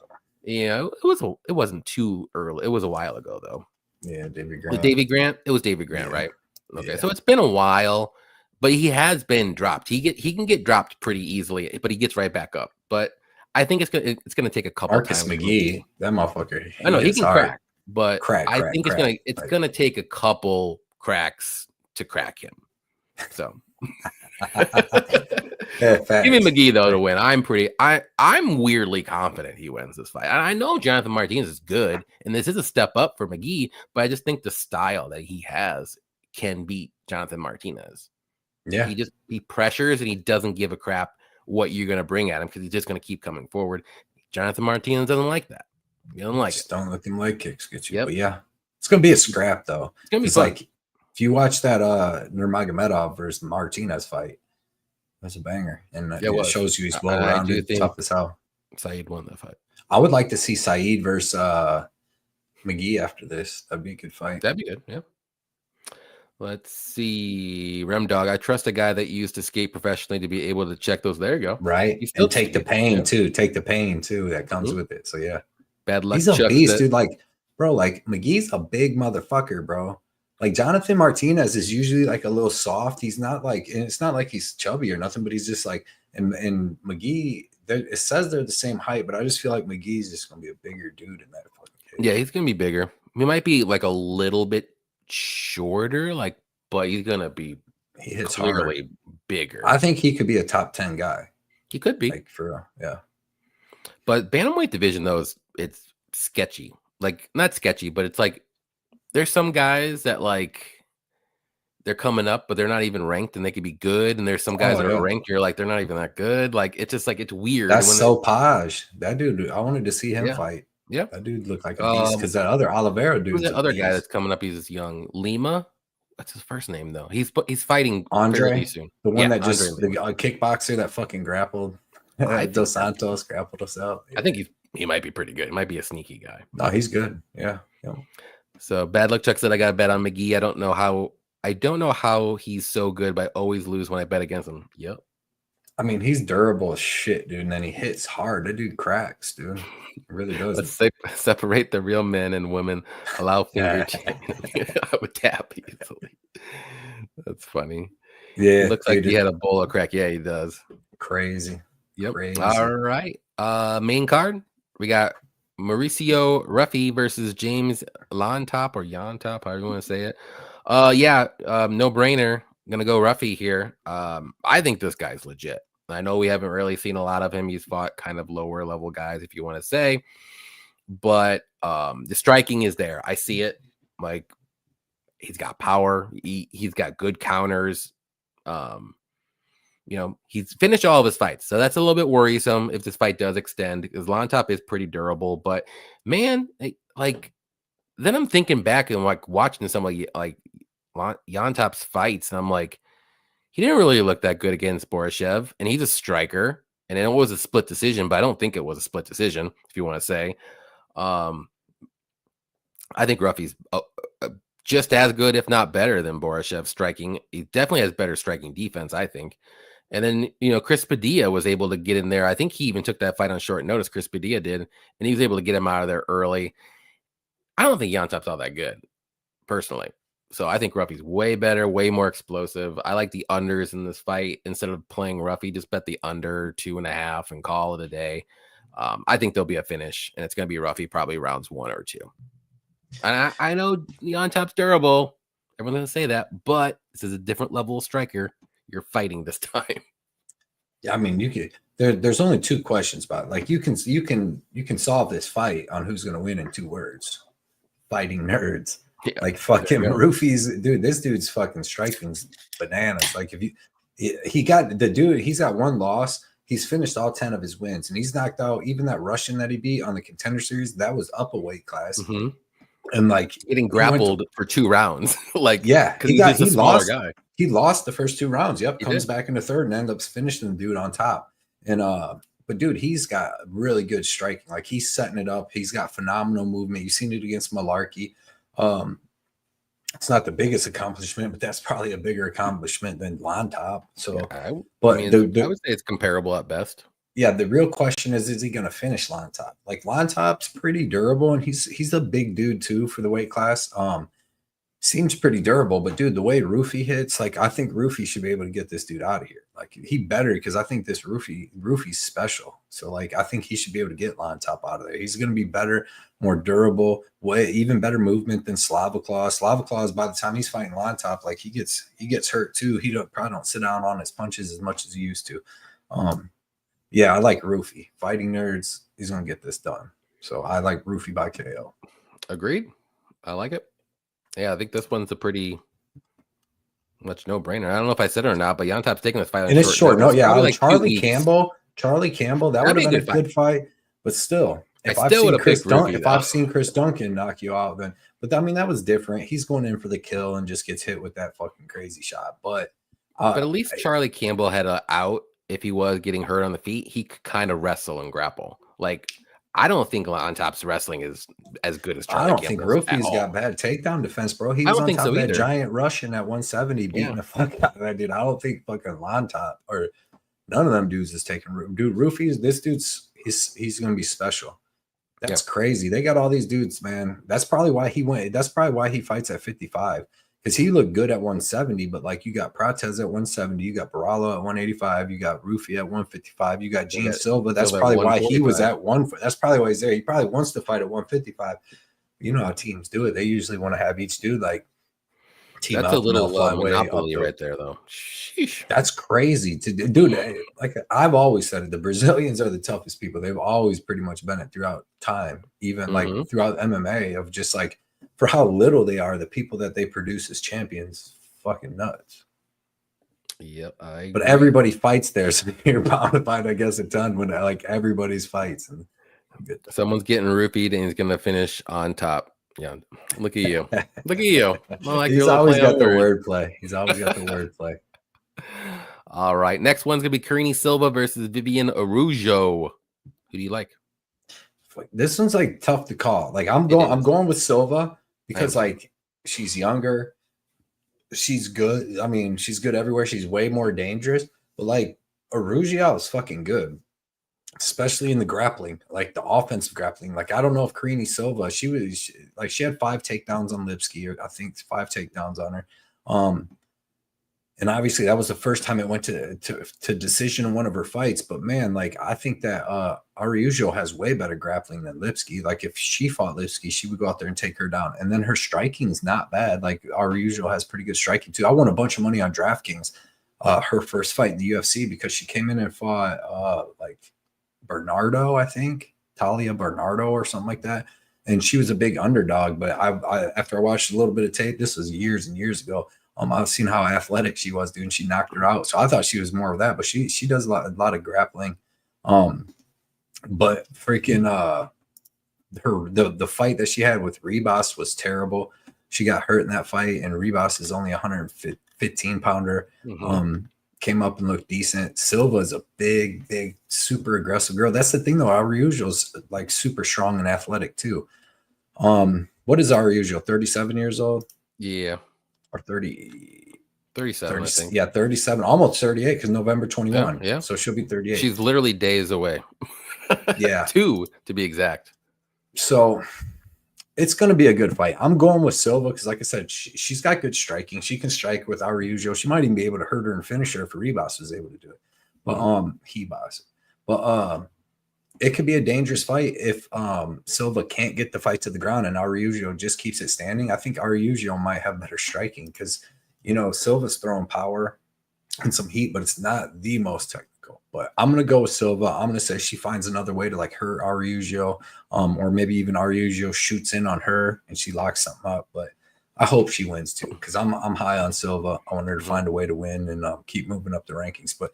S1: It wasn't too early. It was a while ago though.
S2: Yeah, David Grant.
S1: It was David Grant, right? Okay, so it's been a while. But he has been dropped. He can get dropped pretty easily, but he gets right back up. But I think it's gonna take a couple.
S2: Marcus McGee, that motherfucker.
S1: I know he can crack, but I think it's gonna take a couple cracks to crack him. So give me McGee though to win. I'm weirdly confident he wins this fight. I know Jonathan Martinez is good, and this is a step up for McGee, but I just think the style that he has can beat Jonathan Martinez.
S2: Yeah,
S1: he pressures and he doesn't give a crap what you're going to bring at him because he's just going to keep coming forward. Jonathan Martinez doesn't like that. He doesn't like it.
S2: Don't let them leg kicks get you. Yep. But yeah, it's going to be a scrap though.
S1: It's going to be
S2: fun. Like if you watch that Nurmagomedov versus Martinez fight, that's a banger, and it shows you he's well rounded, tough as hell.
S1: Saeed won that fight.
S2: I would like to see Saeed versus McGee after this. That'd be a good fight.
S1: That'd be good. Yeah. Let's see. Rem Dog. I trust a guy that used to skate professionally to be able to check those. There you go.
S2: Right. And take the pain too. Take the pain too that comes with it. So yeah.
S1: Bad luck.
S2: He's a beast, dude. Like, bro, like McGee's a big motherfucker, bro. Like Jonathan Martinez is usually like a little soft. He's not like, and it's not like he's chubby or nothing, but he's just like, and McGee, it says they're the same height, but I just feel like McGee's just gonna be a bigger dude in that fucking case.
S1: Yeah, he's gonna be bigger. He might be like a little bit shorter, but he's gonna be clearly bigger.
S2: I think he could be a top 10 guy.
S1: He could be,
S2: like for yeah.
S1: But bantamweight division though it's sketchy. Like not sketchy, but it's like there's some guys that like they're coming up, but they're not even ranked, and they could be good. And there's some guys that are ranked, you're like they're not even that good. Like it's just like it's weird.
S2: That's so Paj. That dude, I wanted to see him fight.
S1: Yeah,
S2: that dude looked like a beast because that other Oliveira dude.
S1: Who's that other guy that's coming up? He's this young Lima. What's his first name though? He's fighting
S2: Andre
S1: soon.
S2: The one that just the kickboxer that fucking grappled. Dos Santos grappled us out.
S1: I think he might be pretty good. He might be a sneaky guy.
S2: No, he's good. Yeah.
S1: So bad luck. Chuck said I got to bet on McGee. I don't know how he's so good, but I always lose when I bet against him. Yep.
S2: I mean, he's durable as shit, dude. And then he hits hard. That dude cracks, dude. He really does.
S1: Let's separate the real men and women. Allow finger I would tap easily. That's funny.
S2: Yeah.
S1: Looks like he had a bowl of crack. Yeah, he does.
S2: Crazy.
S1: Yep.
S2: Crazy.
S1: All right. Main card. We got Mauricio Ruffy versus James Lontop or Yontop, however you want to say it. No brainer. Gonna go Ruffy here. I think this guy's legit. I know we haven't really seen a lot of him. He's fought kind of lower level guys, if you want to say, but the striking is there. I see it. Like, he's got power. He's got good counters. He's finished all of his fights, so that's a little bit worrisome if this fight does extend, because Lontop is pretty durable. But man, then I'm thinking back and like watching some like Yontop's fights, and I'm like, he didn't really look that good against Borashev, and he's a striker, and it was a split decision, but I don't think it was a split decision, if you want to say. I think Ruffy's just as good, if not better, than Borashev striking. He definitely has better striking defense, I think. And then, Chris Padilla was able to get in there. I think he even took that fight on short notice. Chris Padilla did, and he was able to get him out of there early. I don't think Yontop's all that good, personally. So I think Ruffy's way better, way more explosive. I like the unders in this fight. Instead of playing Ruffy, just bet the under 2.5 and call it a day. I think there'll be a finish, and it's going to be Ruffy probably rounds 1 or 2. And I know Yontop's durable. Everyone's going to say that, but this is a different level of striker you're fighting this time.
S2: Yeah, I mean, you could. There's only 2 questions about it. Like, you can solve this fight on who's going to win in 2 words: fighting nerds. Yeah, like fucking Rufy's dude. This dude's fucking striking's bananas. Like, if he got the dude, he's got 1 loss. He's finished all 10 of his wins, and he's knocked out even that Russian that he beat on the Contender Series. That was up a weight class.
S1: Mm-hmm.
S2: And like
S1: getting grappled for 2 rounds. Like,
S2: yeah,
S1: because he's a smaller guy.
S2: He lost the first 2 rounds. Yep, comes back in the third and ends up finishing the dude on top. And but dude, he's got really good striking. Like, he's setting it up. He's got phenomenal movement. You've seen it against Malarkey. It's not the biggest accomplishment, but that's probably a bigger accomplishment than Lontop. So,
S1: I would say it's comparable at best. Yeah,
S2: the real question is he going to finish Lontop? Like, Lontop's pretty durable, and he's a big dude too for the weight class. Seems pretty durable, but dude, the way Rufy hits, like, I think Rufy should be able to get this dude out of here. Like, he better, because I think this Rufy's special. So, like, I think he should be able to get Lontop out of there. He's going to be better, more durable, even better movement than Slavaklaw. Slavaklaw, by the time he's fighting Lontop, like, he gets hurt too. He probably don't sit down on his punches as much as he used to. Yeah, I like Rufy. Fighting nerds, he's going to get this done. So I like Rufy by KO.
S1: Agreed. I like it. Yeah, I think this one's a pretty much no-brainer. I don't know if I said it or not, but Yontop's taking this fight.
S2: And it's short. No, yeah, like Charlie Campbell, that would have been a good fight. But still, if I've seen Chris Duncan knock you out, then, but I mean, that was different. He's going in for the kill and just gets hit with that fucking crazy shot. But
S1: at least Charlie Campbell had an out. If he was getting hurt on the feet, he could kind of wrestle and grapple. Like, I don't think Lontop's wrestling is as good as Charlie Campbell.
S2: I don't think Rufy's got bad takedown defense, bro. He was on top of that giant Russian at 170 beating the fuck out of that dude. I don't think fucking Lontop or none of them dudes is taking dude. This dude's he's gonna be special. That's crazy. They got all these dudes, man. That's probably why he went. That's probably why he fights at 55. Because he looked good at 170, but like, you got Prates at 170, you got Barala at 185, you got Rufy at 155, you got Gene Silva. That's probably why he was at that's probably why he's there. He probably wants to fight at 155. You know how teams do it. They usually want to have each dude like team
S1: That's
S2: up.
S1: A little monopoly right there, though. Sheesh.
S2: That's crazy to do. Dude, like, I've always said it, the Brazilians are the toughest people. They've always pretty much been it throughout time, even like throughout MMA, of just like, for how little they are, the people that they produce as champions, fucking nuts.
S1: Yep,
S2: but everybody fights there, so you're bound to find, I guess, a ton when like everybody's fights. And
S1: someone's getting roofied and he's gonna finish on top. Yeah, look at you, look at you.
S2: He's always got the wordplay. He's always got the wordplay.
S1: All right, next one's gonna be Karine Silva versus Vivian Araujo. Who do you like?
S2: This one's like tough to call. Like, I'm going with Silva because like, she's younger, she's good. I mean, she's good everywhere. She's way more dangerous. But like, Araujo is fucking good, especially in the grappling, like the offensive grappling. Like, I don't know if Karine Silva, she had 5 takedowns on Lipsky, or I think 5 takedowns on her. And obviously that was the first time it went to decision in one of her fights. But man, like I think that Araujo has way better grappling than Lipsky. Like if she fought Lipsky, she would go out there and take her down. And then her striking is not bad. Like Araujo has pretty good striking too. I won a bunch of money on DraftKings her first fight in the UFC because she came in and fought like Bernardo, I think, Talia Bernardo or something like that. And she was a big underdog. But I after I watched a little bit of tape, this was years and years ago. I've seen how athletic she was, dude. And she knocked her out. So I thought she was more of that, but she does a lot of grappling. But freaking the fight that she had with Ribas was terrible. She got hurt in that fight, and Ribas is only 115 pounder. Came up and looked decent. Silva is a big, super aggressive girl. That's the thing though. Araujo's like super strong and athletic too. What is Araujo? 37 years old?
S1: Yeah.
S2: Or 37,
S1: 30, I think.
S2: Yeah, 37, almost 38 because November 21.
S1: Yeah.
S2: So she'll be 38.
S1: She's literally days away.
S2: Yeah.
S1: 2 to be exact.
S2: So it's going to be a good fight. I'm going with Silva because, like I said, she's got good striking. She can strike with Araujo. She might even be able to hurt her and finish her if Ribas was able to do it. But it could be a dangerous fight if Silva can't get the fight to the ground and Araujo just keeps it standing. I think Araujo might have better striking because, you know, Silva's throwing power and some heat, but it's not the most technical. But I'm going to go with Silva. I'm going to say she finds another way to like hurt Araujo, or maybe even Araujo shoots in on her and she locks something up. But I hope she wins too because I'm high on Silva. I want her to find a way to win and keep moving up the rankings. But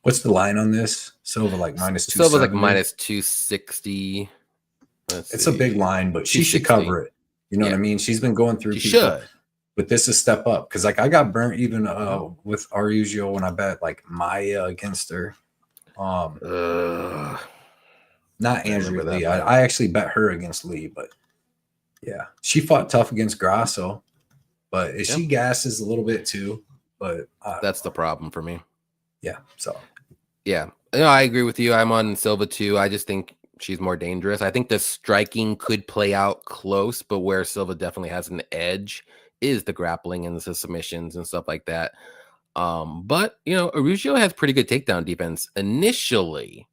S2: what's the line on this? Silva like minus 270.
S1: Silva's like minus 260.
S2: It's a big line, but she should cover it. You know what I mean? She's been going through
S1: she
S2: people.
S1: should.
S2: But this is step up because like I got burnt even with Araujo when I bet like Maya against her. Not Andrea Lee. I actually bet her against Lee, but yeah, she fought tough against Grasso, but she gasses a little bit too. But
S1: that's the problem for me.
S2: Yeah. So
S1: yeah, no, I agree with you. I'm on Silva too. I just think she's more dangerous. I think the striking could play out close, but where Silva definitely has an edge is the grappling and the submissions and stuff like that. But you know, Araujo has pretty good takedown defense initially,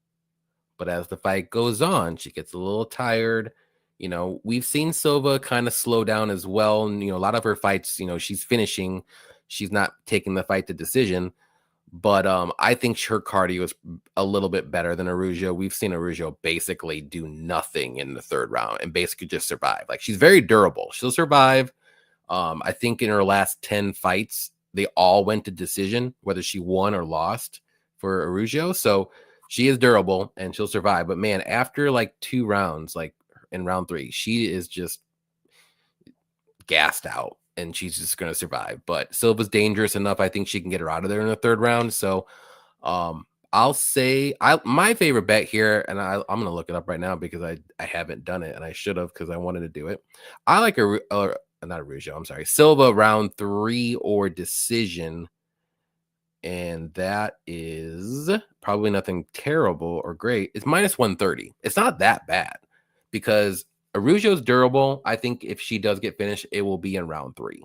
S1: but as the fight goes on, she gets a little tired. You know, we've seen Silva kind of slow down as well. And, you know, a lot of her fights, you know, she's finishing, she's not taking the fight to decision. But I think her cardio is a little bit better than Araujo. We've seen Araujo basically do nothing in the third round and basically just survive. Like she's very durable. She'll survive. I think in her last 10 fights, they all went to decision, whether she won or lost for Araujo. So she is durable and she'll survive. But man, after like 2 rounds, like in round 3, she is just gassed out and she's just going to survive. But Silva's dangerous enough. I think she can get her out of there in the 3rd round. So I'll say my favorite bet here, and I'm going to look it up right now because I haven't done it and I should have because I wanted to do it. I like not Araujo, I'm sorry, Silva round 3 or decision. And that is probably nothing terrible or great. It's minus 130. It's not that bad because Araujo's durable. I think if she does get finished, it will be in round 3.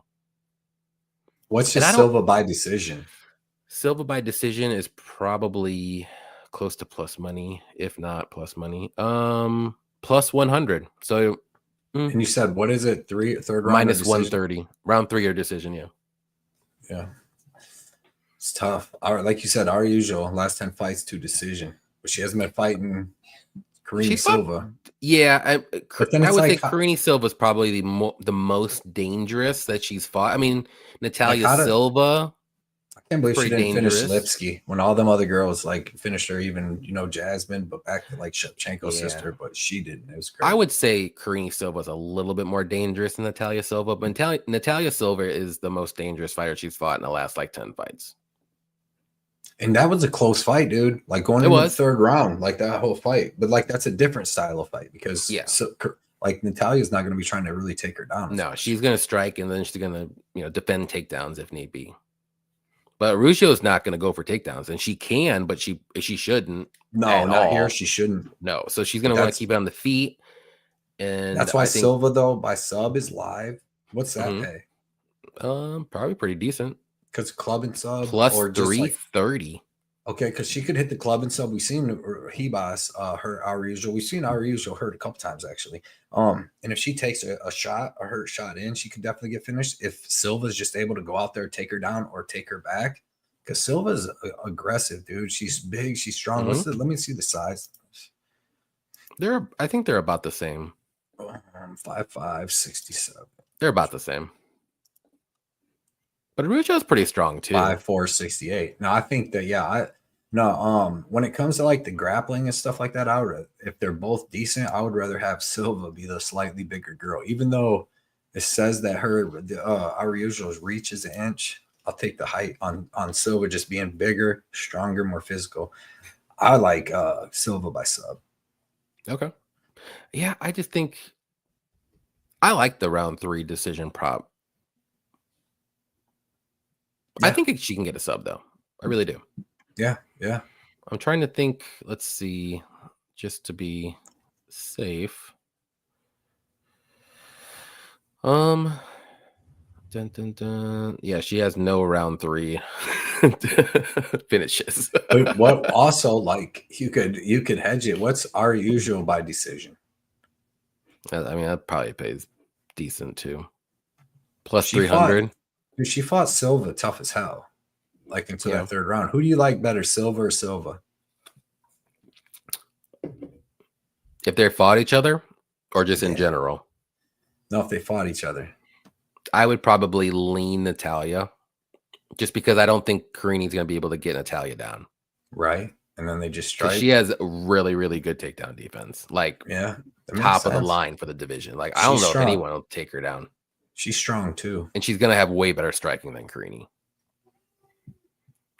S2: What's your Silva by decision? Silva
S1: by decision is probably close to plus money, if not plus money. Plus 100. So
S2: and you said what is it? 3rd round
S1: minus 130. Round 3 or decision, yeah.
S2: Yeah. It's tough. Like you said, Araujo last 10 fights to decision, but she hasn't been fighting Karine Silva.
S1: Yeah, I would say Karine Silva is probably the most dangerous that she's fought. I mean, Natalia Silva.
S2: I can't believe she didn't finish Lipsky when all them other girls like finished her. Even Jasmine, but back to like Shevchenko's sister, but she didn't. It was crazy.
S1: I would say Karine Silva is a little bit more dangerous than Natalia Silva, but Natalia Silva is the most dangerous fighter she's fought in the last like 10 fights.
S2: And that was a close fight, dude. Like going into the 3rd round, like that whole fight. But like that's a different style of fight because like Natalia's not going to be trying to really take her down.
S1: No, she's going to strike and then she's going to defend takedowns if need be. But Araujo is not going to go for takedowns, and she can, but she shouldn't.
S2: No, not here. She shouldn't.
S1: No, so she's going to want to keep it on the feet. And
S2: that's why Silva though by sub is live. What's that pay?
S1: Probably pretty decent.
S2: Because club and sub
S1: plus
S2: or just like
S1: 330.
S2: okay, because she could hit the club and sub. We've seen Hebas hurt our usual. We've seen our usual hurt a couple times actually. And if she takes a shot, a hurt shot in, she could definitely get finished. If Silva's just able to go out there, take her down, or take her back, because Silva's aggressive, dude. She's big, she's strong.
S1: Mhm.
S2: Let me see the size.
S1: I think they're about the same.
S2: 5'5", 67.
S1: They're about the same. But Rucho's pretty strong too.
S2: 5'4", 68. No, I think that when it comes to like the grappling and stuff like that, if they're both decent, I would rather have Silva be the slightly bigger girl. Even though it says that our usual reach is an inch, I'll take the height on Silva just being bigger, stronger, more physical. I like Silva by sub.
S1: Okay. Yeah, I just think I like the round 3 decision prop.
S2: Yeah.
S1: I think she can get a sub though. I really do.
S2: Yeah.
S1: I'm trying to think. Let's see, just to be safe. Dun, dun, dun. Yeah, she has no round 3 finishes.
S2: But what also like you could hedge it. What's our usual by decision?
S1: I mean, that probably pays decent too. Plus 300.
S2: Dude, she fought Silva tough as hell, like until that third round. Who do you like better, Silva or Silva?
S1: If they fought each other, or just in general?
S2: No, if they fought each other,
S1: I would probably lean Natalia, just because I don't think Karini's going to be able to get Natalia down.
S2: Right, and then they just strike.
S1: She has really, really good takedown defense, like top of the line for the division. Like I don't know if anyone will take her down.
S2: She's strong too,
S1: and she's gonna have way better striking than Carini.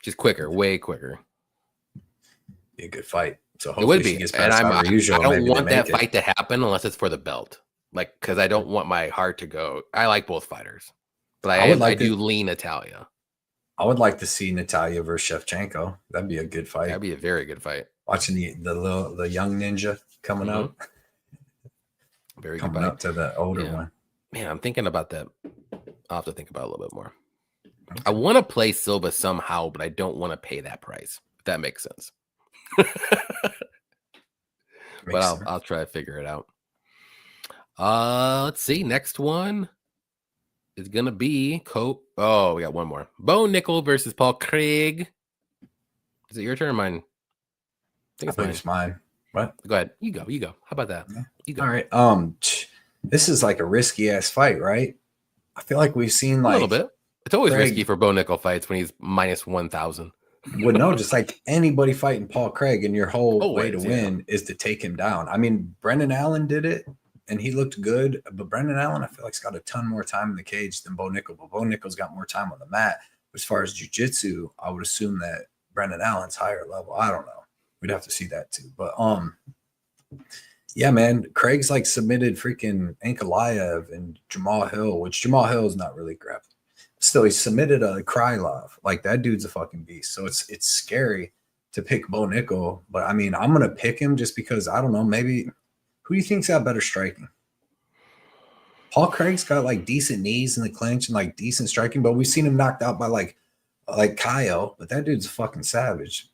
S1: She's quicker, way quicker.
S2: Be a good fight. So
S1: it would be, and I don't want that fight to happen unless it's for the belt. Like, because I don't want my heart to go. I like both fighters, but I do lean Natalia.
S2: I would like to see Natalia versus Shevchenko. That'd be a good fight.
S1: That'd be a very good fight.
S2: Watching the young ninja coming up,
S1: very
S2: coming up to the older one.
S1: Man, I'm thinking about that. I'll have to think about it a little bit more. Okay. I want to play Silva somehow, but I don't want to pay that price. If that makes sense. But I'll try to figure it out. Let's see. Next one is gonna be Oh, we got one more. Bo Nickel versus Paul Craig. Is it your turn or mine?
S2: I think it's mine. What?
S1: Go ahead. You go. How about that?
S2: Yeah.
S1: You go.
S2: All right. This is like a risky ass fight, right? I feel like we've seen like
S1: a little bit. It's always risky for Bo Nickel fights when he's minus 1,000.
S2: Well, no, just like anybody fighting Paul Craig, and your whole way to win is to take him down. I mean, Brendan Allen did it, and he looked good. But Brendan Allen, I feel like, has got a ton more time in the cage than Bo Nickel. But Bo Nickel's got more time on the mat. As far as jiu-jitsu, I would assume that Brendan Allen's higher level. I don't know. We'd have to see that too. But yeah, man, Craig's like submitted freaking Ankalaev and Jamal Hill, which Jamal Hill is not really grappling. Still, he submitted a Krylov. Like, that dude's a fucking beast. So it's scary to pick Bo Nickel. But I mean, I'm gonna pick him just because I don't know. Maybe who do you think's got better striking? Paul Craig's got like decent knees in the clinch and like decent striking, but we've seen him knocked out by like Kyle. But that dude's a fucking savage.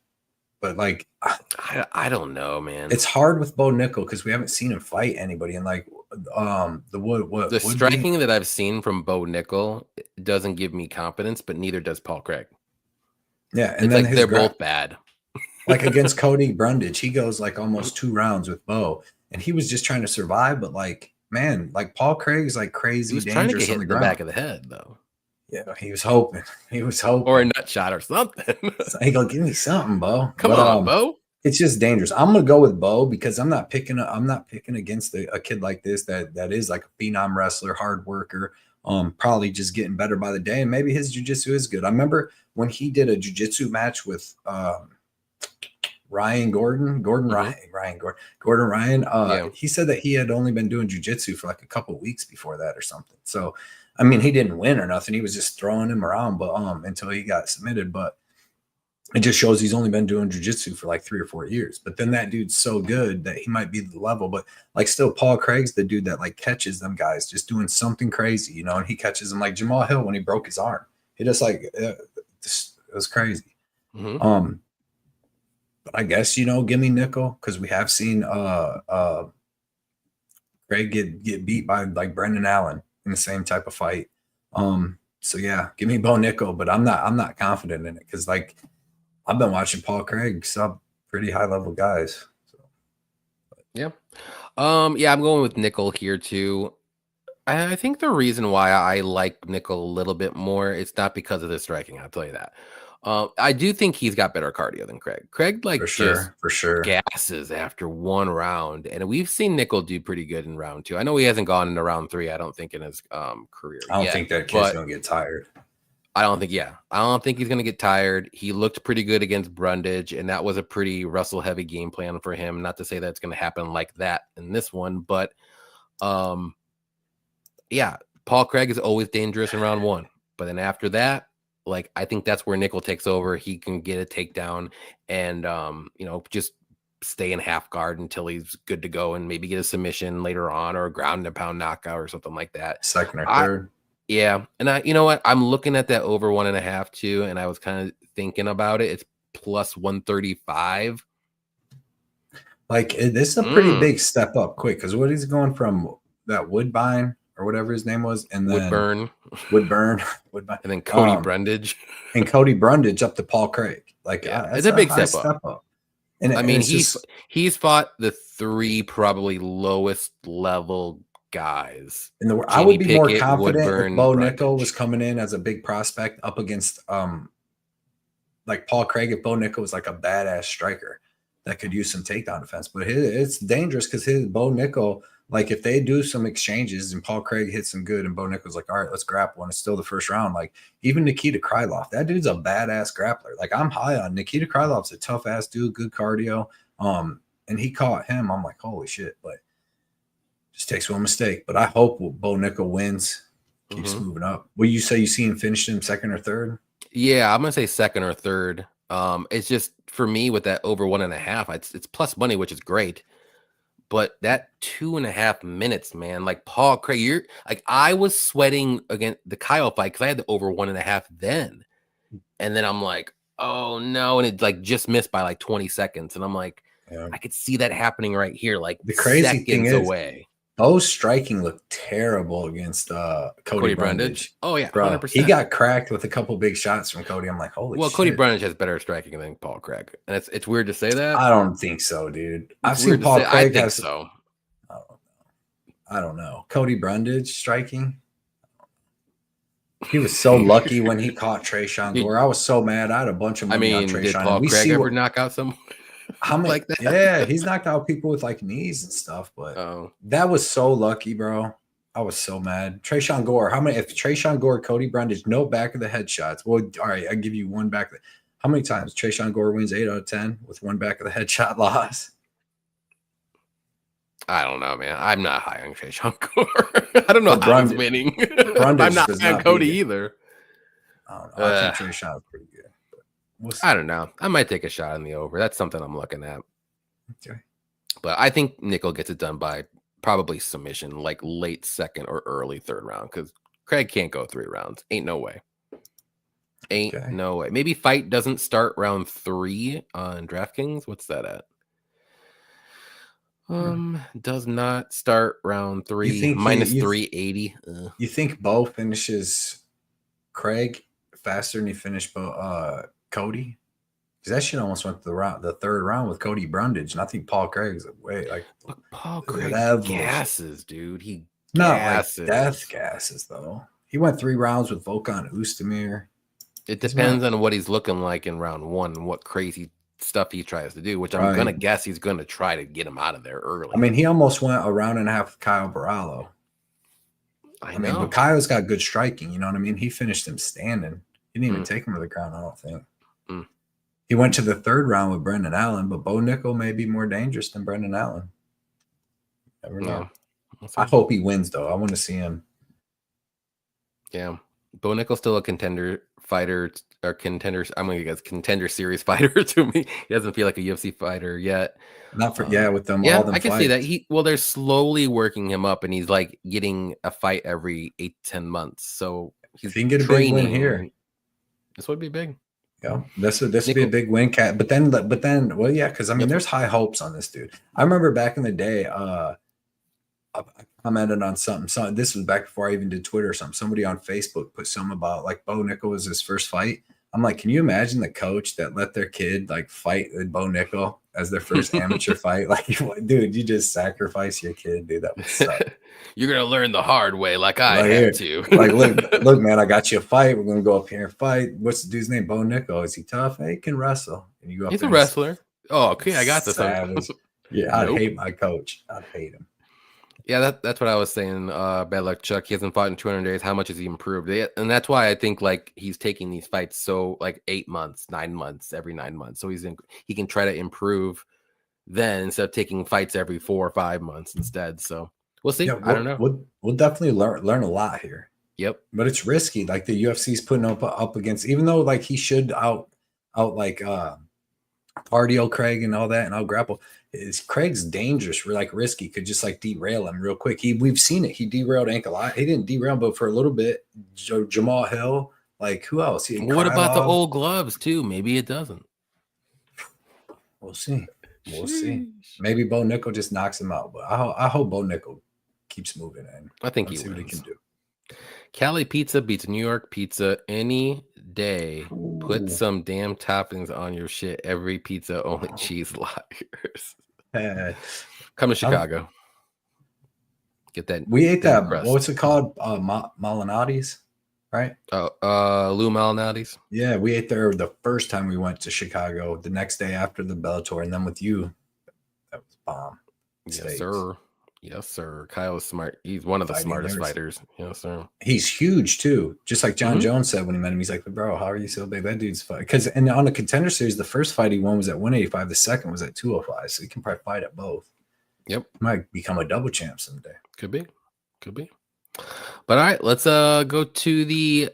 S2: But like,
S1: I don't know, man.
S2: It's hard with Bo Nickel because we haven't seen him fight anybody. And like, the
S1: striking that I've seen from Bo Nickel doesn't give me confidence, but neither does Paul Craig.
S2: Yeah, and
S1: it's
S2: then
S1: like they're both bad.
S2: Like against Cody Brundage, he goes like almost 2 rounds with Bo, and he was just trying to survive. But like, man, like Paul Craig's like crazy dangerous
S1: trying to get hit
S2: on the
S1: in
S2: ground.
S1: The back of the head though.
S2: Yeah, he was hoping.
S1: Or a nut shot or something.
S2: He go, give me something, Bo.
S1: Come on, Bo.
S2: It's just dangerous. I'm gonna go with Bo because I'm not picking against a kid like this that is like a phenom wrestler, hard worker, probably just getting better by the day. And maybe his jiu-jitsu is good. I remember when he did a jiu-jitsu match with Ryan. He said that he had only been doing jiu-jitsu for like a couple of weeks before that or something. So I mean, he didn't win or nothing. He was just throwing him around, but until he got submitted. But it just shows he's only been doing jiu-jitsu for like 3 or 4 years. But then that dude's so good that he might be the level. But like still, Paul Craig's the dude that like catches them guys just doing something crazy, you know, and he catches them like Jamal Hill when he broke his arm. He just like it was crazy.
S1: Mhm.
S2: But I guess, give me nickel, because we have seen Craig get beat by like Brendan Allen in the same type of fight. So yeah, give me Bo Nickel, but I'm not confident in it, because like I've been watching Paul Craig sub pretty high level guys. So.
S1: Yeah. Yeah, I'm going with nickel here too. I think the reason why I like nickel a little bit more, it's not because of the striking. I'll tell you that. I do think he's got better cardio than Craig. Craig
S2: For
S1: just
S2: sure.
S1: gasses after one round, and we've seen nickel do pretty good in round 2. I know he hasn't gone into round 3. I don't think in his career
S2: I don't
S1: yet,
S2: think that kid's
S1: but
S2: gonna get tired.
S1: I don't think he's gonna get tired. He looked pretty good against Brundage, and that was a pretty Russell heavy game plan for him. Not to say that's gonna happen like that in this one, but yeah, Paul Craig is always dangerous in round 1, but then after that, like I think that's where nickel takes over. He can get a takedown and just stay in half guard until he's good to go, and maybe get a submission later on, or a ground and pound knockout or something like that.
S2: Second or third.
S1: Yeah, and you know what? I'm looking at that over 1.5 too, and I was kind of thinking about it. It's plus 135.
S2: Like this is a pretty big step up quick, because what he's going from that Woodbine or whatever his name was, and then Woodburn,
S1: and then Cody Brundage,
S2: and Cody Brundage up to Paul Craig. Like
S1: it's a big step up.
S2: And
S1: I mean, he's fought the 3 probably lowest level guys.
S2: I would be more confident if Bo Nickel was coming in as a big prospect up against like Paul Craig, if Bo Nickel was like a badass striker that could use some takedown defense. But it's dangerous, because Bo Nickel, like if they do some exchanges and Paul Craig hits some good and Bo Nickel's like, all right, let's grapple, and it's still the first round. Like even Nikita Krylov, that dude's a badass grappler. Like I'm high on Nikita Krylov's a tough ass dude, good cardio. And he caught him. I'm like, holy shit, but just takes one mistake. But I hope Bo Nickel wins, keeps moving up. Will you say you see him finish him second or third?
S1: Yeah, I'm gonna say second or third. It's just for me with that over 1.5, it's plus money, which is great. But that 2.5 minutes, man, like Paul Craig, you're like, I was sweating against the Kyle fight because I had the over 1.5 then. And then I'm like, oh no. And it like just missed by like 20 seconds. And I'm like, I could see that happening right here, like
S2: the crazy
S1: seconds
S2: thing is,
S1: away.
S2: Bo's striking looked terrible against Cody Brundage.
S1: Oh yeah,
S2: bro,
S1: 100%.
S2: He got cracked with a couple big shots from Cody. I'm like, holy shit.
S1: Cody Brundage has better striking than Paul Craig, and it's weird to say that.
S2: I don't think so, dude. I've seen Paul Craig.
S1: I think so.
S2: I don't know. Cody Brundage striking. He was so lucky when he caught Tresean Gore. I was so mad. I had a bunch of money on Tresean.
S1: Did Paul Craig ever knock out someone?
S2: How many? Like that? Yeah, he's knocked out people with like knees and stuff, but that was so lucky, bro. I was so mad. Tresean Gore, how many? If Tresean Gore, Cody Brundage, no back of the head shots. Well, all right, I give you one back. How many times Tresean Gore wins 8 out of 10 with one back of the head shot loss?
S1: I don't know, man. I'm not high on Tresean Gore. I don't know how he's winning. I'm not high on Cody either.
S2: I don't know. I think Tresean is pretty good.
S1: I don't know. I might take a shot on the over. That's something I'm looking at.
S2: Okay.
S1: But I think Nickel gets it done by probably submission, like late second or early third round, because Craig can't go 3 rounds. Ain't no way. No way. Maybe fight doesn't start round 3 on DraftKings. What's that at? Does not start round 3. Minus 380.
S2: You think Bo finishes Craig faster than he finished Cody? Because that shit almost went to the third round with Cody Brundage, and I think Paul Craig's way like
S1: Paul Craig gasses, dude. He
S2: not gasses. Like death gasses though. He went 3 rounds with Volkan Oezdemir.
S1: It depends on what he's looking like in round 1 and what crazy stuff he tries to do, which I'm gonna guess he's gonna try to get him out of there early.
S2: I mean, he almost went a round and a half with Kyle Barallo. I mean, but Kyle's got good striking, you know what I mean? He finished him standing. He didn't even take him to the ground, I don't think. He went to the 3rd round with Brendan Allen, but Bo Nickel may be more dangerous than Brendan Allen. Never know. I hope he wins, though. I want to see him.
S1: Yeah. Bo Nickel's still a contender fighter, or contenders. I'm going to guess contender series fighter to me. He doesn't feel like a UFC fighter yet.
S2: Not for with them.
S1: Yeah,
S2: all them
S1: I can
S2: fights.
S1: see that. They're slowly working him up, and he's like getting a fight every 8 to 10 months. So
S2: he can get a big win here.
S1: This would be big.
S2: Yeah, this would be a big win, Cat. But then, well, yeah, because I mean, there's high hopes on this dude. I remember back in the day, I commented on something. So this was back before I even did Twitter or something. Somebody on Facebook put something about like Bo Nickel was his first fight. I'm like, can you imagine the coach that let their kid like fight with Bo Nickel as their first amateur fight? Like, dude, you just sacrifice your kid, dude. That would suck.
S1: You're gonna learn the hard way, like I had to.
S2: Like, look, man, I got you a fight. We're gonna go up here and fight. What's the dude's name? Bo Nickel. Is he tough? Hey, he can wrestle. And you go up.
S1: He's a wrestler. Oh, okay, I got this.
S2: Yeah, I'd hate my coach. I'd hate him.
S1: Yeah, that's what I was saying. Bad luck, Chuck. He hasn't fought in 200 days. How much has he improved? And that's why I think like he's taking these fights so like 8 months, 9 months, every 9 months. So he can try to improve then instead of taking fights every 4 or 5 months instead. So we'll see.
S2: Yeah,
S1: I don't know.
S2: We'll definitely learn a lot here.
S1: Yep.
S2: But it's risky. Like the UFC's putting up against, even though like he should out like cardio Craig and all that and out grapple. Craig's dangerous, like risky, could just like derail him real quick. We've seen it. He derailed Ankalaev. He didn't derail, but for a little bit, Jamal Hill, like who else?
S1: What about the old gloves too? Maybe it doesn't.
S2: We'll see. We'll see. Maybe Bo Nickel just knocks him out, but I hope Bo Nickel keeps moving in.
S1: I think
S2: Let's
S1: he
S2: see what he can do.
S1: Cali Pizza beats New York Pizza any day.
S2: Ooh.
S1: Put some damn toppings on your shit. Every pizza, only cheese. Liars. Come to Chicago. Get that.
S2: We ate that. Crust. What's it called? Malinati's, right?
S1: Lou Malinati's.
S2: Yeah, we ate there the first time we went to Chicago. The next day after the Bellator, and then with you, that was bomb.
S1: Yes, steaks. Sir. Yes, sir. Kyle's smart. He's one of the smartest fighters. Yes, sir.
S2: He's huge too. Just like John Jones said when he met him, he's like, "Bro, how are you so big? That dude's fight." Because and on the Contender Series, the first fight he won was at 185. The second was at 205. So he can probably fight at both.
S1: Yep.
S2: Might become a double champ someday.
S1: Could be. But all right, let's go to the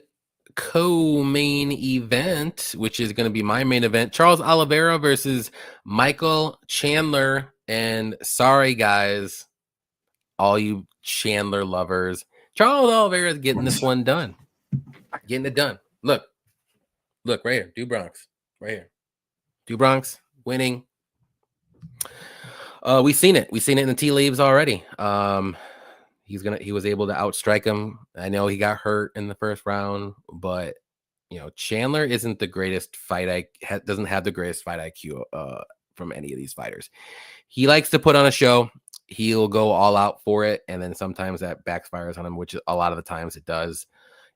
S1: co-main event, which is going to be my main event. Charles Oliveira versus Michael Chandler. And sorry, guys, all you Chandler lovers, Charles Oliveira is getting this one done. Getting it done. Look right here. Do Bronx. Right here. Do Bronx winning. We've seen it. We've seen it in the tea leaves already. He was able to outstrike him. I know he got hurt in the first round, but Chandler isn't the greatest doesn't have the greatest fight IQ from any of these fighters. He likes to put on a show. He'll go all out for it, and then sometimes that backfires on him, which a lot of the times it does.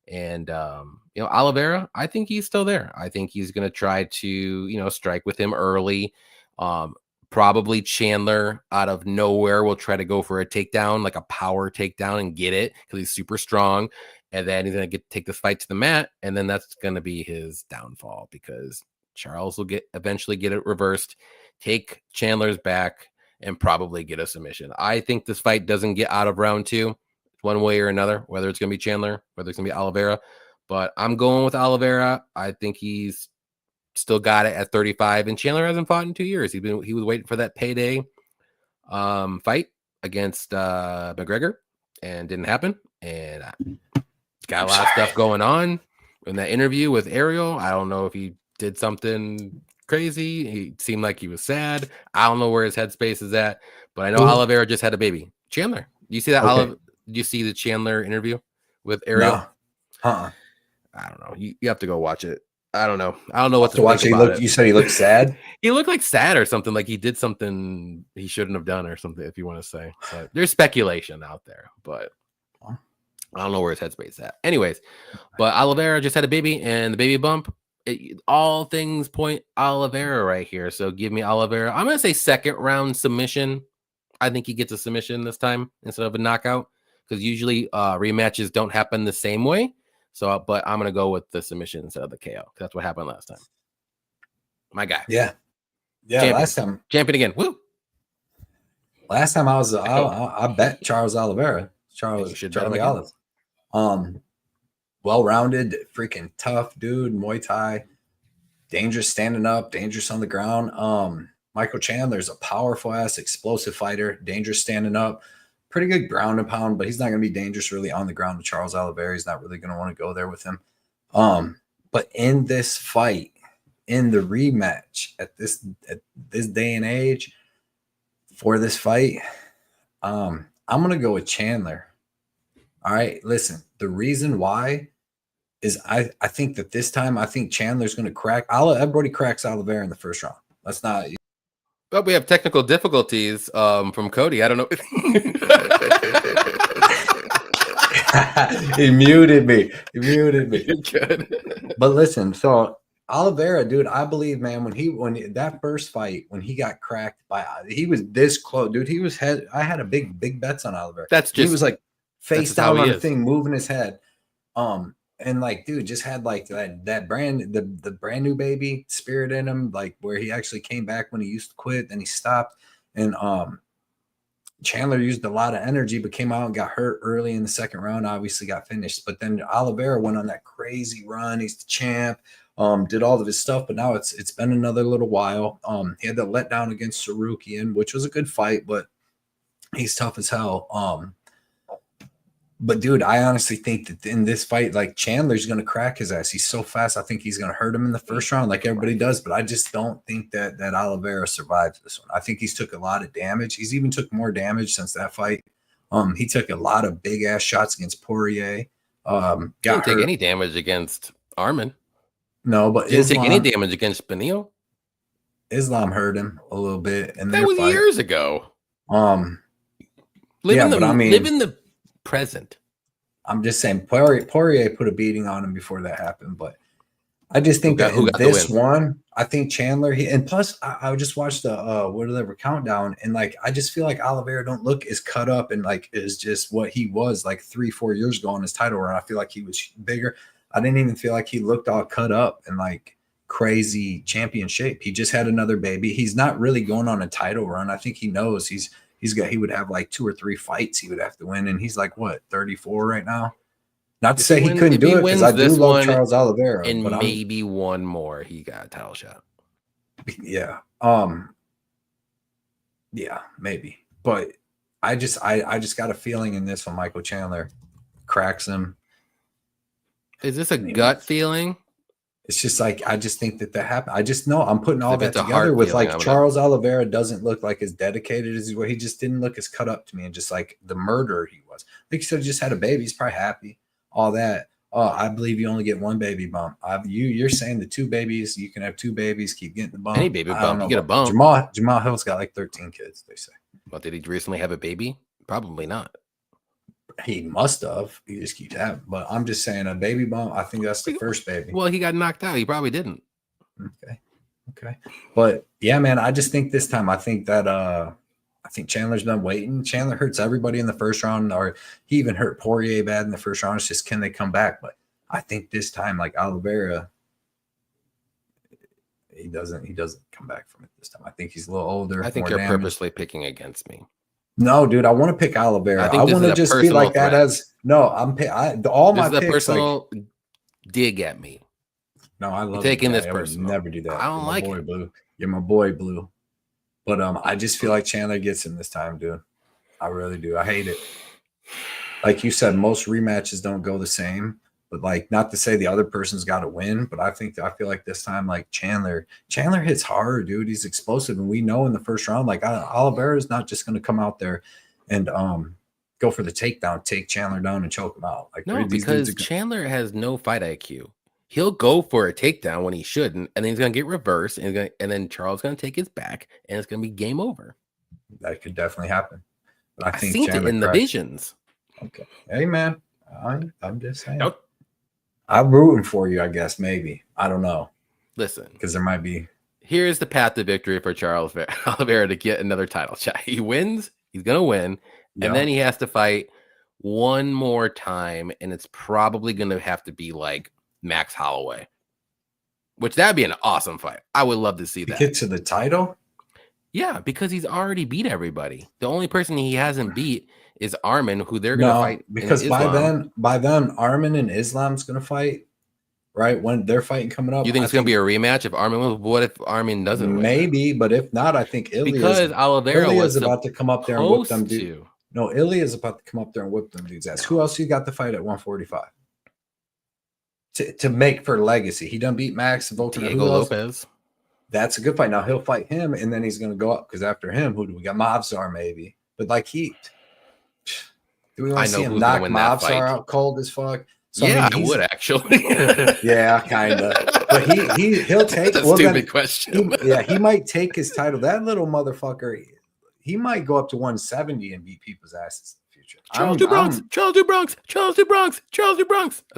S1: And Oliveira, I think he's still there. I think he's going to try to strike with him early. Probably Chandler out of nowhere will try to go for a takedown, like a power takedown, and get it because he's super strong. And then he's going to take this fight to the mat, and then that's going to be his downfall because Charles will eventually get it reversed, take Chandler's back, and probably get a submission. I think this fight doesn't get out of round 2 one way or another, whether it's going to be Chandler, whether it's going to be Oliveira. But I'm going with Oliveira. I think he's still got it at 35, and Chandler hasn't fought in 2 years. He was waiting for that payday fight against McGregor, and didn't happen. And got a lot of stuff going on in that interview with Ariel. I don't know if he did something crazy. He seemed like he was sad. I don't know where his headspace is at, but I know Oliveira just had a baby. Chandler, you see that? Okay. Did you see the Chandler interview with Ariel?
S2: No. I
S1: don't know. You have to go watch it. I don't know. I don't know what to
S2: watch. You said he looked sad.
S1: He looked like sad or something. Like he did something he shouldn't have done or something. If you want to say, but there's speculation out there, but I don't know where his headspace is at. Anyways, but Oliveira just had a baby, and the baby bump. All things point Oliveira right here. So give me Oliveira. I'm gonna say second round submission. I think he gets a submission this time instead of a knockout because usually rematches don't happen the same way. So, but I'm going to go with the submission instead of the KO. That's what happened last time. My guy.
S2: Yeah.
S1: Champion.
S2: Last time.
S1: Champion again. Woo.
S2: Last time I bet Charles Oliveira. Charlie Oliveira. Well-rounded, freaking tough dude, Muay Thai. Dangerous standing up, dangerous on the ground. Michael Chandler's a powerful-ass, explosive fighter. Dangerous standing up. Pretty good ground and pound, but he's not going to be dangerous really on the ground with Charles Oliveira. He's not really going to want to go there with him. But in this fight, in the rematch at this day and age for this fight, I'm gonna go with Chandler. All right, listen. The reason why is I think that this time I think Chandler's gonna crack. Everybody cracks Oliveira in the first round. Let's not.
S1: But we have technical difficulties from Cody. I don't know.
S2: He muted me. He muted me.
S1: Good.
S2: But listen, so Oliveira, dude, I believe, man, when that first fight, when he got cracked by, he was this close, dude. I had a big bets on Oliveira. He was like face down on the thing, moving his head. And like, dude, just had like that the brand new baby spirit in him, like where he actually came back when he used to quit, then he stopped. And Chandler used a lot of energy, but came out and got hurt early in the second round, obviously got finished. But then Oliveira went on that crazy run. He's the champ, did all of his stuff, but now it's been another little while. He had the letdown against Sarukian, which was a good fight, but he's tough as hell. But dude, I honestly think that in this fight, like Chandler's going to crack his ass. He's so fast. I think he's going to hurt him in the first round, like everybody does. But I just don't think that Oliveira survives this one. I think he's took a lot of damage. He's even took more damage since that fight. He took a lot of big ass shots against Poirier.
S1: Didn't take any damage against Arman.
S2: No, but
S1: didn't take any damage against Benio.
S2: Islam hurt him a little bit, and
S1: that was years ago.
S2: Live in the
S1: present.
S2: I'm just saying Poirier put a beating on him before that happened, but I just think that in this one, I think Chandler, and plus I just watched the whatever countdown, and like I just feel like Oliveira don't look as cut up and like is just what he was like 3-4 years ago on his title run. I feel like he was bigger. I didn't even feel like he looked all cut up and like crazy champion shape. He just had another baby. He's not really going on a title run. I think he knows he would have like 2 or 3 fights he would have to win. And he's like, what, 34 right now? Not to say he couldn't do it, because I do love Charles Oliveira.
S1: And maybe one more, he got a title shot.
S2: Yeah. Yeah, maybe. But I just got a feeling in this one, Michael Chandler cracks him.
S1: Is this a gut feeling?
S2: It's just like, I just think that happened. I just know I'm putting all that together with like Charles Oliveira doesn't look like as dedicated as he just didn't look as cut up to me, and just like the murderer he was. Like you said, he just had a baby. He's probably happy. All that. I believe you only get 1 baby bump. You're saying the 2 babies, you can have 2 babies, keep getting the bump.
S1: Any baby bump, you get a bump.
S2: Jamal Hill's got like 13 kids, they say.
S1: Well, did he recently have a baby? Probably not.
S2: He must have. He just keeps having. But I'm just saying a baby bump. I think that's the first baby.
S1: Well, he got knocked out. He probably didn't.
S2: Okay. But yeah, man, I just think this time, I think Chandler's done waiting. Chandler hurts everybody in the first round, or he even hurt Poirier bad in the first round. It's just, can they come back? But I think this time, like Oliveira, he doesn't come back from it this time. I think he's a little older.
S1: I think you're purposely picking against me.
S2: No, dude, I want to pick Oliveira. I want to just be like that as no. All my picks.
S1: Personal dig at me.
S2: No, I love
S1: taking this person.
S2: Never do that.
S1: I don't like
S2: it. Blue. You're my boy, Blue. But I just feel like Chandler gets him this time, dude. I really do. I hate it. Like you said, most rematches don't go the same. But like, not to say the other person's got to win, but I feel like this time, like Chandler hits hard, dude. He's explosive, and we know in the first round, like Oliveira is not just going to come out there and go for the takedown, take Chandler down, and choke him out. Like,
S1: no, because Chandler has no fight IQ. He'll go for a takedown when he shouldn't, and then he's going to get reversed, and then Charles is going to take his back, and it's going to be game over.
S2: That could definitely happen. But I think
S1: seen
S2: Chandler
S1: it in the visions.
S2: Okay, hey man, I'm just saying.
S1: Nope.
S2: I'm rooting for you, I guess. Maybe, I don't know.
S1: Listen,
S2: because there might be.
S1: Here's the path to victory for Charles Oliveira to get another title shot. He wins. He's going to win, and then he has to fight one more time, and it's probably going to have to be like Max Holloway, which that'd be an awesome fight. I would love to see that.
S2: Get to the title?
S1: Yeah, because he's already beat everybody. The only person he hasn't beat is Arman, who they're going to fight.
S2: Because by then, Arman and Islam's going to fight, right? When they're fighting coming up.
S1: You think it's going to be a rematch if Arman wins? What if Arman doesn't win?
S2: Maybe, but if not, I think
S1: because Oliveira was
S2: about to come up there and whip them dudes. No, Ilya is about to come up there and whip them dudes' ass. Who else you got to fight at 145? to make for legacy. He done beat Max Volkan.
S1: Diego Lopez.
S2: That's a good fight. Now he'll fight him, and then he's going to go up because after him, who do we got? Mobsar maybe, but like do we want to see him knock Mobsar out cold as fuck?
S1: So, yeah, I would actually.
S2: Yeah, kind of. But he'll take.
S1: That's a stupid question.
S2: He might take his title. That little motherfucker. He might go up to 170 and beat people's asses in the future.
S1: Charles Du Bronx. That's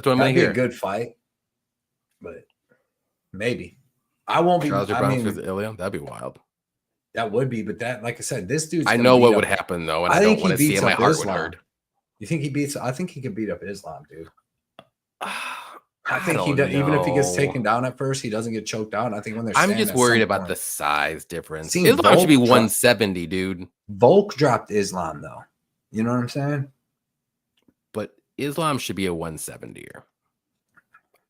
S1: what I'm going to hear.
S2: A good fight, but maybe. I won't be.
S1: Charles Du Bronx versus Ilya. That'd be wild.
S2: That would be, but that, like I said, this dude's.
S1: I know what would happen though, and I don't want to see it. My heart would hurt.
S2: You think he beats? I think he could beat up Islam, dude. I think he does, even if he gets taken down at first, he doesn't get choked out. I think when they're.
S1: I'm just worried about the size difference. Islam should be 170, dude.
S2: Volk dropped Islam though. You know what I'm saying?
S1: But Islam should be a 170er.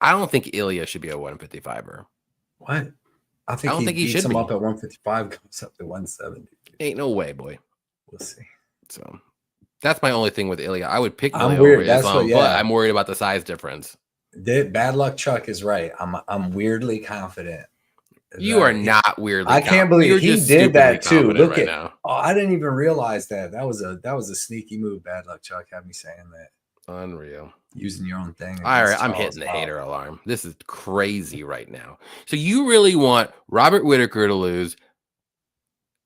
S1: I don't think Ilya should be a 155er.
S2: What? I don't think he should him up at 155, goes up to 170.
S1: Ain't no way, boy.
S2: We'll see.
S1: So that's my only thing with Ilya. I would pick Ilya over Islam, but I'm worried about the size difference.
S2: Bad luck Chuck is right. I'm weirdly confident.
S1: You are not weirdly.
S2: I can't believe he did that too. Look at now. Oh, I didn't even realize that. That was a sneaky move. Bad luck Chuck had me saying that.
S1: Unreal.
S2: Using your own thing.
S1: All right, I'm hitting the hater alarm. This is crazy right now. So you really want Robert Whittaker to lose?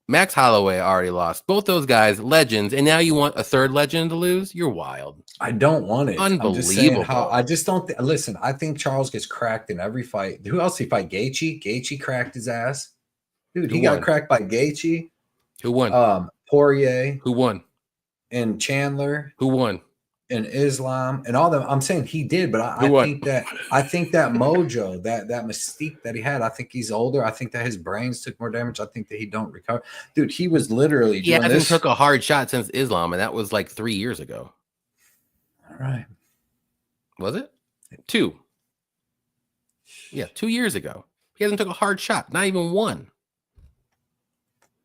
S1: Max Holloway already lost. Both those guys, legends, and now you want a third legend to lose? You're wild.
S2: I don't want it.
S1: Unbelievable.
S2: I just don't. Listen, I think Charles gets cracked in every fight. Who else did he fight? Gaethje. Gaethje cracked his ass. Dude, he got cracked by Gaethje.
S1: Who won?
S2: Poirier.
S1: Who won?
S2: And Chandler.
S1: Who won?
S2: And Islam and all them. I'm saying he did, but I think that mojo, that mystique that he had, I think he's older. I think that his brains took more damage. I think that he don't recover. Dude, he was literally
S1: he hasn't took a hard shot since Islam, and that was like 3 years ago.
S2: All right.
S1: Was it? 2. Yeah, 2 years ago. He hasn't took a hard shot, not even one.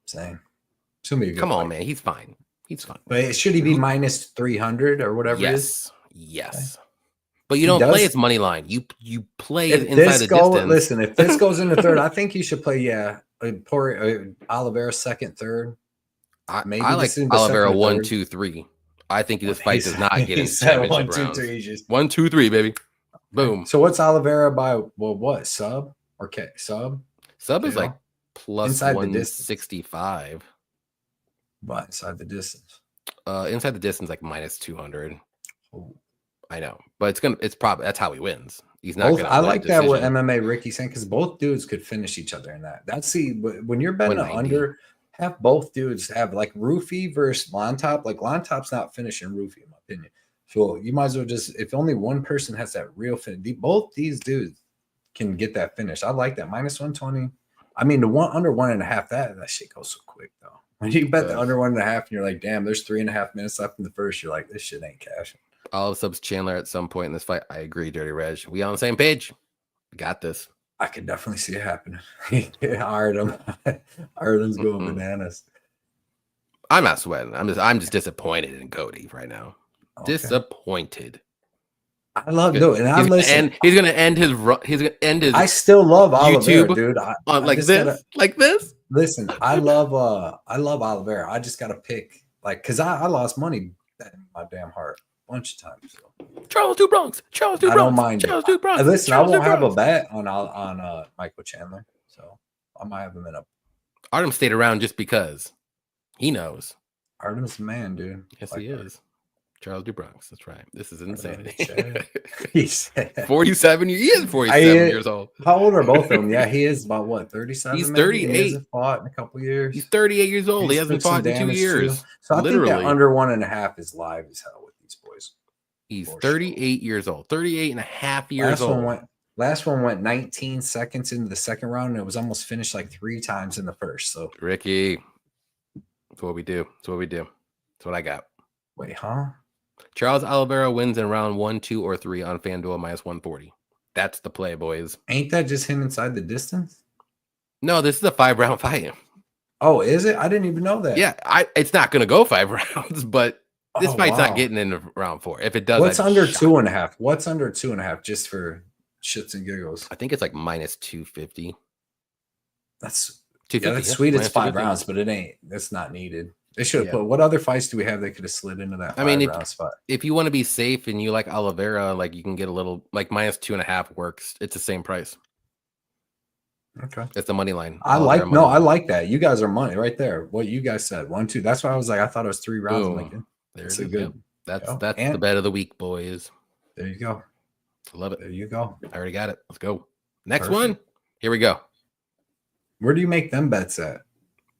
S2: Same.
S1: Come on, man. He's fine. He's fine.
S2: But should he be minus 300 or whatever it is?
S1: Yes. Okay. But you don't play his money line. You play inside the distance.
S2: Listen, if this goes in the third, I think you should play, Oliveira second, third.
S1: Maybe I like Oliveira 1, 2, 3. I think this fight does not get into championship rounds. 1, 2, 3, baby. Boom.
S2: So what's Oliveira by, what, sub? Or sub?
S1: Sub is like plus 165.
S2: But inside the distance.
S1: Inside the distance, like minus 200. Oh. I know, but it's probably that's how he wins. He's not gonna.
S2: I like that with MMA Ricky saying because both dudes could finish each other in that. That's when you're betting under, have both dudes have like Roofy versus Lontop. Like Lontop's not finishing Roofy in my opinion. So you might as well just if only one person has that real finish. Both these dudes can get that finish. I like that minus 120. I mean the one under 1.5. That shit goes so quick though. When you bet the under 1.5 and you're like, damn, there's 3.5 minutes left in the first. You're like, this shit ain't cashing.
S1: All subs Chandler at some point in this fight. I agree, Dirty Reg. We on the same page. Got this.
S2: I could definitely see it happening. Artem's going bananas.
S1: I'm not sweating. I'm just disappointed in Cody right now. Okay. Disappointed.
S2: I love it, and I'm listening.
S1: He's gonna end his.
S2: I still love Oliveira,
S1: YouTube,
S2: dude.
S1: Like this.
S2: Listen, I love Oliveira. I just gotta pick because I lost money in my damn heart a bunch of times. So.
S1: Charles Du Bronx.
S2: I don't mind.
S1: Charles Du Bronx.
S2: Listen, I won't have a bet on Michael Chandler, so I might have him in a.
S1: Artem stayed around just because he knows.
S2: Artem's the man, dude.
S1: Yes, he is. Charles Du Bronx. That's right. This is insanity.
S2: He's
S1: 47. He is 47 years old.
S2: How old are both of them? Yeah, he is about what 37.
S1: He's 38.
S2: He hasn't fought in a couple years.
S1: He's 38 years old. He hasn't fought in 2 years.
S2: Too. So I think that under 1.5 is live as hell with these boys.
S1: He's 38 years old. 38 and a half years old.
S2: Last one went 19 seconds into the second round, and it was almost finished like 3 times in the first. So
S1: Ricky, that's what we do. That's what I got.
S2: Wait, huh?
S1: Charles Oliveira wins in round 1, 2, or 3 on FanDuel minus 140. That's the play, boys.
S2: Ain't that just him inside the distance?
S1: No, this is a 5-round fight.
S2: Oh, is it? I didn't even know that.
S1: Yeah, it's not going to go 5 rounds, but this fight's not getting into round 4. If it does,
S2: what's under 2.5? What's under 2.5? Just for shits and giggles.
S1: I think it's like minus 250.
S2: That's
S1: 250.
S2: that's sweet. It's
S1: minus
S2: 5
S1: 250.
S2: rounds, but it ain't. That's not needed. They should have
S1: Yeah.
S2: put. What other fights do we have? They could have slid into that
S1: I mean,
S2: 5 round spot.
S1: if you want to be safe and you like Oliveira, like you can get a little like minus 2.5 works. It's the same price.
S2: Okay.
S1: It's the money line.
S2: I
S1: Oliveira
S2: like
S1: money
S2: I
S1: line.
S2: like that. You guys are money right there. What you guys said, 1, 2. That's why I was like, I thought it was 3 rounds. I'm
S1: Boom.
S2: like,
S1: There
S2: it's
S1: it
S2: a
S1: is.
S2: good.
S1: Yep. That's
S2: Yeah.
S1: that's the
S2: And-
S1: bet of the week, boys.
S2: There you go.
S1: I love it.
S2: There you go.
S1: I already got it. Let's go. Next
S2: Perfect.
S1: one. Here we go.
S2: Where do you make them bets at?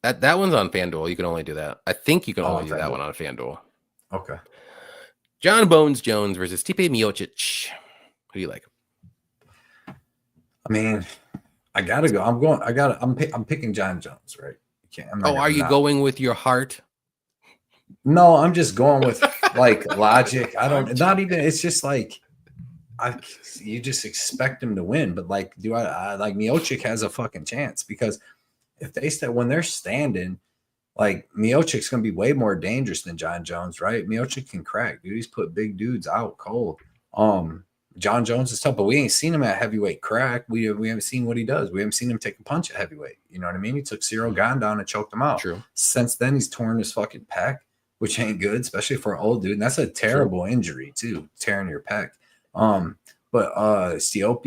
S1: That one's on FanDuel. You can only do that. I think you can only
S2: on
S1: do that
S2: FanDuel.
S1: one on FanDuel.
S2: Okay.
S1: John Bones Jones versus Stipe Miocic. Who do you like?
S2: I mean, I gotta go. I'm picking John Jones, right? I'm not
S1: Oh, are
S2: gonna
S1: you
S2: not-
S1: going with your heart?
S2: No, I'm just going with like logic. I don't. Not even. It's just like, you just expect him to win, but like, do I like Miocic has a fucking chance because if when they're standing, like Miocic's gonna be way more dangerous than John Jones, right? Miocic can crack, dude. He's put big dudes out cold. John Jones is tough, but we ain't seen him at heavyweight crack. We haven't seen what he does. We haven't seen him take a punch at heavyweight. You know what I mean? He took Cyril Gane down and choked him out.
S1: True.
S2: Since then, he's torn his fucking pec, which ain't good, especially for an old dude. And that's a terrible injury too, tearing your pec. But Stipe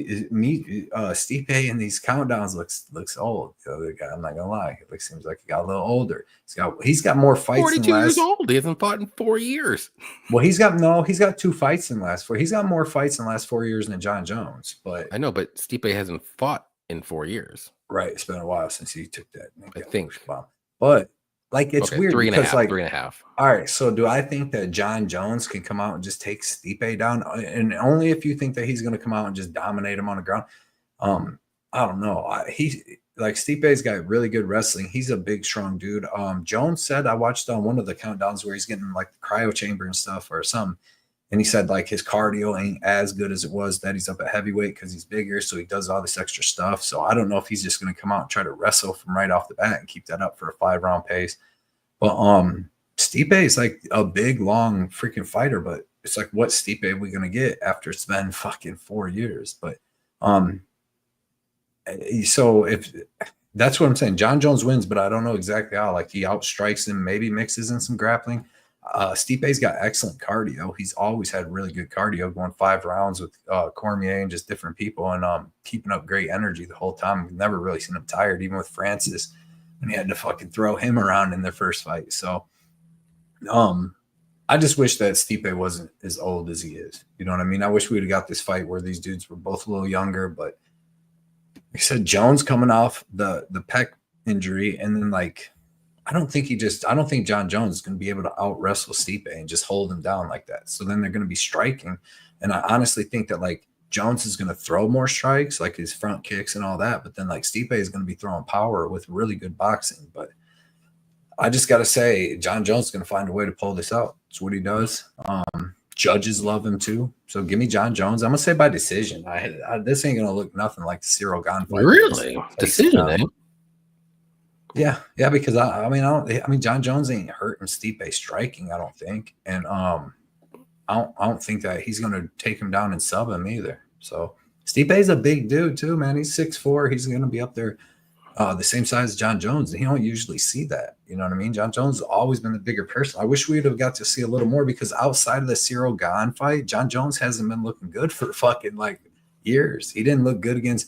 S2: in these countdowns looks old. The other guy, I'm not gonna lie, it seems like he got a little older. He's got more fights.
S1: 42 years old. He hasn't fought in 4 years.
S2: Well, he's got 2 fights in the last 4. He's got more fights in the last 4 years than John Jones. But
S1: I know, but Stipe hasn't fought in 4 years.
S2: right, it's been a while since he took that.
S1: I think.
S2: Wow. But like it's
S1: Okay,
S2: weird
S1: 3.5.
S2: because like
S1: 3.5.
S2: all right, so do I think that John Jones can come out and just take Stipe down? And only if you think that he's going to come out and just dominate him on the ground. I don't know. Stipe's got really good wrestling. He's a big, strong dude. Jones said, I watched on one of the countdowns where he's getting like the cryo chamber and stuff or something. And he said like his cardio ain't as good as it was that he's up at heavyweight because he's bigger. So he does all this extra stuff. So I don't know if he's just going to come out and try to wrestle from right off the bat and keep that up for a 5-round pace. But Stipe is like a big, long freaking fighter. But it's like, what Stipe are we going to get after it's been fucking 4 years? But so if that's what I'm saying, John Jones wins, but I don't know exactly how. Like he outstrikes him, maybe mixes in some grappling. Stipe's got excellent cardio. He's always had really good cardio, going 5 rounds with Cormier and just different people, and keeping up great energy the whole time. We've never really seen him tired, even with Francis, and he had to fucking throw him around in their first fight. So, I just wish that Stipe wasn't as old as he is. You know what I mean? I wish we'd have got this fight where these dudes were both a little younger, but like I said, Jones coming off the pec injury, and then like I don't think John Jones is going to be able to out wrestle Stipe and just hold him down like that. So then they're going to be striking. And I honestly think that like Jones is going to throw more strikes, like his front kicks and all that. But then like Stipe is going to be throwing power with really good boxing. But I just got to say, John Jones is going to find a way to pull this out. It's what he does. Judges love him too. So give me John Jones. I'm going to say by decision. This ain't going to look nothing like the Cyril Gane fight.
S1: Really? Decision, eh?
S2: Yeah, because I mean, John Jones ain't hurting Stipe striking, I don't think, and I don't think that he's gonna take him down and sub him either. So Stipe's a big dude too, man. He's 6'4". He's gonna be up there, the same size as John Jones. And you don't usually see that. You know what I mean? John Jones has always been the bigger person. I wish we'd have got to see a little more because outside of the Cyril Gane fight, John Jones hasn't been looking good for fucking like years. He didn't look good against.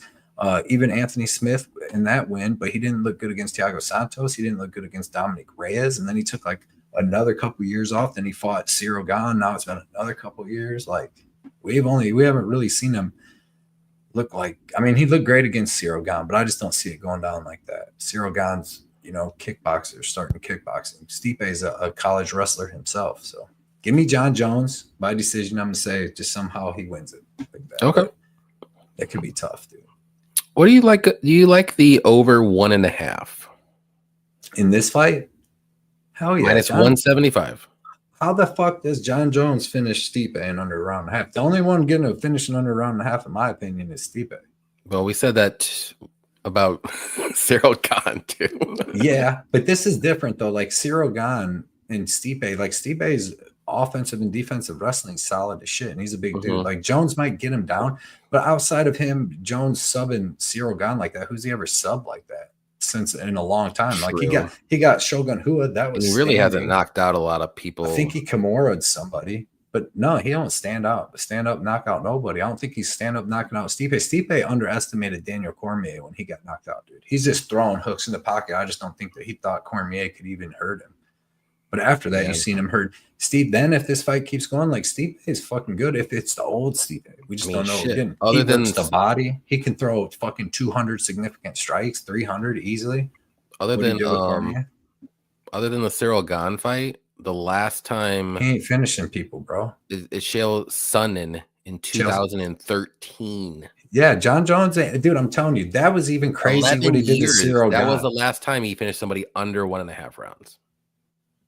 S2: Even Anthony Smith in that win, but he didn't look good against Thiago Santos. He didn't look good against Dominic Reyes. And then he took like another couple years off. Then he fought Cyril Gane. Now it's been another couple years. Like we haven't really seen him look like, I mean, he looked great against Cyril Gane, but I just don't see it going down like that. Cyril Gane's, kickboxer, starting kickboxing. Stipe's a college wrestler himself. So give me John Jones by decision. I'm going to say just somehow he wins it. Like that.
S1: Okay.
S2: That could be tough, dude.
S1: What do you like? Do you like the over 1.5
S2: in this fight? Hell yeah.
S1: Minus 175.
S2: How the fuck does John Jones finish Stipe in under a round and a half? The only one getting a finish in under a round and a half, in my opinion, is Stipe.
S1: Well, we said that about Cyril Gane too.
S2: Yeah, but this is different though. Like Cyril Gane and Stipe, like Stipe's offensive and defensive wrestling solid as shit, and he's a big dude.
S1: Mhm.
S2: Like Jones might get him down, but outside of him, Jones subbing Cyril Gane like that, who's he ever subbed like that since in a long time? Like
S1: True.
S2: he got Shogun Hua, that
S1: And
S2: was
S1: he really hasn't
S2: standing.
S1: knocked out a lot of
S2: I
S1: people.
S2: think he Kimura'd somebody, but no, he don't stand up, knock out nobody. I don't think he's stand up knocking out Stipe. Stipe underestimated Daniel Cormier when he got knocked out, dude. He's just throwing hooks in the pocket. I just don't think that he thought Cormier could even hurt him. But after that,
S1: Yeah.
S2: you've seen him hurt Steve. Then if this fight keeps going, like Stipe is fucking good. If it's the old Stipe, we just don't know.
S1: Shit.
S2: Again,
S1: Other
S2: he
S1: than
S2: works the body. He can throw fucking 200 significant strikes, 300 easily.
S1: other
S2: What do you
S1: than
S2: do with Cormier?
S1: other than the Cyril Gane fight, the last time
S2: He ain't finishing people, bro.
S1: is Chael Sonnen in 2013.
S2: Yeah, John Jones, dude, I'm telling you, that was even crazy
S1: 11
S2: what he did to
S1: years.
S2: Cyril
S1: That
S2: Gane.
S1: was the last time he finished somebody under 1.5 rounds.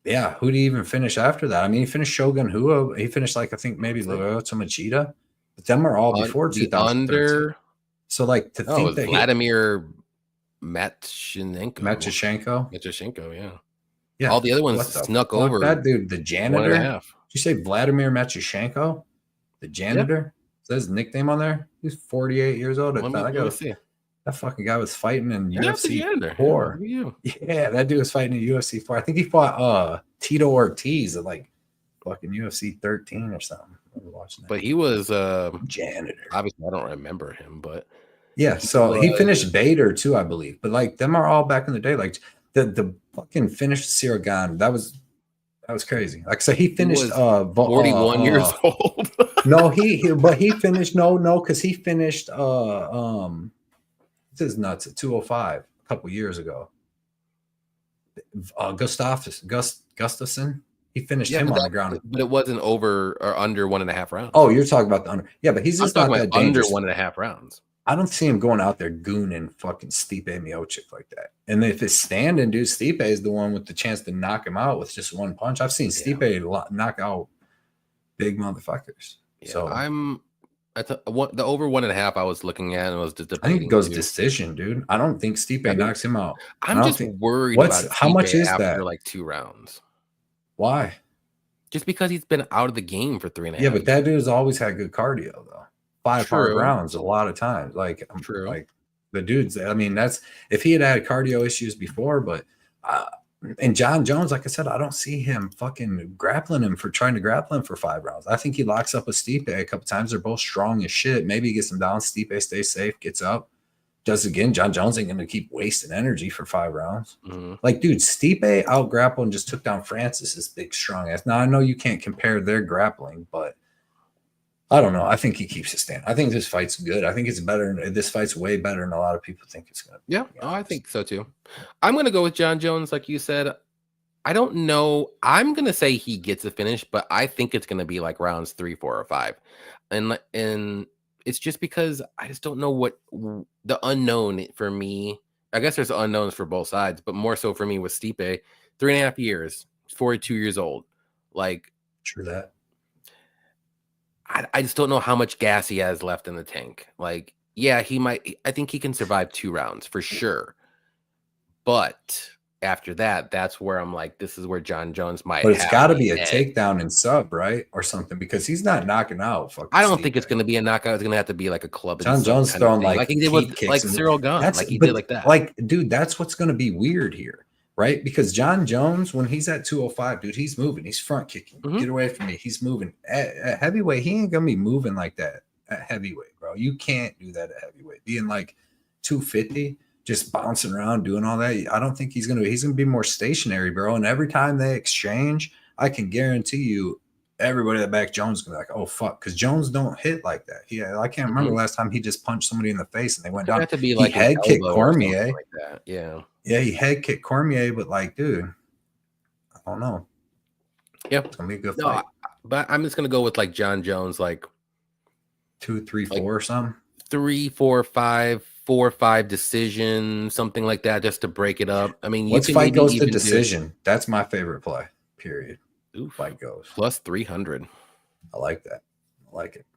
S2: Yeah, who did he even finish after that? I mean, he finished Shogun Hua. He finished like I think maybe Lyoto Machida, but them are all before
S1: The
S2: 2013.
S1: under.
S2: So like to
S1: Oh, it
S2: think
S1: was
S2: that
S1: Vladimir Matchenko.
S2: Machashenko,
S1: Yeah. All the other ones
S2: what the
S1: snuck
S2: fuck?
S1: over.
S2: That dude, the janitor.
S1: 1.5.
S2: Did you say Vladimir Machashenko? The janitor? Is that his nickname on there? He's 48 years old.
S1: Let me see.
S2: That fucking guy was fighting in
S1: Yeah, that's the
S2: UFC
S1: janitor.
S2: 4.
S1: Yeah,
S2: Yeah, that dude was fighting in UFC 4. I think he fought Tito Ortiz at like fucking UFC 13 or something. I was watching that.
S1: but he was
S2: Janitor.
S1: obviously I don't remember him, but
S2: Yeah, so he finished Bader too, I believe. But like them are all back in the day. Like the fucking finished Cyril Gane, that was crazy. Like so he finished
S1: 41 years old.
S2: No, he finished because he finished this is nuts at 205 a couple years ago. Gustafson, he finished him on the ground.
S1: But it wasn't over or under 1.5 rounds.
S2: Oh, you're talking about the under. Yeah, but he's just not that dangerous.
S1: Under 1.5 rounds.
S2: I don't see him going out there gooning fucking Stipe Miocic like that. And if it's standing, dude, Stipe is the one with the chance to knock him out with just one punch. I've seen Stipe knock out big motherfuckers.
S1: Yeah,
S2: so
S1: the over 1.5 I was looking at and was just debating.
S2: I think it goes decision, dude. I don't think Stipe knocks him out.
S1: I'm just worried about Stipe
S2: how much is
S1: after
S2: that?
S1: Like 2 rounds.
S2: Why?
S1: Just because he's been out of the game for 3.5.
S2: Yeah, but that dude's always had good cardio though. 5 hard rounds a lot of times. Like
S1: True.
S2: Like the dudes. I mean, that's if he had cardio issues before, but and John Jones, like I said, I don't see him fucking grappling him for trying to grapple him for 5 rounds. I think he locks up with Stipe a couple times. They're both strong as shit. Maybe he gets him down. Stipe stays safe, gets up, does it again. John Jones ain't gonna keep wasting energy for 5 rounds.
S1: Mm-hmm.
S2: Like, dude, Stipe out grappled and just took down Francis's big strong ass. Now I know you can't compare their grappling, but I don't know. I think he keeps his stand. I think this fight's good. I think it's better. This fight's way better than a lot of people think it's going to be.
S1: Yeah, I think so too. I'm going to go with John Jones, like you said. I don't know. I'm going to say he gets a finish, but I think it's going to be like rounds 3, 4, or 5. And it's just because I just don't know what the unknown for me. I guess there's unknowns for both sides, but more so for me with Stipe. 3.5 years, 42 years old. Like,
S2: true that.
S1: I just don't know how much gas he has left in the tank. Like, yeah, he might. I think he can survive 2 rounds for sure. But after that, that's where I'm like, this is where John Jones might.
S2: But it's got to be a takedown and sub, right, or something, because he's not knocking out.
S1: I don't think it's going to be a knockout. It's going to have to be like a club.
S2: John Jones throwing like
S1: he did with like Cyril Gane, like he did like that.
S2: Like, dude, that's what's going to be weird here. Right, because John Jones, when he's at 205, dude, he's moving. He's front kicking. Get away from me. He's moving. At heavyweight, he ain't gonna be moving like that at heavyweight, bro. You can't do that at heavyweight. Being like 250, just bouncing around, doing all that. I don't think he's gonna. He's gonna be more stationary, bro. And every time they exchange, I can guarantee you, everybody that back Jones is gonna be like, oh fuck, because Jones don't hit like that. I can't remember the last time he just punched somebody in the face and they went down.
S1: To be like
S2: he head kicked Cormier
S1: like that.
S2: Yeah, he head kicked Cormier, but like, dude, I don't know.
S1: Yeah,
S2: it's gonna be a good fight.
S1: But I'm just gonna go with like John Jones, like
S2: 2, 3, 4 or something.
S1: 3, 4, 5, 4, 5 decision, something like that, just to break it up. I mean,
S2: once fight goes to decision, that's my favorite play. Period.
S1: Oof.
S2: Fight goes
S1: plus 300.
S2: I like that. I like it.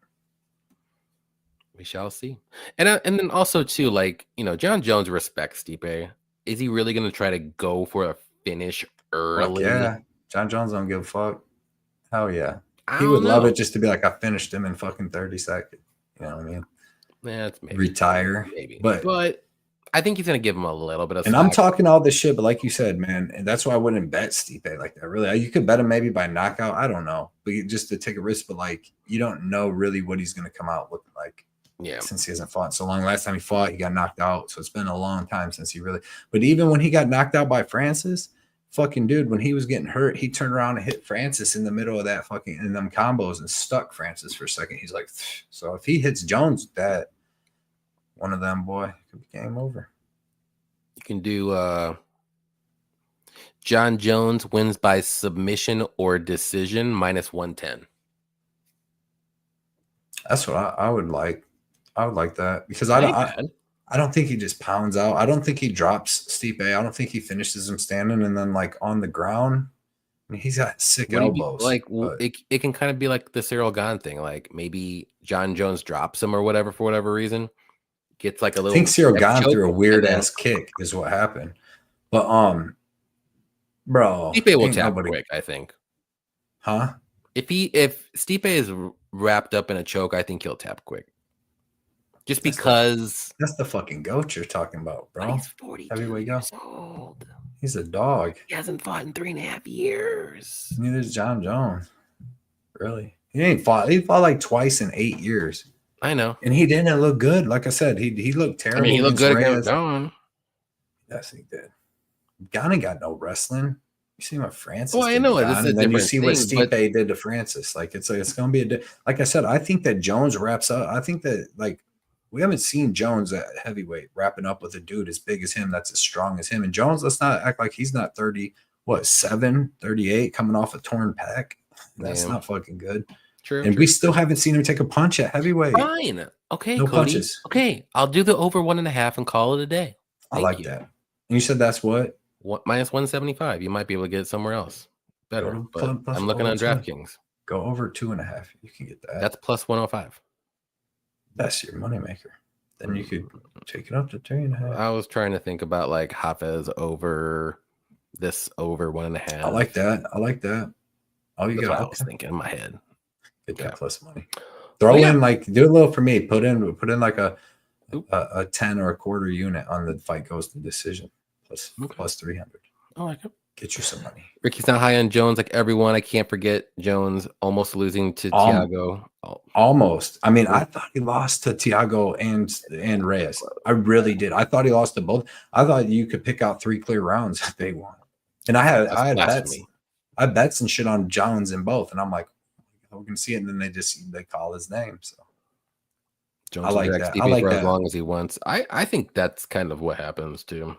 S1: We shall see. And then also too, like, you know, John Jones respects Stipe. Is he really going to try to go for a finish early?
S2: Yeah, John Jones don't give a fuck. Hell yeah.
S1: I
S2: He
S1: don't
S2: would love
S1: know.
S2: it just to be like, I finished him in fucking 30 seconds. You know what I mean?
S1: Yeah, it's maybe
S2: Retire.
S1: maybe,
S2: But
S1: I think he's gonna give him a little bit of.
S2: and I'm
S1: slack.
S2: talking all this shit, but like you said, man, and that's why I wouldn't bet Stipe like that. Really, you could bet him maybe by knockout. I don't know, but just to take a risk. But like, you don't know really what he's going to come out looking like.
S1: Yeah,
S2: Since he hasn't fought so long. Last time he fought, he got knocked out. So it's been a long time since he really. But even when he got knocked out by Francis, fucking dude, when he was getting hurt, he turned around and hit Francis in the middle of that fucking in them combos and stuck Francis for a second. He's like, so if he hits Jones, that one of them, boy, it could be game over.
S1: you can do. John Jones wins by submission or decision -110.
S2: That's what I would like. I would like that because I don't think he just pounds out. I don't think he drops Stipe. I don't think he finishes him standing and then like on the ground. I mean, he's got sick elbows.
S1: It can kind of be like the Cyril Gane thing. Like maybe John Jones drops him or whatever for whatever reason. Gets like a little.
S2: I think Cyril Gane threw a weird ass kick is what happened. But bro,
S1: Stipe will tap quick, I think.
S2: Huh?
S1: If Stipe is wrapped up in a choke, I think he'll tap quick. Just because
S2: that's the fucking goat you're talking about, bro.
S1: He's 42 years old.
S2: He's a dog.
S1: He hasn't fought in 3.5 years.
S2: Neither is John Jones. Really? He ain't fought. He fought like twice in 8 years.
S1: I know.
S2: And he didn't look good. Like I said, he looked terrible.
S1: I mean, he looked good against John.
S2: Yes, he did. Gane got no wrestling. You see what Francis
S1: I know it.
S2: And then you see what Stipe did to Francis. Like it's going to be like I said, I think that Jones wraps up. I think that like we haven't seen Jones at heavyweight wrapping up with a dude as big as him, that's as strong as him. And Jones, let's not act like he's not 38, coming off a torn pec. That's not fucking good.
S1: True.
S2: And we still haven't seen him take a punch at heavyweight.
S1: Fine. Okay,
S2: no
S1: Cody.
S2: Punches.
S1: Okay, I'll do the over 1.5 and call it a day.
S2: I like that. And you said that's what?
S1: -175. You might be able to get it somewhere else. Better. But I'm looking on DraftKings.
S2: Go over 2.5. You can get that.
S1: That's +105.
S2: That's your moneymaker. Then you could take it up to 3.5.
S1: I was trying to think about like Hafez over 1.5.
S2: I like that. Oh, you got.
S1: I was thinking in my head.
S2: Get that plus money. Throw in like do a little for me. Put in like a 10 or a quarter unit on the fight goes to decision plus 300.
S1: I like it.
S2: Get you some money.
S1: Ricky's not high on Jones like everyone. I can't forget Jones almost losing to Thiago.
S2: Almost. I mean, I thought he lost to Thiago and Reyes. I really did. I thought he lost to both. I thought you could pick out 3 clear rounds if they won. And I had bets. I bets and shit on Jones in both, and I'm like, we can see it, and then they call his name. So
S1: Jones I like that. I like that. As long as he wants. I think that's kind of what happens too.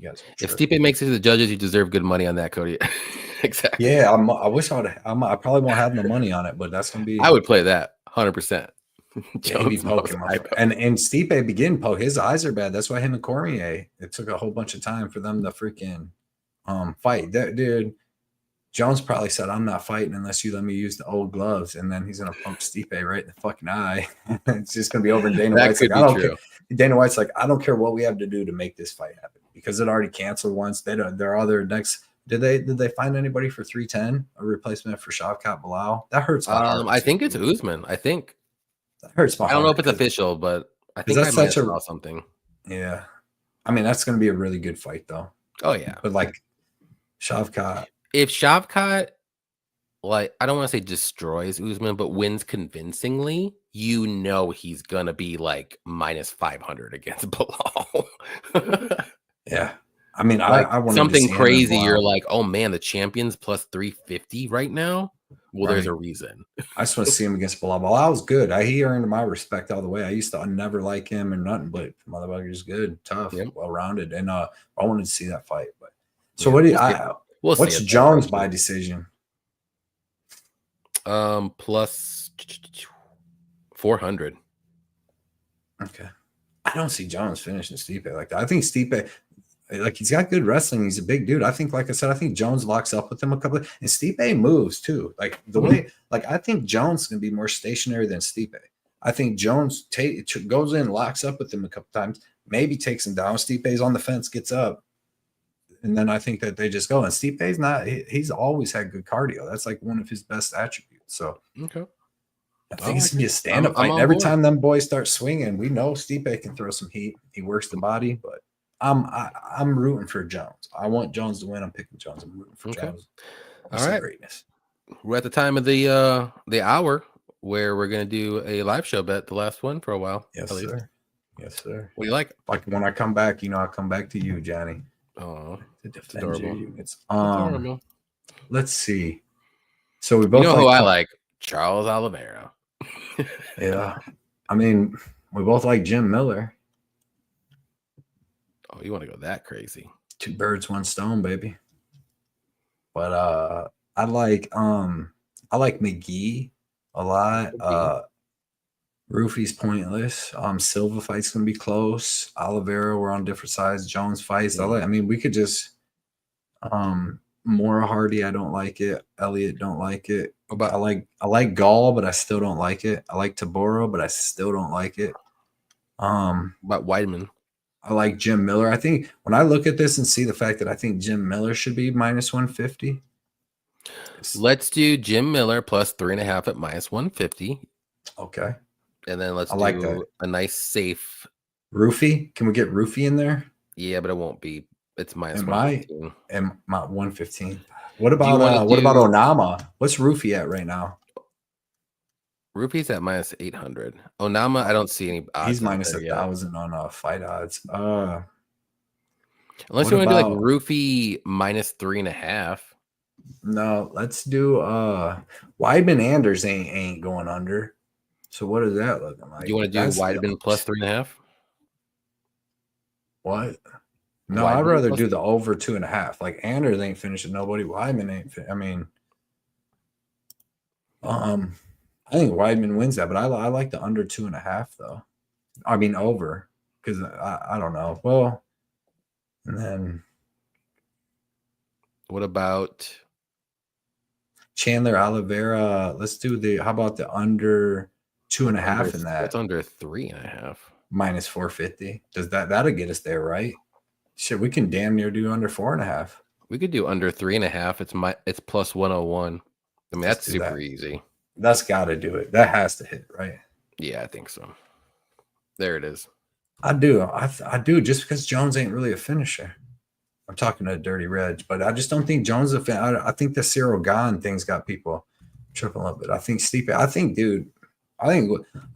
S1: If Stipe makes it to the judges, you deserve good money on that, Cody. Exactly.
S2: Yeah, I wish I probably won't have no money on it, but that's gonna be.
S1: I would play that 100%.
S2: And Stipe begin poke. His eyes are bad. That's why him and Cormier. It took a whole bunch of time for them to freaking fight. That dude. Jones probably said, "I'm not fighting unless you let me use the old gloves," and then he's gonna pump Stipe right in the fucking eye. It's just gonna be over. And Dana White's like, "I don't care." Dana White's like, "I don't care what we have to do to make this fight happen because it already canceled once. They're other next." Did they find anybody for 310 a replacement for Shavkat Bilal? That hurts my heart.
S1: I think it's Usman. I think
S2: that hurts my heart.
S1: I don't know if it's official, but I think I might saw something.
S2: Yeah, I mean that's gonna be a really good fight though.
S1: Oh yeah,
S2: but like Shavkat.
S1: If Shavkat, like, I don't want to say destroys Usman, but wins convincingly, you know he's gonna be like -500 against Bilal.
S2: Yeah, I mean,
S1: like,
S2: I want
S1: something crazy. You're like, oh man, the champion's +350 right now. Well, there's a reason.
S2: I just want to see him against Bilal. Bilal was good. He earned my respect all the way. I used to never like him or nothing, but motherfucker's good, tough, well-rounded, and I wanted to see that fight. But so what do you? What's Jones by decision?
S1: Plus 400.
S2: Okay. I don't see Jones finishing Stipe like that. I think Stipe, like he's got good wrestling. He's a big dude. I think, like I said, I think Jones locks up with him and Stipe moves too. Like the way, like I think Jones can be more stationary than Stipe. I think Jones goes in, locks up with him a couple times, maybe takes him down. Stipe's on the fence, gets up. and then I think that they just go. And Stipe's not. He's always had good cardio. That's like one of his best attributes. So
S1: Okay.
S2: I think it's gonna be a
S1: I'm
S2: stand-up fight. And
S1: on
S2: every
S1: board.
S2: time them boys start swinging, we know Stipe can throw some heat. He works the body, but I'm rooting for Jones. I want Jones to win. I'm picking Jones. I'm rooting for
S1: Okay.
S2: Jones.
S1: All right.
S2: Greatness.
S1: We're at the time of the hour where we're gonna do a live show bet, the last one for a while.
S2: Yes, sir. Yes, sir.
S1: What do you like?
S2: Like when I come back, I come back to you, Johnny.
S1: Oh,
S2: To defend
S1: adorable.
S2: your units.
S1: Adorable.
S2: Let's see. So we both
S1: who I like? Charles Oliveira.
S2: Yeah. I mean, we both like Jim Miller.
S1: Oh, you want to go that crazy?
S2: 2 birds, 1 stone, baby. But I like McGee a lot. Roofy's pointless. Silva fight's gonna be close. Oliveira, we're on different sides. Jones fights. I mean, we could just Mora Hardy, I don't like it. Elliott, don't like it.
S1: But
S2: I like Gall, but I still don't like it. I like Tabora, but I still don't like it.
S1: about Weidman.
S2: I like Jim Miller. I think when I look at this and see the fact that I think Jim Miller should be minus 150.
S1: Let's do Jim Miller plus 3.5 at minus 150.
S2: Okay.
S1: And then let's
S2: like
S1: do a nice safe.
S2: Roofy. Can we get Roofy in there?
S1: Yeah, but it won't be. It's minus
S2: 115. And my 115. What about Onama? What's Roofy at right now?
S1: Roofy's at minus 800. Onama, I don't see any odds.
S2: He's minus 1,000 on fight odds.
S1: Unless you want to do like Roofy minus 3.5.
S2: No, let's do Weidman Anders ain't going under. So what is that looking like?
S1: You want to do Weidman plus 3.5?
S2: What? No, I'd rather do the over 2.5. Like Anders ain't finishing nobody. Weidman ain't. I mean, I think Weidman wins that, but I like the under 2.5 though. I mean over because I don't know. Well, and then
S1: what about
S2: Chandler Oliveira? Let's do how about the under 2.5 in that?
S1: That's under 3.5.
S2: Minus 450. That'll get us there, right? Shit, we can damn near do under 4.5.
S1: We could do under 3.5. It's plus 101. I mean, that's super easy.
S2: That's got to do it. That has to hit, right?
S1: Yeah, I think so. There it is.
S2: I do. I do, just because Jones ain't really a finisher. I'm talking to Dirty Reg, but I just don't think Jones is a fan. I think the Cyril Gahn thing's got people tripping a little bit. I think Stipe, dude,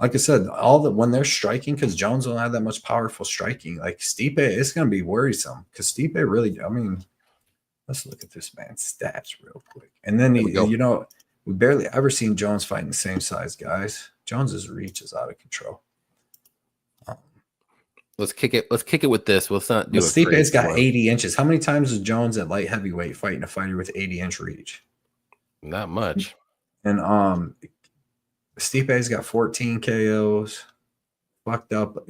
S2: like I said, when they're striking, because Jones don't have that much powerful striking, like Stipe, it's going to be worrisome because Stipe really, I mean, let's look at this man's stats real quick. And then, we barely ever seen Jones fighting the same size guys. Jones's reach is out of control.
S1: Let's kick it with this. Let's not do it.
S2: Stipe's got 80 inches. How many times is Jones at light heavyweight fighting a fighter with 80-inch reach?
S1: Not much.
S2: And Stipe's got 14 KOs. Fucked up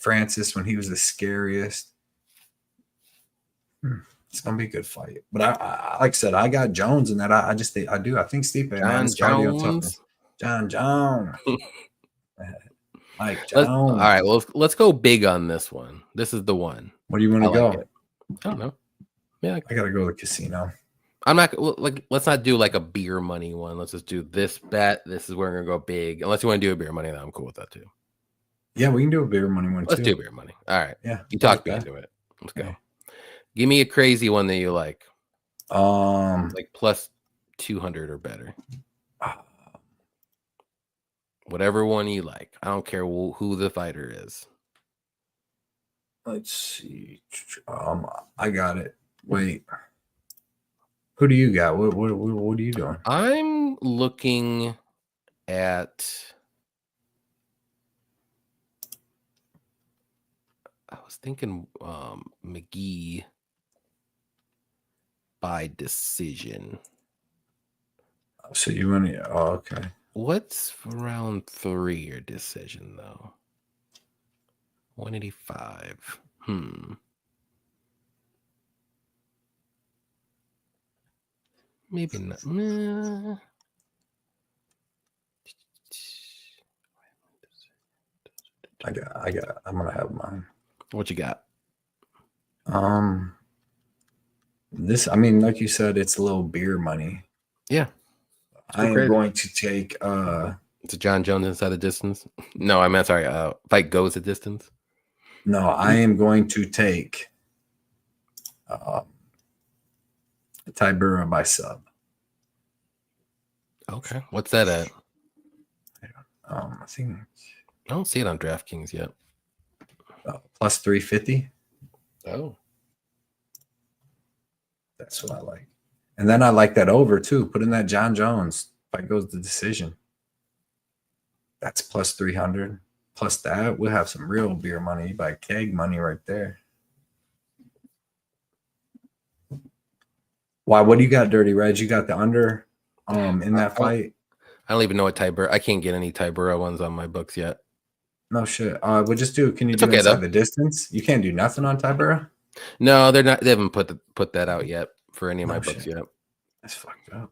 S2: Francis when he was the scariest. It's gonna be a good fight. But I like I said, I got Jones in that. I think Stipe. John Jones. Like Jones.
S1: All right, well, let's go big on this one. This is the one.
S2: What do you want to go?
S1: I don't know. Yeah,
S2: I gotta go to the casino.
S1: I'm not let's not do like a beer money one. Let's just do this bet. This is where we're gonna go big. Unless you want to do a beer money, then I'm cool with that too.
S2: Yeah, we can do a beer money one.
S1: Let's do beer money. All right.
S2: Yeah,
S1: you talked me into it. Let's go. Yeah. Give me a crazy one that you like. Like plus 200 or better. Whatever one you like. I don't care who the fighter is.
S2: Let's see. I got it. Wait. Who do you got? What are you doing?
S1: I'm looking at. I was thinking McGee by decision.
S2: So you want to? Oh, okay.
S1: What's round 3 or decision though? 185. Maybe not.
S2: I'm gonna have mine.
S1: What you got?
S2: This, I mean, like you said, it's a little beer money.
S1: Yeah.
S2: I am
S1: crazy.
S2: going to take
S1: It's a John Jones inside the distance. No, I meant sorry. Fight goes the distance.
S2: no, I am going to take Tybura by sub.
S1: Okay. What's that at?
S2: I think
S1: I don't see it on DraftKings yet.
S2: plus 350.
S1: Oh.
S2: That's what I like. And then I like that over too. Put in that John Jones. Fight goes the decision. That's plus 300. Plus that, we'll have some real beer money. You buy keg money right there. Why? What do you got, Dirty Reg? You got the under in that fight?
S1: I don't even know what Tybura. I can't get any Tybura ones on my books yet.
S2: No shit. We'll just do. Can you
S1: It's
S2: do
S1: okay,
S2: inside
S1: though.
S2: the distance? You can't do nothing on Tybura.
S1: No, they're not. They haven't put that out yet for any of my
S2: No
S1: books
S2: shit.
S1: yet.
S2: That's fucked up.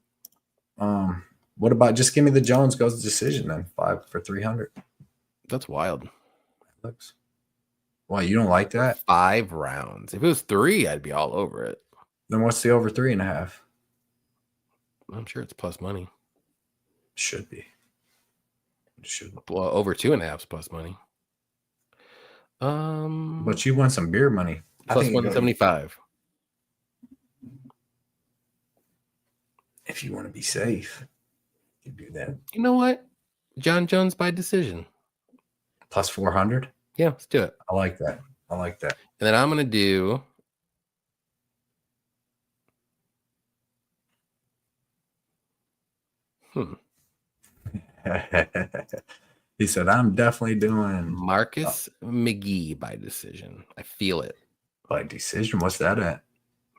S2: What about just give me the Jones goes decision then? 5 for 300.
S1: That's wild.
S2: Looks. Why you don't like that?
S1: 5 rounds. If it was 3, I'd be all over it.
S2: Then what's the over 3.5?
S1: I'm sure it's plus money.
S2: Should be. It should.
S1: Well, over 2.5 is plus money.
S2: But you want some beer money.
S1: Plus 175.
S2: If you want to be safe, you do that.
S1: You know what? John Jones by decision.
S2: Plus 400.
S1: Yeah, let's do it.
S2: I like that. I like that.
S1: And then I'm gonna do.
S2: He said, "I'm definitely doing
S1: Marcus McGee by decision. I feel it.
S2: by decision." What's that at?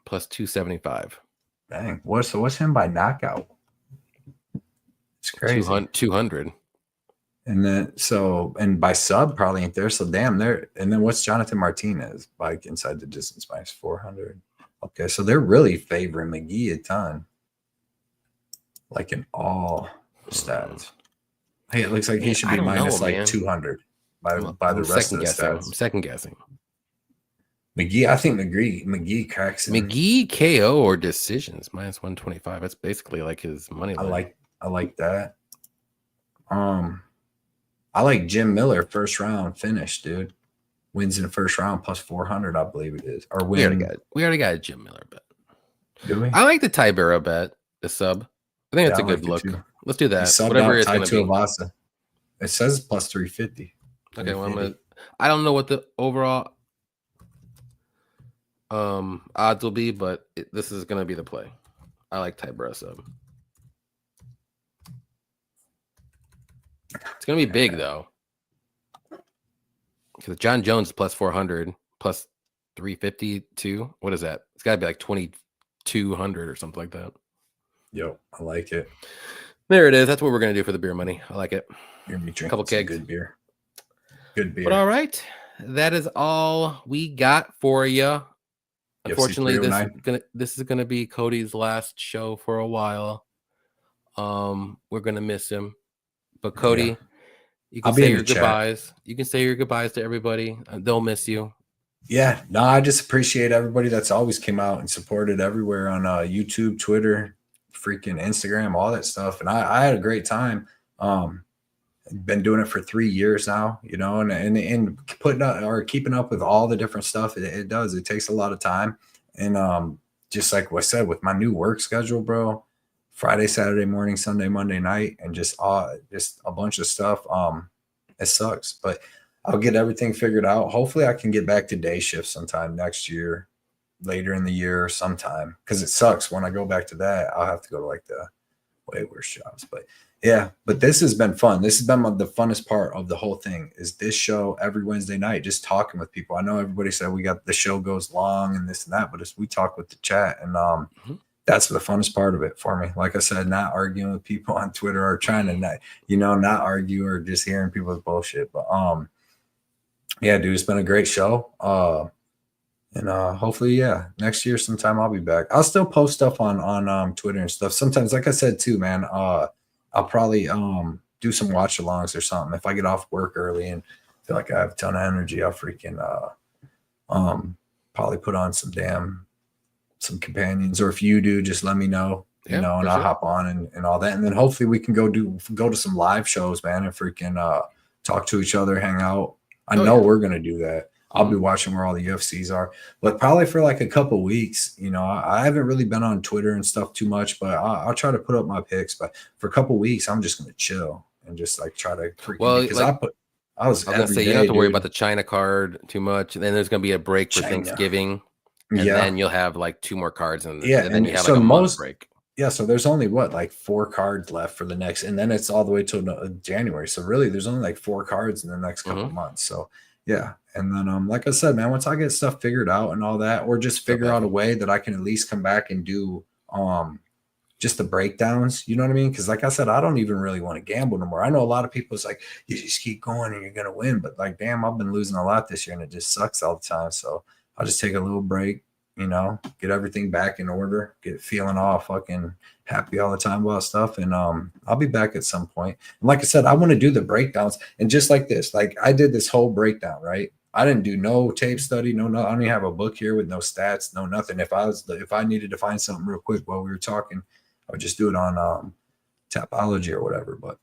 S1: Plus 275.
S2: Dang. What's him by knockout? It's crazy.
S1: 200.
S2: And then and by sub probably ain't there. So damn there. And then what's Jonathan Martinez by inside the distance minus 400? Okay, so they're really favoring McGee a ton. Like in all stats. Hey, it looks like he should be minus like 200 by the rest of the stats.
S1: I'm second guessing.
S2: McGee, I think McGee cracks in.
S1: McGee KO or decisions minus 125. That's basically like his money line.
S2: I like that. I like Jim Miller first round finish, dude. Wins in the first round plus 400, I believe it is. Or win.
S1: We already got a Jim Miller bet.
S2: Do we?
S1: I like the Tybura bet, the sub. I think that's a good look. Let's do that. Whatever it's going to be.
S2: Avasa. It says plus 350.
S1: Okay, well, I don't know what the overall odds will be, but this is going to be the play. I like Tybura sub. It's going to be big, though. Because John Jones plus 400, plus 352. What is that? It's got to be like 2,200 or something like that.
S2: Yo, I like it.
S1: There it is. That's what we're going to do for the beer money. I like it.
S2: You're going to be drinking
S1: couple kegs.
S2: Good beer. Good beer.
S1: But all right. That is all we got for you. Unfortunately, this is gonna be Cody's last show for a while. We're gonna miss him. But Cody, you can say your goodbyes. Chat. You can say your goodbyes to everybody. They'll miss you.
S2: Yeah, no, I just appreciate everybody that's always came out and supported everywhere on YouTube, Twitter, freaking Instagram, all that stuff. And I had a great time. Been doing it for 3 years now, you know, and putting up or keeping up with all the different stuff. It does. It takes a lot of time. And just like what I said, with my new work schedule, bro, Friday, Saturday morning, Sunday, Monday night, and just a bunch of stuff. It sucks, but I'll get everything figured out. Hopefully I can get back to day shift sometime next year, later in the year sometime, because it sucks when I go back to that. I'll have to go to like the way worse jobs. But yeah, but this has been fun. This has been the funnest part of the whole thing is this show every Wednesday night, just talking with people. I know everybody said we got the show goes long and this and that, but we talk with the chat, and that's the funnest part of it for me. Like I said, not arguing with people on Twitter or trying to not argue or just hearing people's bullshit. But yeah, dude, it's been a great show. And hopefully, next year sometime I'll be back. I'll still post stuff on Twitter and stuff. Sometimes, like I said too, man, I'll probably do some watch alongs or something. If I get off work early and feel like I have a ton of energy, I'll freaking probably put on some some companions, or if you do, just let me know. You
S1: Yeah,
S2: know, and
S1: for
S2: I'll
S1: sure.
S2: hop on and all that, and then hopefully we can go to some live shows, man, and freaking talk to each other, hang out. I
S1: Oh
S2: know
S1: yeah.
S2: we're gonna do that. I'll be
S1: Mhm.
S2: watching where all the UFCs are, but probably for like a couple weeks. You know, I haven't really been on Twitter and stuff too much, but I'll try to put up my picks. But for a couple weeks, I'm just gonna chill and just like try to freaking
S1: Well,
S2: because
S1: like
S2: I was
S1: I was gonna
S2: every
S1: say, you don't have
S2: day,
S1: to worry about
S2: dude.
S1: the China card too much. And then there's gonna be a break for
S2: China,
S1: Thanksgiving, and
S2: yeah,
S1: then you'll have like 2 more cards,
S2: yeah,
S1: and then you
S2: and
S1: have like
S2: so
S1: a month
S2: most.
S1: break.
S2: Yeah, so there's only what, like 4 cards left for the next, and then it's all the way till January. So really, there's only like 4 cards in the next couple
S1: Mhm.
S2: months. So yeah, and then like I said, man, once I get stuff figured out and all that, or just
S1: So
S2: figure out a
S1: Becky.
S2: way that I can at least come back and do just the breakdowns. You know what I mean? Because like I said, I don't even really want to gamble no more. I know a lot of people. It's like you just keep going and you're gonna win, but like, damn, I've been losing a lot this year, and it just sucks all the time. So I'll just take a little break. You know, get everything back in order, get feeling all fucking happy all the time about stuff. And I'll be back at some point. And like I said, I want to do the breakdowns. And just like this, like I did this whole breakdown, right? I didn't do no tape study, no, I don't even have a book here with no stats, no nothing. If I needed to find something real quick while we were talking, I would just do it on Tapology or whatever. But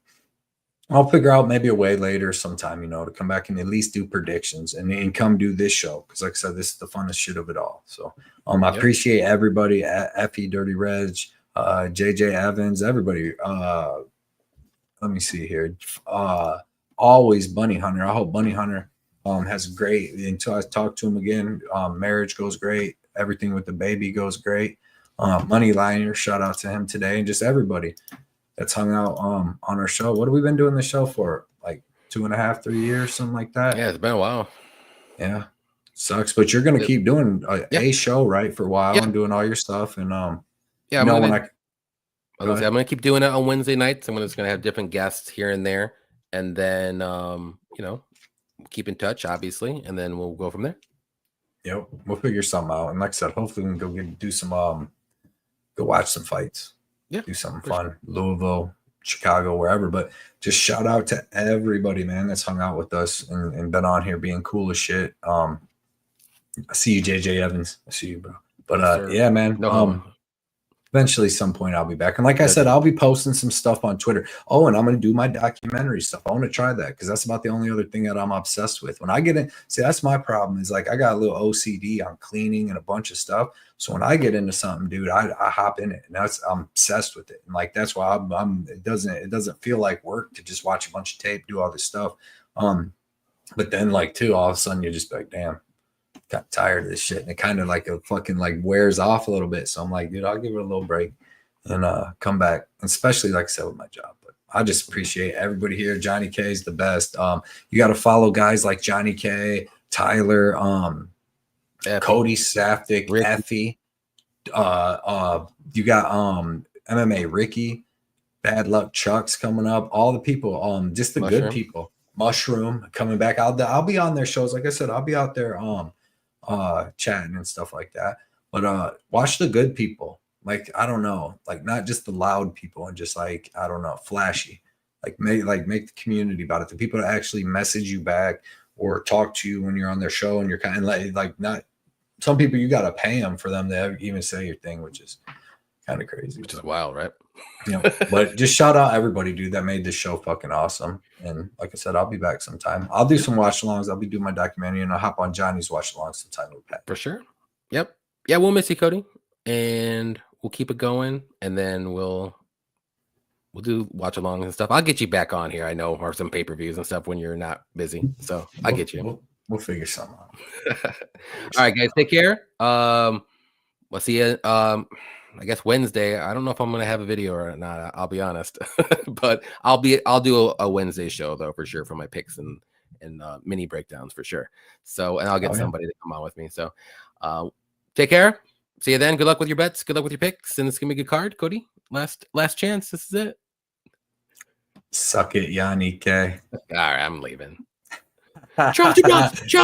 S2: I'll figure out maybe a way later sometime, you know, to come back and at least do predictions and come do this show. Cause like I said, this is the funnest shit of it all. So I
S1: Yep.
S2: appreciate everybody at Effie Dirty Reg, JJ Evans, everybody. Let me see here. Always Bunny Hunter. I hope Bunny Hunter has great until I talk to him again. Marriage goes great. Everything with the baby goes great. Money Liner, shout out to him today, and just everybody that's hung out on our show. What have we been doing the show for? Like 2.5, 3 years, something like that.
S1: Yeah, it's been a while.
S2: Yeah, sucks, but you're gonna keep doing
S1: Yeah.
S2: a show, right, for a while
S1: Yeah.
S2: and doing all your stuff. And
S1: Yeah,
S2: you know, when I go ahead.
S1: I'm gonna keep doing it on Wednesday nights. I'm just gonna have different guests here and there, and then you know, keep in touch, obviously, and then we'll go from there.
S2: Yep, we'll figure something out. And like I said, hopefully we can do some go watch some fights.
S1: Yeah,
S2: Do something
S1: for sure.
S2: fun. Louisville, Chicago, wherever. But just shout out to everybody, man, that's hung out with us and been on here being cool as shit. I see you, JJ Evans. I see you, bro. But
S1: Yes, sir.
S2: yeah, man.
S1: No homo.
S2: Eventually, some point I'll be back. And like I
S1: No
S2: said,
S1: doubt.
S2: I'll be posting some stuff on Twitter. Oh, and I'm going to do my documentary stuff. I want to try that because that's about the only other thing that I'm obsessed with. When I get in, see, that's my problem is like I got a little OCD on cleaning and a bunch of stuff. So when I get into something, dude, I hop in it, and I'm obsessed with it. And like that's why it doesn't feel like work to just watch a bunch of tape, do all this stuff. But then like too, all of a sudden you just be like, damn, got tired of this shit, and it kind of like a fucking like wears off a little bit. So I'm like, dude, I'll give it a little break and come back, especially like I said with my job. But I just appreciate everybody here. Johnny K is the best. You got to follow guys like Johnny K, Tyler, Cody Safdie,
S1: Ricky.
S2: Effie. You got MMA Ricky, Bad Luck Chuck's coming up. All the people, just the good people. Mushroom coming back. I'll be on their shows. Like I said, I'll be out there chatting and stuff like that. But watch the good people. Like, I don't know, like not just the loud people and just like, I don't know, flashy. Make the community about it. The people that actually message you back or talk to you when you're on their show, and you're kind of like not some people you got to pay them for them to even say your thing, which is kind of crazy.
S1: Which is wild, right?
S2: But just shout out everybody, dude, that made this show fucking awesome. And like I said, I'll be back sometime. I'll do some watch alongs. I'll be doing my documentary, and I'll hop on Johnny's watch along sometime with Pat.
S1: For sure. Yep. Yeah, we'll miss you, Cody, and we'll keep it going, and then we'll do watch alongs and stuff. I'll get you back on here. I know, or some pay-per-views and stuff when you're not busy. So I'll get you.
S2: We'll figure something out.
S1: All right, guys, take care. We'll see you. I guess Wednesday. I don't know if I'm gonna have a video or not. I'll be honest, but I'll do a Wednesday show though for sure for my picks and mini breakdowns for sure. So, and I'll get somebody to come on with me. So, take care. See you then. Good luck with your bets. Good luck with your picks, and it's gonna be a good card, Cody. Last chance. This is it.
S2: Suck it, Yannick. All
S1: right, I'm leaving. Charles,